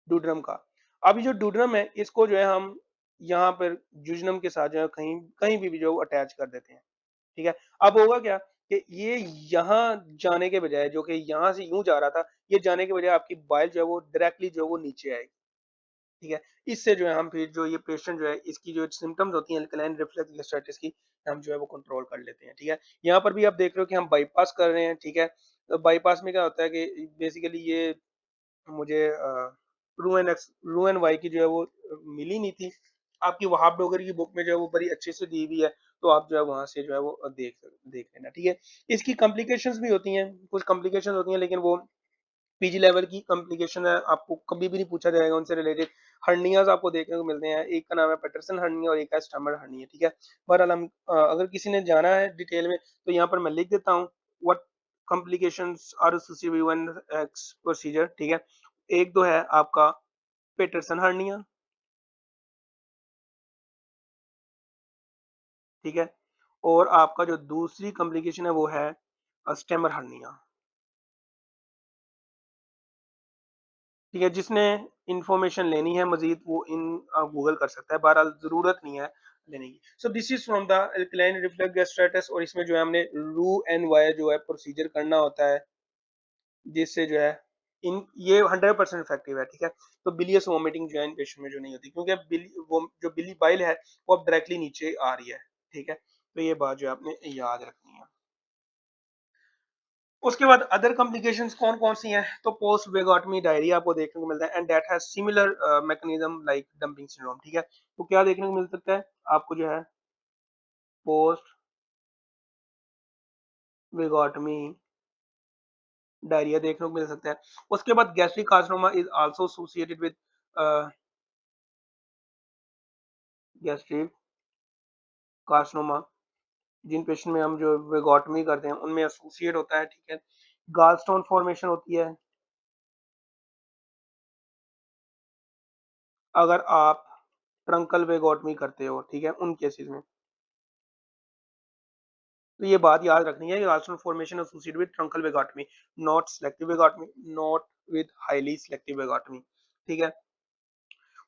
डूड्रम का। अभी जो डूड्रम है इसको जो है हम यहाँ पर जुजनम के साथ जो है कहीं कहीं भी जो अटैच कर देते हैं, ठीक है। अब होगा क्या कि ये यहाँ जाने के बजाय जो कि यहाँ से यूं जा रहा था, ये जाने के बजाय आपकी बाइल जो है वो डायरेक्टली जो है वो नीचे आएगी, ठीक है। इससे जो है हम फिर जो ये पेशेंट जो है इसकी जो सिम्टम्स होती हैं अल्कलाइन रिफ्लक्स गैस्ट्राइटिस की, हम जो है वो कंट्रोल कर लेते हैं, ठीक है। यहाँ पर भी आप देख रहे हो कि हम बाईपास कर रहे हैं, ठीक है। तो बाईपास में क्या होता है कि बेसिकली ये मुझे रू एन वाई की जो है वो मिली नहीं थी। आपकी वहाब डोगर की बुक में जो है वो बड़ी अच्छे से दी हुई है, तो आप जो है वहां से जो है वो देख लेना, ठीक है। इसकी कॉम्प्लिकेशंस भी होती हैं, कुछ कॉम्प्लिकेशंस होती हैं, लेकिन वो पीजी लेवल की कॉम्प्लिकेशन है, आपको कभी भी नहीं पूछा जाएगा उनसे रिलेटेड। हर्नियाज आपको देखने को मिलते हैं, एक का नाम है पेटरसन हर्निया और एक है स्टमर हर्निया, ठीक है। बहरहाल हम अगर किसी ने जाना है डिटेल में तो यहाँ पर मैं लिख देता हूँ what complications are associated with one X procedure, ठीक है। एक तो है आपका पेटरसन हर्निया, ठीक है, और आपका जो दूसरी कॉम्प्लिकेशन है वो है स्टेमर हर्निया, ठीक है। जिसने इंफॉर्मेशन लेनी है मजीद वो इन गूगल कर सकता है, बहरहाल जरूरत नहीं है लेने की। सो this is from the alkaline reflux gastritis, और इसमें जो है हमने रू एंड वाई जो है प्रोसीजर करना होता है, जिससे जो है इन ये 100% इफेक्टिव है, ठीक है। तो बिलियस वोमिटिंग जो है इन पेशेंट में जो नहीं होती, क्योंकि वो जो बिली बाइल है वो अब डायरेक्टली नीचे आ रही है, ठीक है। तो ये बात जो है आपने याद रखनी है। उसके बाद अदर कॉम्प्लिकेशंस कौन कौन सी हैं, तो पोस्ट वेगोटमी डायरिया आपको देखने को मिलता है, and that has similar mechanism like dumping syndrome, ठीक है। तो क्या देखने को मिल सकता है आपको जो है पोस्ट वेगोटमी डायरिया देखने को मिल सकता है। उसके बाद gastric carcinoma is also associated with gastric carcinoma, जिन पेशेंट में हम जो वेगोटमी करते हैं उनमें एसोसिएट होता है, ठीक है। गॉलस्टोन फॉर्मेशन होती है अगर आप ट्रंकल वेगोटमी करते हो, ठीक है, उन केसेस में। तो ये बात याद रखनी है कि gallstone formation associated with truncal vagotomy, not selective vagotomy, not with highly selective vagotomy, ठीक है।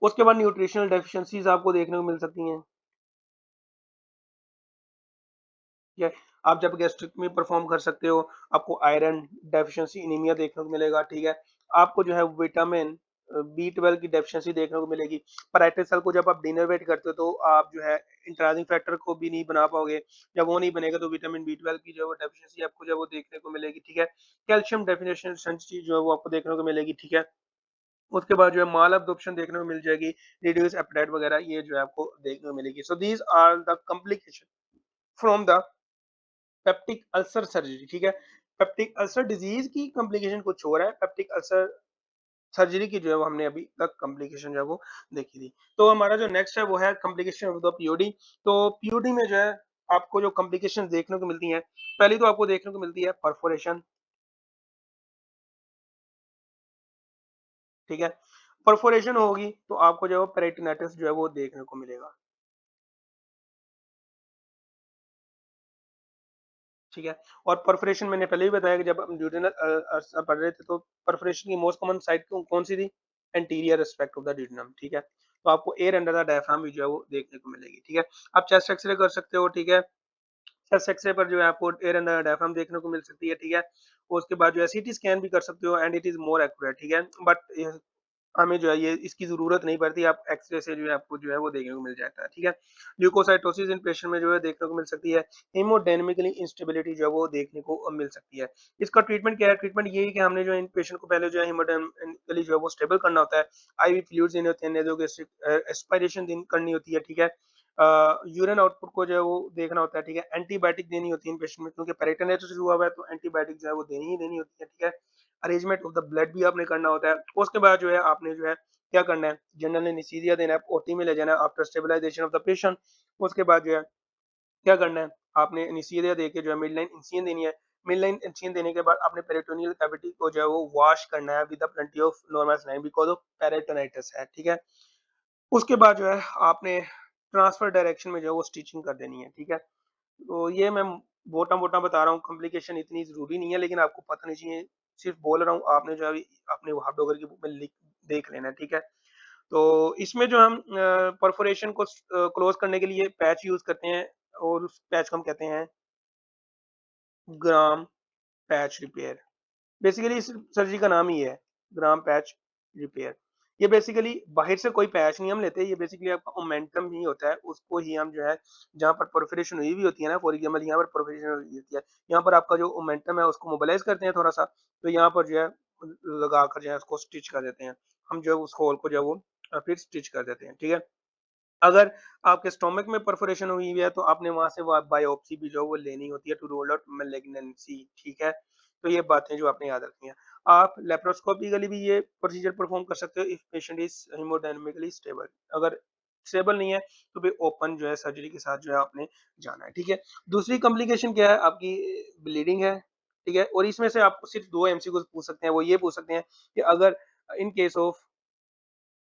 उसके बाद न्यूट्रिशनल डेफिशिएंसीज आपको देखने को मिल सकती हैं, ठीक है। आप जब गैस्ट्रिक में परफॉर्म कर सकते हो, आपको आयरन डेफिशिएंसी एनीमिया देखने को मिलेगा, ठीक है। आपको जो है विटामिन बी 12 की डेफिशिएंसी देखने को मिलेगी। पैराइटल सेल को जब आप डिनर्वेट करते हो तो आप जो है इंटरैक्टिंग फैक्टर को भी नहीं बना पाओगे, जब वो नहीं बनेगा तो विटामिन बी 12 की जो डेफिशिएंसी आपको जो है वो देखने को मिलेगी, ठीक है। कैल्शियम डेफिशिएंसी जो है वो आपको देखने को मिलेगी, ठीक है। उसके बाद जो है माल अब्जॉर्प्शन देखने को मिल जाएगी, रिड्यूस एपेटाइट वगैरह ये जो है आपको देखने को मिलेगी। So these are the complication from the peptic ulcer surgery, ठीक है। पेप्टिक अल्सर डिजीज की कॉम्प्लिकेशन कुछ और है, पेप्टिक अल्सर सर्जरी की जो है वो हमने अभी तक कॉम्प्लिकेशन जो है वो देखी थी। तो हमारा जो नेक्स्ट है वो है कॉम्प्लिकेशन ऑफ द पीओडी। तो पीओडी में जो है आपको जो कॉम्प्लिकेशन देखने को मिलती हैं, पहली तो आपको देखने को मिलती है परफोरेशन, ठीक है। परफोरेशन होगी तो आपको जो है पेरिटोनाइटिस जो है वो देखने को मिलेगा, ठीक है। और परफोरेशन मैंने पहले ही बताया कि जब हम ड्यूडेनल पढ़ रहे थे तो परफोरेशन की मोस्ट कॉमन साइट कौन सी थी, anterior aspect of the duodenum, ठीक है। तो आपको एयर अंडर द डायफ्राम भी जो है वो देखने को मिलेगी, ठीक है। आप चेस्ट एक्सरे कर सकते हो, ठीक है। चेस्ट एक्सरे पर जो है आपको एयर अंडर द डायफ्राम देखने को मिल सकती है, ठीक है। उसके बाद जो है सीटी स्कैन भी कर सकते हो and it is more accurate, ठीक है। बट हमें जो है ये इसकी ज़रूरत नहीं पड़ती, आप एक्स-रे से जो है आपको जो है वो देखने को मिल जाता है, ठीक है। ल्यूकोसाइटोसिस इन पेशेंट में जो है देखने को मिल सकती है, हेमोडायनामिकली इंस्टेबिलिटी जो है वो देखने को मिल सकती है। इसका ट्रीटमेंट क्या है? ट्रीटमेंट ये है कि हमने जो इन पेशेंट को पहले जो है हेमोडायनामिकली जो है वो स्टेबल करना होता है, आईवी फ्लूइड्स देने होते हैं, नेज़ोगैस्ट्रिक एस्पिरेशन दिन करनी होती है, ठीक है। यूरिन आउटपुट को जो है वो देखना होता है, ठीक है। एंटीबायोटिक देनी होती है इन पेशेंट में क्योंकि पेरिटोनाइटिस हुआ हुआ है तो एंटीबायोटिक जो है वो देनी ही देनी होती है, ठीक है। अरेंजमेंट ऑफ द ब्लड भी आपने करना होता है। उसके बाद जो है आपने जो है क्या करना है, जनरल एनेस्थीसिया देना है, ओटी में ले जाना है after stabilisation of the patient. उसके बाद जो है क्या करना है, आपने एनेस्थीसिया देके जो है मिड लाइन इंसिजन देनी है। मिड लाइन इंसिजन देने के बाद आपने पेरिटोनियल कैविटी को जो है वो वॉश करना है with plenty of normal saline because of peritonitis है, ठीक है। उसके बाद जो है आपने ट्रांसफर डायरेक्शन में जो है वो स्टिचिंग कर देनी है, ठीक है। तो ये मैं मोटा-मोटा बता रहा हूँ, कॉम्प्लिकेशन इतनी ज़रूरी नहीं है लेकिन आपको पता नहीं चाहिए, सिर्फ़ बोल रहा हूँ, आपने जो है अभी अपने वहाब डॉगर की बुक में लिख देख लेना है, ठीक है। तो इसमें जो हम परफोरेशन को क्लोज़ करने के लिए पैच यूज़ करते हैं और उस पैच को हम कहते हैं ग्राम पैच रिपेयर। बेसिकली इस सर्जरी का नाम ही है ग्राम पैच रिपेयर। ये बेसिकली बाहर से कोई पैच नहीं हम लेते, ये बेसिकली आपका मोमेंटम ही होता है, उसको ही हम जो है जहाँ पर परफोरेशन हुई हुई होती है ना, फॉर एग्जांपल यहाँ पर परफोरेशन हुई होती है, यहाँ पर आपका जो मोमेंटम है उसको मोबिलाइज करते हैं थोड़ा सा, तो यहाँ पर जो है लगाकर जो है उसको स्टिच कर देते हैं। हम जो है उस होल को जो है वो फिर स्टिच कर देते हैं, ठीक है। अगर आपके स्टोमक में परफोरेशन हुई हुई है तो आपने वहां से वो बायोप्सी भी जो है वो लेनी होती है टू रूल आउट मैलिग्नेंसी, ठीक है। तो ये बातें जो आपने याद रखनी है। आप लेप्रोस्कोपिकली भी ये प्रोसीजर परफॉर्म कर सकते हो इफ पेशेंट इज हेमोडायनामिकली स्टेबल। अगर स्टेबल नहीं है तो फिर ओपन जो है सर्जरी के साथ जो है आपने जाना है, ठीक है। दूसरी कॉम्प्लिकेशन क्या है, आपकी ब्लीडिंग है, ठीक है? और इसमें से आपको सिर्फ 2 एमसीक्यूज़ पूछ सकते हैं, वो ये पूछ सकते हैं कि अगर in case of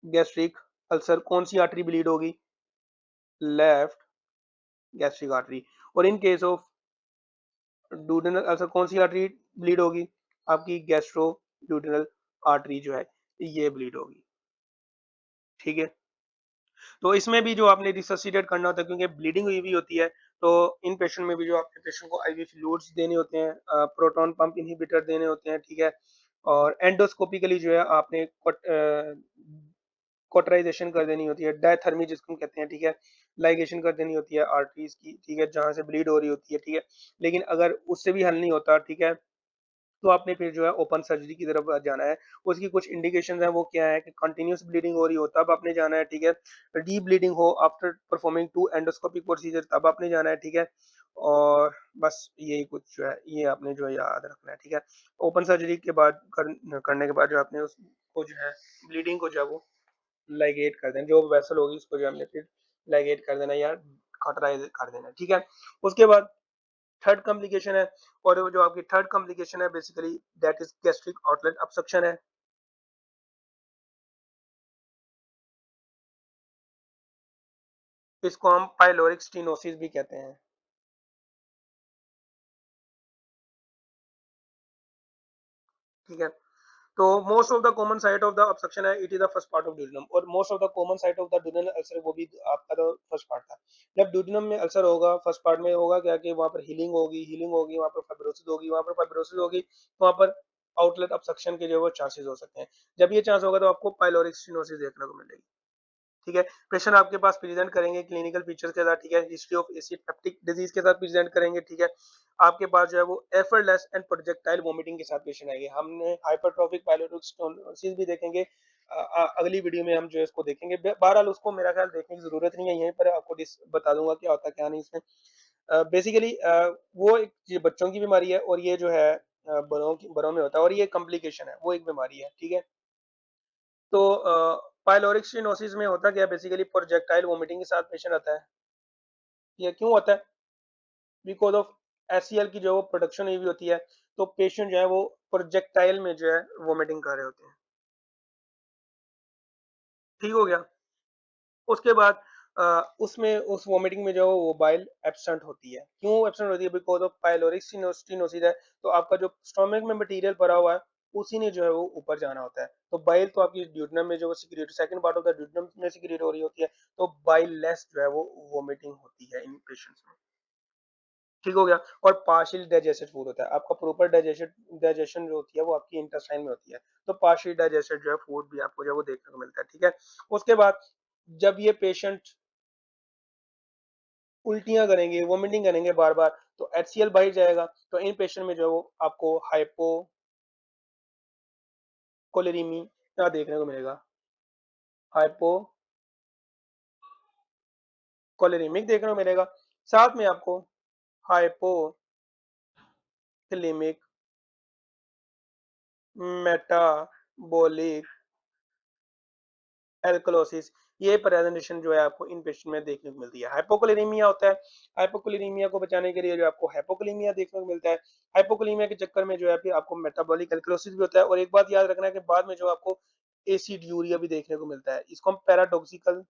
gastric ulcer कौन-सी आर्टरी ब्लीड होगी? Left gastric artery. और इन केस ऑफ डुodenal अल्सर कौन-सी आर्टरी ब्लीड होगी? आपकी गैस्ट्रोड्यूडेनल आर्टरी जो है, ये ब्लीड होगी। ठीक है? तो इसमें भी जो आपने रिससिटेट करना होता है क्योंकि ब्लीडिंग हुई हुई होती है, तो इन पेशेंट में भी जो आपके पेशेंट को आईवी फ्लूइड्स देने होते हैं, प्रोटॉन पंप इन्हिबिटर देने होते हैं, ठीक है? और एंडोस्कोपिकली जो है आपने कॉटराइजेशन कर देनी होती है, डायथर्मी जिसको हम कहते हैं, ठीक है? लाइगेशन कर देनी होती है आर्टरीज़ की, ठीक है? जहाँ से ब्लीड हो रही होती है, ठीक है? लेकिन अगर उससे भी हल नहीं होता, ठीक है? तो आपने फिर जो है ओपन सर्जरी की तरफ जाना है। उसकी कुछ इंडिकेशंस हैं, वो क्या है कि कंटीन्यूअस ब्लीडिंग हो रही हो तब आपने जाना है, ठीक है? डीप ब्लीडिंग हो आफ्टर परफॉर्मिंग 2 एंडोस्कोपिक प्रोसीजर तब आपने जाना है, ठीक है? और बस यही कुछ जो है, ये आपने जो है याद रखना है, ठीक है? ओपन सर्जरी के बाद करने के बाद जो आपने उसको जो है ब्लीडिंग को जो है वो लाइगेट कर देना, जो वेसल होगी उसको जो हमने फिर लाइगेट कर देना या कॉटराइज़ कर देना, ठीक है? उसके बाद थर्ड कॉम्प्लिकेशन है, और वो जो आपकी थर्ड कॉम्प्लिकेशन है basically that is gastric outlet obstruction है। इसको हम पाइलोरिक स्टेनोसिस भी कहते हैं। ठीक है? तो most of the common site of the obstruction है, it is the first part of duodenum, और most of the common site of the duodenal ulcer वो भी आपका तो फर्स्ट पार्ट था। जब ड्यूडेनम में अल्सर होगा फर्स्ट पार्ट में होगा क्या कि वहां पर हीलिंग होगी, वहां पर फाइब्रोसिस होगी, वहां पर फाइब्रोसिस होगी तो वहां पर आउटलेट ऑब्स्ट्रक्शन के जो वो चांसेस हो सकते हैं। जब ये चांस होगा तो आपको पाइलोरिक स्टेनोसिस देखने को मिलेगी। ठीक है? पेशेंट आपके पास प्रेजेंट करेंगे क्लिनिकल फीचर्स के साथ, ठीक है? History of acid peptic disease के साथ प्रेजेंट करेंगे, ठीक है? आपके पास जो है वो एफर्टलेस एंड प्रोजेक्टाइल वोमिटिंग के साथ पेशेंट आएंगे। हमने हाइपरट्रोफिक पाइलोरिक स्टोनोसिस भी देखेंगे, अगली वीडियो में हम जो है इसको देखेंगे। बहरहाल उसको मेरा ख्याल देखने की जरूरत नहीं है, यहीं पर आपको बता दूंगा क्या होता है क्या नहीं इसमें। बेसिकली वो एक ये बच्चों की बीमारी है, और ये जो है बड़ों में होता है, और ये कॉम्प्लिकेशन है, वो एक बीमारी है, ठीक है? तो पाइलोरिक स्टेनोसिस में होता क्या है बेसिकली प्रोजेक्टाइल वोमिटिंग के साथ पेशेंट आता है। ये क्यों होता है? बिकॉज ऑफ एचसीएल की जो प्रोडक्शन हुई होती है, तो पेशेंट जो है वो प्रोजेक्टाइल में जो है वोमिटिंग कर रहे होते हैं। ठीक हो गया? उसके बाद उसमें उस वोमिटिंग में जो वो बाइल एब्सेंट होती है। क्यों एब्सेंट होती है? बिकॉज ऑफ पाइलोरिक स्टेनोसिस है, तो आपका जो स्टोमक में मटेरियल भरा हुआ है उसी ने जो है वो ऊपर जाना होता है। तो बाइल तो आपकी ड्यूडेनम में जो वो secrete second part of the duodenum में सिक्रेट हो रही होती है, तो बाइल लेस जो है वो वोमिटिंग होती है इन पेशेंट्स में। ठीक हो गया? और पार्शियल डाइजेस्टेड फूड होता है। आपका प्रॉपर डाइजेशन जो होती है वो आपकी इंटेस्टाइन में होती है। तो पार्शियल डाइजेस्टेड जो है फूड भी आपको जो है वो देखने को मिलता है, ठीक है? उसके बाद जब ये पेशेंट उल्टियाँ करेंगे, वोमिटिंग करेंगे बार-बार, तो एचसीएल बढ़ जाएगा। तो इन पेशेंट में जो है वो आपको हाइपोकोलेरीमिया देखने को मिलेगा। हाइपोकोलेरीमिक देखने को मिलेगा। साथ में आपको हाइपोकैलेमिक मेटाबॉलिक एल्कलोसिस, ये प्रेजेंटेशन जो है आपको इन पेशेंट में देखने को मिलती है। हाइपोकोलेरीमिया होता है, हाइपोकोलेरीमिया को बचाने के लिए जो आपको हाइपोकोलीमिया देखने को मिलता है। हाइपोकोलीमिया के चक्कर में जो है फिर आपको मेटाबॉलिक एल्कलोसिस भी होता है, और एक बात याद रखना है कि बाद में जो आपको एसिड यूरिया भी देखने को मिलता है। इसको हम पैराडॉक्सिकल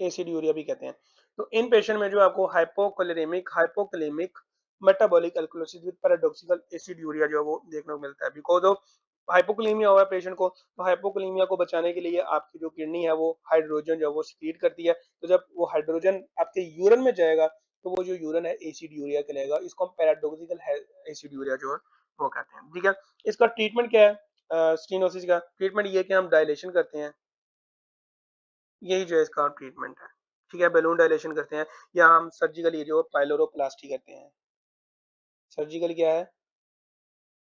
एसिड यूरिया भी कहते हैं। तो इन पेशेंट में जो आपको hypokalaemic metabolic alkalosis with paradoxical aciduria जो है वो देखने को मिलता है। बिकॉज ऑफ हाइपोकोलीमिया हुआ है पेशेंट को, तो हाइपोकोलीमिया को बचाने के लिए आपकी जो किडनी है वो हाइड्रोजन जो है वो सिक्रीट करती है। तो जब वो हाइड्रोजन आपके यूरिन में जाएगा तो वो जो यूरिन है एसिड यूरिया कहलाएगा। इसको हम पैराडॉक्सिकल एसिड यूरिया जो है वो कहते हैं, ठीक है? इसका ट्रीटमेंट क्या है? स्टेनोसिस का ट्रीटमेंट ये कि हम डायलेशन करते हैं, यही जो है इसका ट्रीटमेंट है। ठीक है? बैलून डायलेशन करते हैं, या हम सर्जिकली जो पाइलोरोप्लास्टी करते हैं। सर्जिकल क्या है?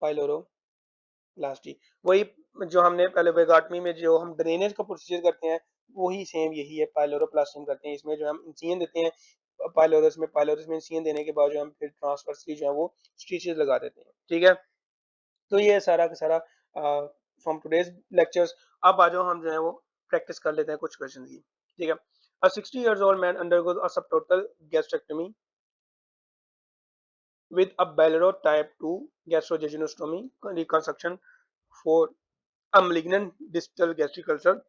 पाइलोरोप्लास्टी। वही जो हमने पहले वेगाटमी में जो हम ड्रेनेज का प्रोसीजर करते हैं, वही सेम यही है, पाइलोरोप्लास्टी हम करते हैं। इसमें जो हम इंसिजन देते हैं पाइलोरस में इंसिजन देने के बाद जो हम फिर ट्रांसवर्सली जो है वो स्टिचेस लगा देते हैं। ठीक है? तो ये सारा का सारा फ्रॉम टुडेज लेक्चर्स। अब आ जाओ हम जो है वो प्रैक्टिस कर लेते हैं कुछ क्वेश्चन की। ठीक है? A 60 years old man undergoes a subtotal gastrectomy with a Ballero type 2 gastrojejunostomy reconstruction for a malignant distal gastric ulcer.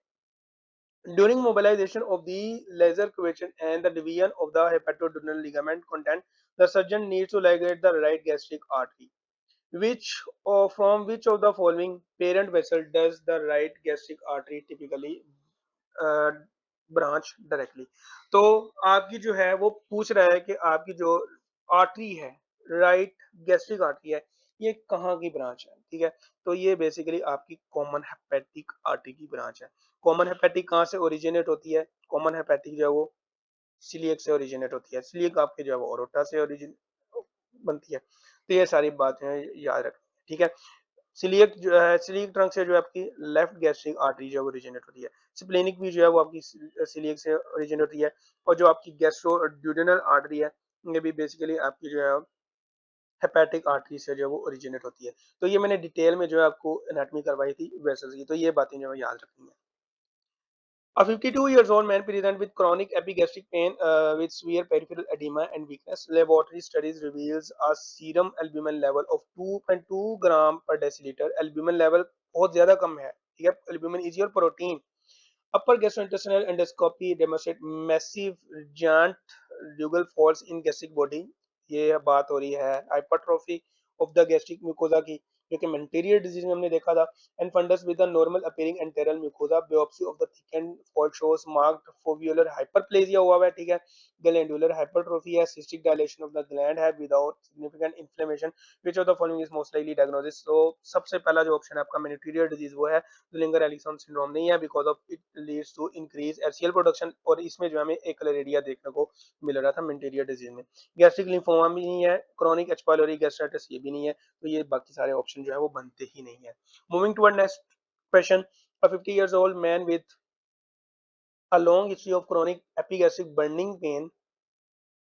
During mobilization of the laser curvature and the division of the hepatoduodenal ligament content, the surgeon needs to ligate the right gastric artery. Which or from which of the following parent vessel does the right gastric artery typically branch directly? तो आपकी जो है वो पूछ रहा है कि आपकी जो आर्टरी है, राइट गैस्ट्रिक आर्टरी है, ये कहाँ की ब्रांच है, ठीक है? तो ये बेसिकली आपकी कॉमन हेपेटिक आर्टरी की ब्रांच है। कॉमन हेपेटिक कहाँ से ओरिजिनेट होती है? कॉमन हेपेटिक जो है वो सिलियक से ओरिजिनेट होती है। सिलियक आपके जो है वो ओरोटा से ओरिजिन बनती है। तो ये सारी बातें याद रखनी है, ठीक है? सिलियक जो है, सिलियक ट्रंक से जो है आपकी लेफ्ट गैस्ट्रिक आर्टरी जो है वो ओरिजिनेट होती है। स्प्लेनिक भी जो है वो आपकी सिलियक से ओरिजिनेट होती है। और जो आपकी गैस्ट्रो ड्यूडेनल आर्टरी है, ये भी बेसिकली आपकी जो है हेपेटिक आर्टरी से जो है वो ओरिजिनेट होती है। तो ये मैंने डिटेल में जो है आपको एनाटॉमी करवाई थी वेसल्स की, तो ये बातें जो है याद रखनी है। A 52 years old man presents with chronic epigastric pain with severe peripheral edema and weakness. Laboratory studies reveals a serum albumin level of 2.2 gram per deciliter. Albumin level बहुत ज्यादा कम है, ठीक है? Albumin is your protein. Upper gastrointestinal endoscopy demonstrate massive giant dugal folds in gastric body. ये बात हो रही है hypertrophy of the gastric mucosa की, जो कि menterier disease में हमने देखा था. And fundus with a normal appearing enteral mucosa. Biopsy of the thickened fold shows marked foveolar hyperplasia हुआ है, ठीक है? Glandular hypertrophy है, cystic dilation of the gland है without significant inflammation. Which of the following is most likely diagnosis? तो सबसे पहला जो ऑप्शन है आपका menterior disease वो है. लिंगर एलिसन सिंड्रोम नहीं है, because of it leads to increase HCl production, और इसमें जो हमें एकलेरिया देखने को मिल रहा था मेंटेरियर डिजीज में. गैस्ट्रिक लिम्फोमा भी नहीं है, क्रॉनिक एच पाइलोरी गैस्ट्राइटिस ये भी नहीं है, तो ये बाकी सारे ऑप्शन जो है वो बनते ही नहीं है. Moving toward next question. A 50 years old man with a long history of chronic epigastric burning pain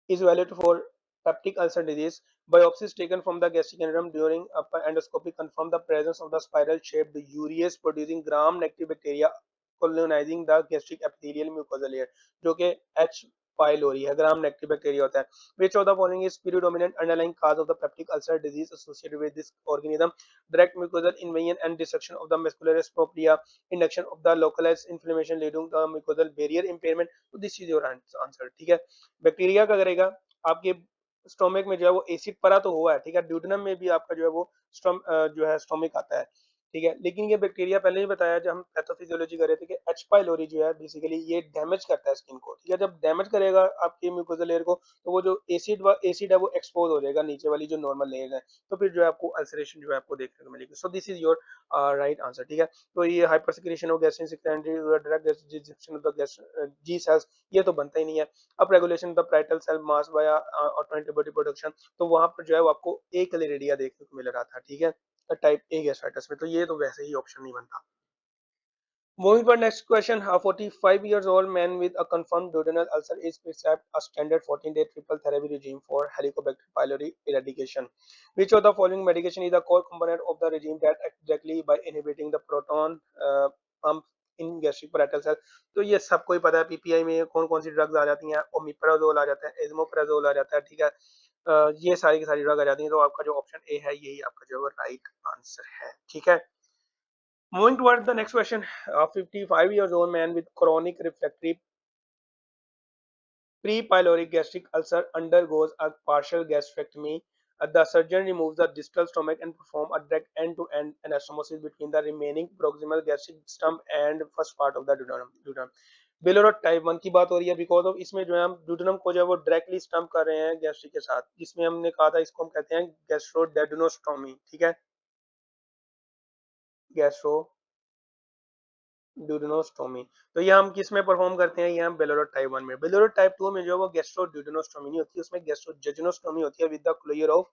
is evaluated for peptic ulcer disease. Biopsies taken from the gastric aneurysm during upper endoscopy confirm the presence of the spiral-shaped urease-producing gram-negative bacteria colonizing the gastric epithelial mucosal layer, जो कि H. pylori है, gram negative bacteria होता है. Which of the following is predominant underlying cause of the peptic ulcer disease associated with this organism? Direct mucosal invasion and destruction of the muscularis propria, induction of the localized inflammation leading to the mucosal barrier impairment. So this is your answer, ठीक है? Bacteria क्या करेगा, आपके stomach में जो है वो acid परा तो हुआ है, ठीक है? ड्यूडेनम में भी आपका जो है वो जो है स्टोमक आता है, ठीक है? लेकिन ये बैक्टीरिया पहले ही बताया जब हम पैथोफिजियोलॉजी कर रहे थे कि एच पाइलोरी जो है बेसिकली ये डैमेज करता है स्किन को, ठीक है? जब डैमेज करेगा आपकी म्यूकोसा लेयर को, तो वो जो एसिड है वो एक्सपोज हो जाएगा नीचे वाली जो नॉर्मल लेयर है, तो फिर जो है आपको अल्सरेशन जो है आपको देखने को मिलेगी. So this is your right answer, ठीक है? तो ये hyper secretion of gastrin secondary direct rejection of the G cells, ये तो बनता ही नहीं है. अब regulation the parietal cell mass by auto antibody production, तो वहां पर जो है वो आपको एक कलेरिया देखने को मिल रहा था, ठीक है? टाइप ए गैस्ट्राइटिस में, तो ये तो वैसे ही ऑप्शन नहीं बनता. Moving for next question, a 45 years old man with a confirmed duodenal ulcer is prescribed a standard 14-day triple therapy regime for Helicobacter pylori eradication. Which of the following medication is a core component of the regime that acts directly by inhibiting the proton pump in gastric parietal cell? तो ये सबको ही पता है PPI में कौन कौन सी drugs आ जाती हैं. ओमिप्राजोल आ जाता है, एजमोप्राजोल आ जाता है, ठीक है? ये सारी की सारी ड्रग आ जाती हैं, तो आपका जो ऑप्शन ए है यही आपका जो है राइट आंसर है, ठीक है? Moving towards the next question, a 55 years old man with chronic refractory pre-pyloric gastric ulcer undergoes a partial gastrectomy. The surgeon removes the distal stomach and performs a direct end-to-end anastomosis between the remaining proximal gastric stump and first part of the duodenum. Bolero type 1 की बात हो रही है, because of इसमें जो है हम duodenum को जो है वो डायरेक्टली स्टम्प कर रहे हैं गैस्ट्रिक के साथ, जिसमें हमने कहा था इसको हम कहते हैं गैस्ट्रोडेडुनोस्टोमी, ठीक है? गैस्ट्रो ड्यूडेनोस्टोमी. तो ये हम किस में परफॉर्म करते हैं? ये हम बेलोरो टाइप 1 में. बेलोरो टाइप 2 में जो है वो गैस्ट्रो ड्यूडेनोस्टोमी नहीं होती, उसमें गैस्ट्रोजेजुनोस्टोमी होती है with the closure of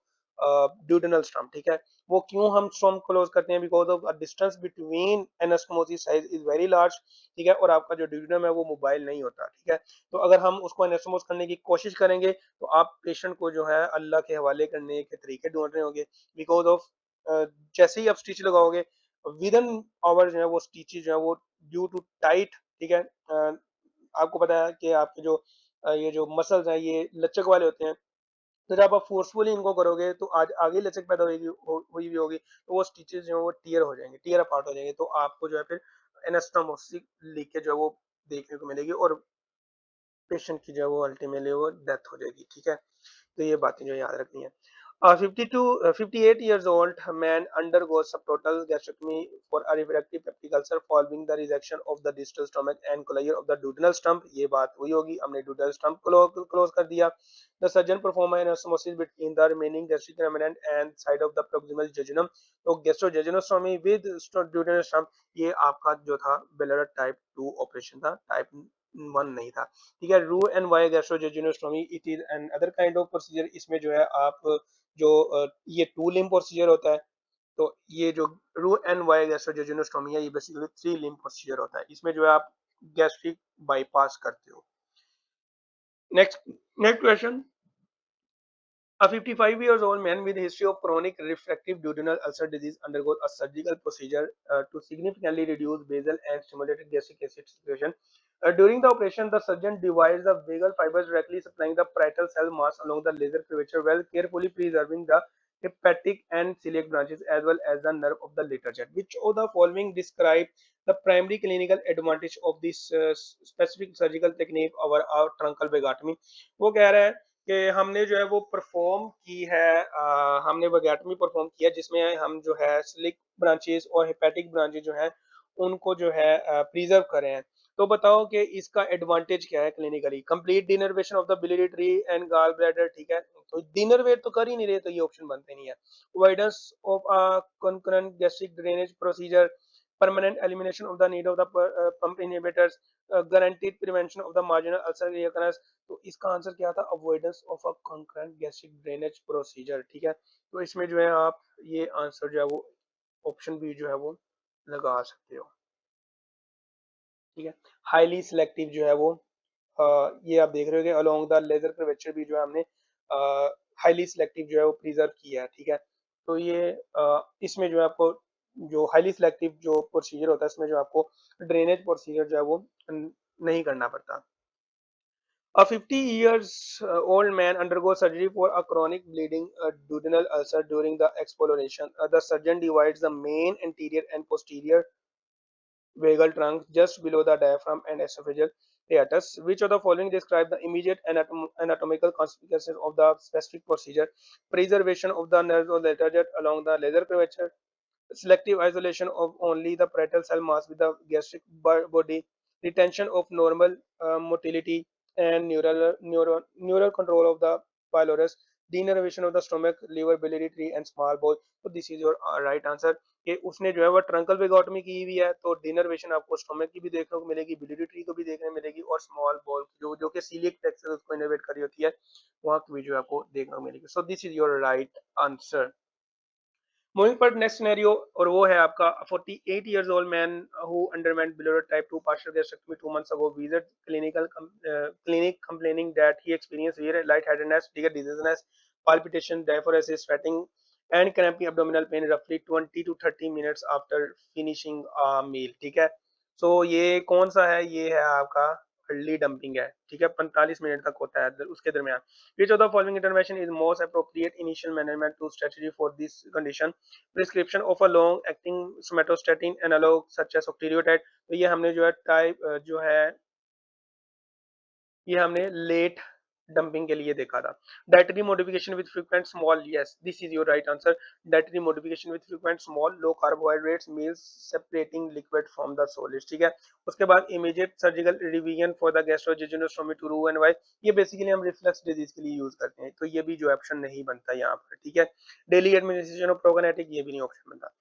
duodenal stump, ठीक है? वो क्यों हम स्टम्प क्लोज करते हैं? Because of distance between anastomosis size is very large, ठीक है? और आपका जो ड्यूडेनम है वो मोबाइल नहीं होता, ठीक है? तो अगर हम उसको एनास्टोमोस करने की कोशिश करेंगे तो आप पेशेंट को जो है अल्लाह के हवाले करने के तरीके ढूंढ रहे होंगे, बिकॉज ऑफ जैसे ही आप स्टिच लगाओगे विद इन आवर जो है वो स्टिचेज जो है वो ड्यू टू टाइट, ठीक है? आपको पता है कि आपके जो ये जो मसल्स हैं ये लचक वाले होते हैं, तो जब आप फोर्सफुली इनको करोगे तो आज आगे लचक पैदा होगी, हुई भी होगी, तो वो स्टिचेस जो है वो टियर हो जाएंगे, टियर अपार्ट हो जाएंगे, तो आपको जो है फिर एनास्टोमोसिस लीकेज जो है वो देखने को मिलेगी और पेशेंट की जो है वो अल्टीमेटली वो डेथ हो जाएगी, ठीक है। तो ये बातें जो याद रखनी है। 58 years old man undergoes subtotal gastrectomy for a refractive peptic ulcer following the resection of the distal stomach and closure of the duodenal stump। ये बात वही होगी, हमने duodenal stump क्लोज कर दिया। The surgeon perform an anastomosis between the remaining gastric remnant and side of the proximal jejunum। तो gastrojejunostomy with duodenal stump, ये आपका जो था बेलर टाइप 2 ऑपरेशन था, टाइप 1 नहीं था, ठीक है। रू and Y gastrojejunostomy it is another kind of procedure. इसमें जो है आप जो ये टू लिम्ब प्रोसीजर होता है, तो ये जो रू एंड वाई गैस्ट्रोजेजुनोस्टोमी है ये बेसिकली थ्री लिम्ब प्रोसीजर होता है। इसमें जो है आप गैस्ट्रिक बाईपास करते हो। Next next question. A 55 years old man with a history of chronic refractive duodenal ulcer disease undergoes a surgical procedure to significantly reduce basal and stimulated gastric acid secretion. During the operation, the surgeon divides the vagal fibers directly supplying the parietal cell mass along the laser curvature while carefully preserving the hepatic and celiac branches as well as the nerve of the lateral jet. Which of the following describe the primary clinical advantage of this specific surgical technique over our truncal vagotomy? वो कह रहा है कि हमने जो है वो perform की है, हमने वगैटमी परफॉर्म किया जिसमें हम जो है स्लिक ब्रांचेस और हेपेटिक ब्रांचेस जो है उनको जो है प्रिजर्व कर रहे हैं। तो बताओ कि इसका एडवांटेज क्या है clinically. Complete denervation of the biliary tree and gall bladder, ठीक है, तो डिनरवेट तो कर ही नहीं रहे, तो ये ऑप्शन बनते नहीं है। Avoidance of a concurrent gastric drainage procedure, permanent elimination of the need of the pump inhibitors, guaranteed prevention of the marginal ulcer recurrence। तो इसका आंसर क्या था, avoidance of a concurrent gastric drainage procedure, ठीक है। तो इसमें जो है आप ये आंसर जो है वो ऑप्शन बी जो है वो लगा सकते हो, ठीक है। हाईली सिलेक्टिव जो है वो ये आप देख रहे हो कि अलोंग द लेजर कर्वेचर भी जो है हमने हाईली सिलेक्टिव जो है वो प्रिजर्व किया है, ठीक है। तो ये इसमें जो है आपको जो हाईली सिलेक्टिव जो प्रोसीजर होता है इसमें जो आपको ड्रेनेज प्रोसीजर जो है वो नहीं करना पड़ता। A 50 years old man undergoes surgery for a chronic bleeding duodenal ulcer during the exploration. The surgeon divides the main anterior and posterior vagal trunk just below the diaphragm and esophageal hiatus. Which of the following describe the immediate anatomical consequences of the specific procedure? Preservation of the nerves of the lateral jet along the laser curvature, selective isolation of only the parietal cell mass with the gastric body, retention of normal motility and neural control of the pylorus, denervation of the stomach, liver, biliary tree and small bowel। तो this is your right answer कि उसने जो है वो truncal vagotomy की हुई है, तो डिनर्वेशन आपको स्टोमक की भी देखने को मिलेगी, बिलियरी ट्री को भी देखने मिलेगी और स्मॉल बॉल जो जो कि सीलियक टेक्सचर उसको इनोवेट करी होती है वहां की भी जो है आपको देखने को मिलेगी। So this is your right answer. Moving पर नेक्स्ट सिनेरियो, और वो है आपका 48 years old man who underwent biliary type 2 partial gastrectomy 2 months ago visit clinic complaining that he experienced severe lightheadedness, trigger dizziness, palpitation, diaphoresis, sweating and cramping abdominal pain roughly 20 to 30 minutes after finishing a meal, ठीक है। सो ये कौन सा है, ये है आपका early dumping है, ठीक है, 45 मिनट तक होता है उसके दरमियान। Which of the following intervention is most appropriate initial management to strategy for this condition? Prescription of a long acting somatostatin analog such as octreotide। तो ये हमने जो है टाइप जो है ये हमने लेट डंपिंग के लिए देखा था। Dietary modification with frequent small, yes this is your right answer. Dietary modification with frequent small low carbohydrates meals separating liquid from the solids, ठीक है। उसके बाद immediate surgical revision for the gastrojejunostomy to रू and Y, ये basically हम reflux disease के लिए use करते हैं, तो ये भी जो ऑप्शन नहीं बनता यहाँ पर, ठीक है। डेली एडमिनिस्ट्रेशन ऑफ प्रोकाइनेटिक, ये भी नहीं ऑप्शन बनता।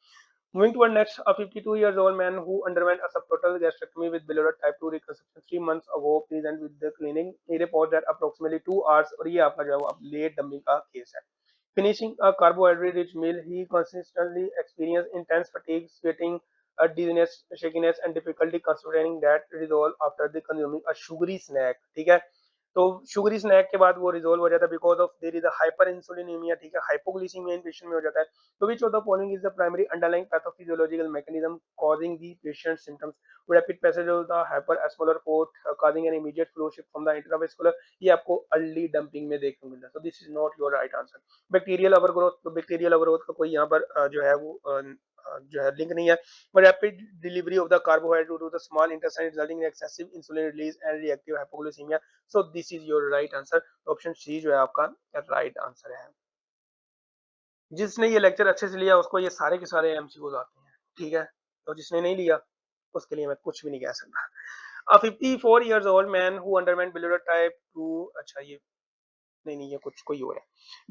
Moving toward next, a 52 years old man who underwent a subtotal gastrectomy with biliary type 2 reconstruction 3 months ago present with the clinic. He reports that approximately 2 hours, और ये आपका जो है वो अब लेट डंपिंग का केस है। Finishing a carbohydrate-rich meal, he consistently experienced intense fatigue, sweating, dizziness, shakiness, and difficulty concentrating that resolve after the consuming a sugary snack, ठीक है। तो शुगरी स्नैक के बाद वो रिजोल्व हो जाता है because of there is a hyper insulinaemia, ठीक है, हाइपोग्लिसीमिया इन पेशेंट में हो जाता है। तो which of the following is the primary underlying pathophysiological mechanism causing the patient symptoms? Rapid passage of the hyper osmolar port causing an immediate flow shift from the intravascular, ये आपको early dumping में देखने को मिलता है। So this is not your right answer. Bacterial overgrowth, तो bacterial overgrowth का कोई यहाँ पर जो है वो जो है लिंक नहीं है। rapid delivery of the carbohydrate to the small intestine resulting in excessive insulin release and reactive hypoglycemia. So this is your right answer. Option C जो है आपका राइट आंसर है। जिसने ये लेक्चर अच्छे से लिया उसको ये सारे के सारे एमसीक्यूज आते हैं, ठीक है, और जिसने नहीं लिया उसके लिए मैं कुछ भी नहीं कह सकता। A 54 years old man who underwent biliary type 2, अच्छा ये नहीं नहीं, ये कुछ कोई और है।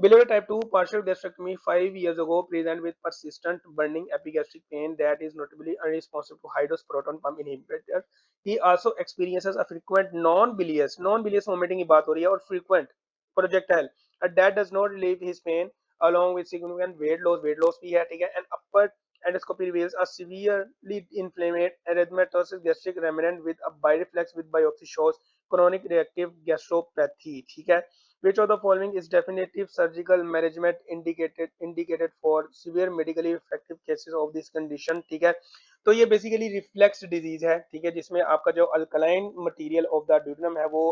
Biliary type 2 partial gastrectomy 5 years ago present with persistent burning epigastric pain that is notably unresponsive to high dose proton pump inhibitor. He also experiences a frequent non-bilious vomiting की बात हो रही है, और frequent projectile that does not relieve his pain along with significant weight loss भी है, ठीक है, and upper endoscopy reveals a severely inflamed erythematous gastric remnant with a bireflex with biopsy shows chronic reactive gastropathy, ठीक है। Which of the following is definitive surgical management indicated for severe medically effective cases of this condition, ठीक है। तो ये basically reflex disease है, ठीक है, जिसमें आपका जो alkaline material of the duodenum है वो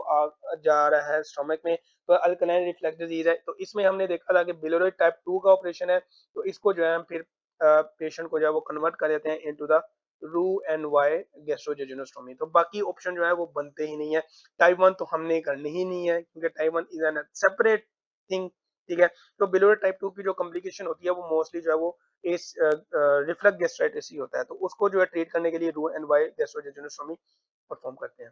जा रहा है स्टमक में, तो अल्कलाइन रिफ्लेक्स डिजीज है। तो इसमें हमने देखा था कि बिलोरी टाइप 2 का ऑपरेशन है, तो इसको जो है हम फिर पेशेंट को जो है वो कन्वर्ट कर देते हैं इनटू द रू एंड वाई गैस्ट्रोजेजुनोस्टोमी। तो बाकी ऑप्शन जो है वो बनते ही नहीं है। टाइप 1 तो हमने करनी ही नहीं है क्योंकि type 1 is an separate thing, ठीक है। तो बिलोरी टाइप 2 की जो कॉम्प्लिकेशन होती है वो मोस्टली जो है वो इस रिफ्लक्स गैस्ट्राइटिस ही होता है, तो उसको जो है ट्रीट करने के लिए रू एंड वाई गैस्ट्रोजेजुनोस्टोमी परफॉर्म करते हैं।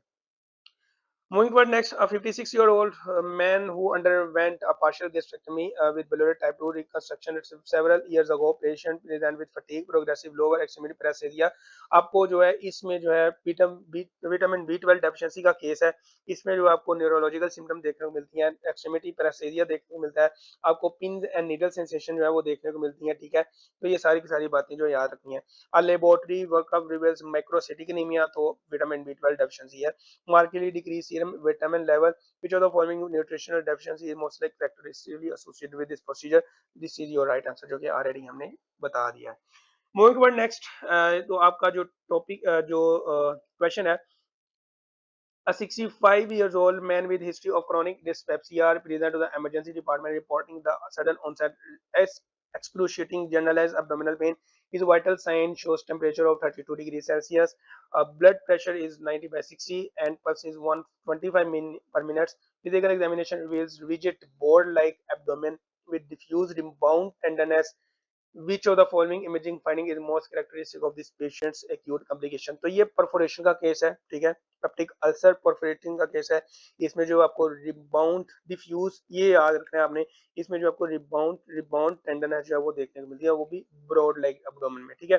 Moving forward next, a 56-year-old man who underwent a partial gastrectomy with biliary type 2 reconstruction several years ago. Patient present with fatigue, progressive lower extremity paresthesia. आपको जो है इसमें जो है विटामिन B12 डेफिशिएंसी का case है। इसमें जो आपको न्यूरोलॉजिकल सिम्टम देखने को मिलती हैं, एक्सट्रीमिटी पैरेस्थेसिया देखने को मिलता है, आपको पिंस एंड नीडल सेंसेशन जो है वो देखने को मिलती है, ठीक है। तो ये सारी की सारी बातें जो याद रखनी है। A laboratory workup reveals macrocytic anemia, तो विटामिन B12 डेफिशिएंसी है। Markedly decreased serum vitamin level. Which of the following nutritional deficiency is most like characteristically associated with this procedure? This is your right answer, जो कि already हमने बता दिया है। Moving forward next, तो आपका जो टॉपिक जो क्वेश्चन है, a 65 years old man with history of chronic dyspepsia presented to the emergency department reporting the sudden onset excruciating generalized abdominal pain. His vital sign shows temperature of 32 degrees Celsius. Blood pressure is 90 by 60 and pulse is 125 per minute. Physical examination reveals rigid board-like abdomen with diffuse rebound tenderness. Which of the following imaging finding is most characteristic of this patient's acute complication? तो ये perforation का case है, ठीक है, peptic ulcer perforating का case है। इसमें जो आपको रिबाउंड डिफ्यूज, ये याद रखना है आपने, इसमें जो आपको रिबाउंड रिबाउंड टेंडरनेस जो है वो देखने को मिलती है, वो भी ब्रॉड लाइक एब्डोमेन में, ठीक है।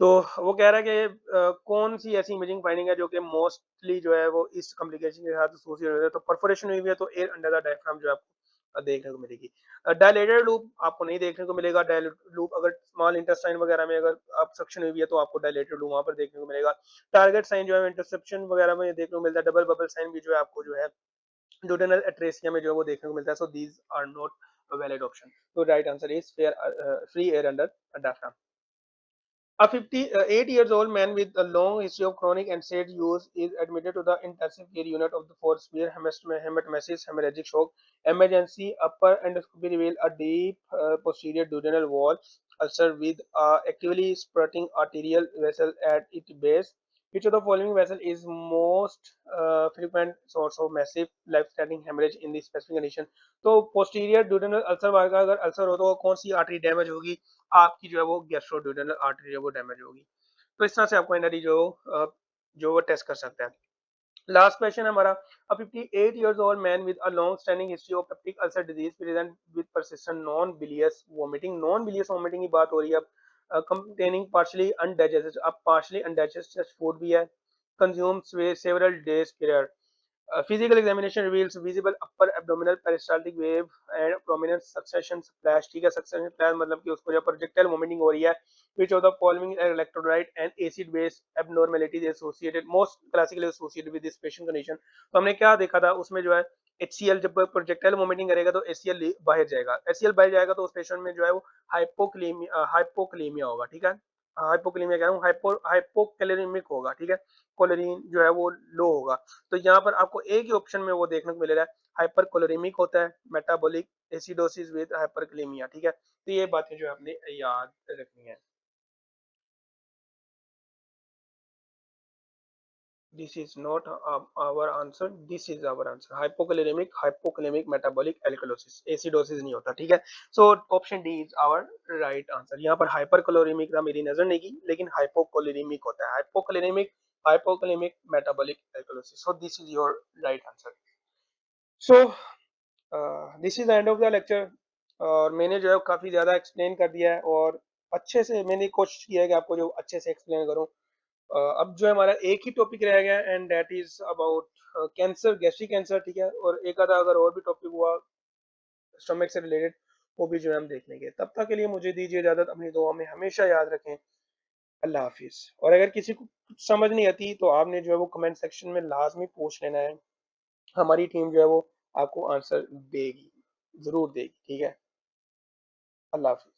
तो वो कह रहा है कि कौन सी ऐसी इमेजिंग फाइंडिंग है जो कि मोस्टली जो है वो इस कॉम्प्लिकेशन के साथ एसोसिएटेड है। तो परफोरेशन हुई है तो एयर अंडर द डायफ्राम जो आपको देखने को मिलेगी। डायलेटेड लूप आपको नहीं देखने को मिलेगा। डायलेटेड लूप अगर स्मॉल इंटेस्टाइन वगैरह में अगर ऑब्स्ट्रक्शन हुई है तो आपको डायलेटेड लूप वहां पर देखने को मिलेगा। टारगेट साइन जो है इंटरसेप्शन वगैरह में देखने को मिलता है। डबल बबल साइन भी जो है आपको जो है डोडेनल एट्रेसिया में जो है वो देखने को मिलता है। So these are not valid option. तो right answer is fair free air under diaphragm. A 58 years old man with a long history of chronic NSAID use is admitted to the intensive care unit of the for severe hematemesis, hemorrhagic shock. Emergency upper endoscopy revealed a deep posterior duodenal wall ulcer with a actively spurting arterial vessel at its base. Which of the following vessel is most frequent source of massive life-threatening hemorrhage in this specific condition? तो posterior duodenal ulcer का अगर ulcer हो तो कौन सी artery damage होगी? आपकी जो है वो गैस्ट्रोड्यूडेनल आर्टरी है वो डैमेज होगी। तो इस तरह से आपको एनआरई जो वो टेस्ट कर सकता है। लास्ट क्वेश्चन है हमारा। अ 58 years old man with a long standing history of peptic ulcer disease present with persistent non bilious vomiting। Non bilious vomiting की बात हो रही है अब। containing partially undigested, अब partially undigested food भी है, consumed several days period। Physical examination reveals visible upper abdominal peristaltic wave and prominent succession splash, ठीक है। succession splash मतलब कि उसको जो प्रोजेक्टाइल वोमिटिंग हो रही है which of the following electrolyte and acid base abnormalities associated most classically associated with this patient condition। तो हमने क्या देखा था उसमें जो है HCl जब प्रोजेक्टाइल वोमिटिंग करेगा तो HCl बाहर जाएगा, HCl बाहर जाएगा तो उस पेशेंट में जो है वो हाइपोकलीमिया होगा, ठीक है। हाइपोकलीमिया कह रहा हूँ, हाइपोकैलोरीमिक होगा, ठीक है। कोलेरीन जो है वो लो होगा। तो यहाँ पर आपको एक ही ऑप्शन में वो देखने को मिलेगा, हाइपरकोलोरीमिक होता है, मेटाबॉलिक एसिडोसिस विद हाइपरकलीमिया, ठीक है। तो ये बातें जो है आपने याद रखनी है। This is not our answer. This is our answer. Hypokalemic, metabolic alkalosis. Acidosis नहीं होता, ठीक है। So option D is our right answer. यहाँ पर hyperkaloremic का मेरी नजर नहीं की, लेकिन hypokalemic होता है। Hypokalemic metabolic alkalosis. So this is your right answer. So this is the end of the lecture. और मैंने जो है काफी ज्यादा एक्सप्लेन कर दिया है और अच्छे से मैंने कोशिश की है कि आपको जो अच्छे से एक्सप्लेन करूं। अब जो है हमारा एक ही टॉपिक रह गया and that is about cancer, gastric cancer, ठीक है। और एक आधा अगर और भी टॉपिक हुआ स्टमक से रिलेटेड वो भी जो है हम देख लेंगे। तब तक के लिए मुझे दीजिए इजाजत, अपनी दुआ में हमेशा याद रखें। अल्लाह हाफिज। और अगर किसी को कुछ समझ नहीं आती तो आपने जो है वो कमेंट सेक्शन में लाजमी पूछ लेना है, हमारी टीम जो है वो आपको आंसर देगी, जरूर देगी, ठीक है। अल्लाह हाफिज।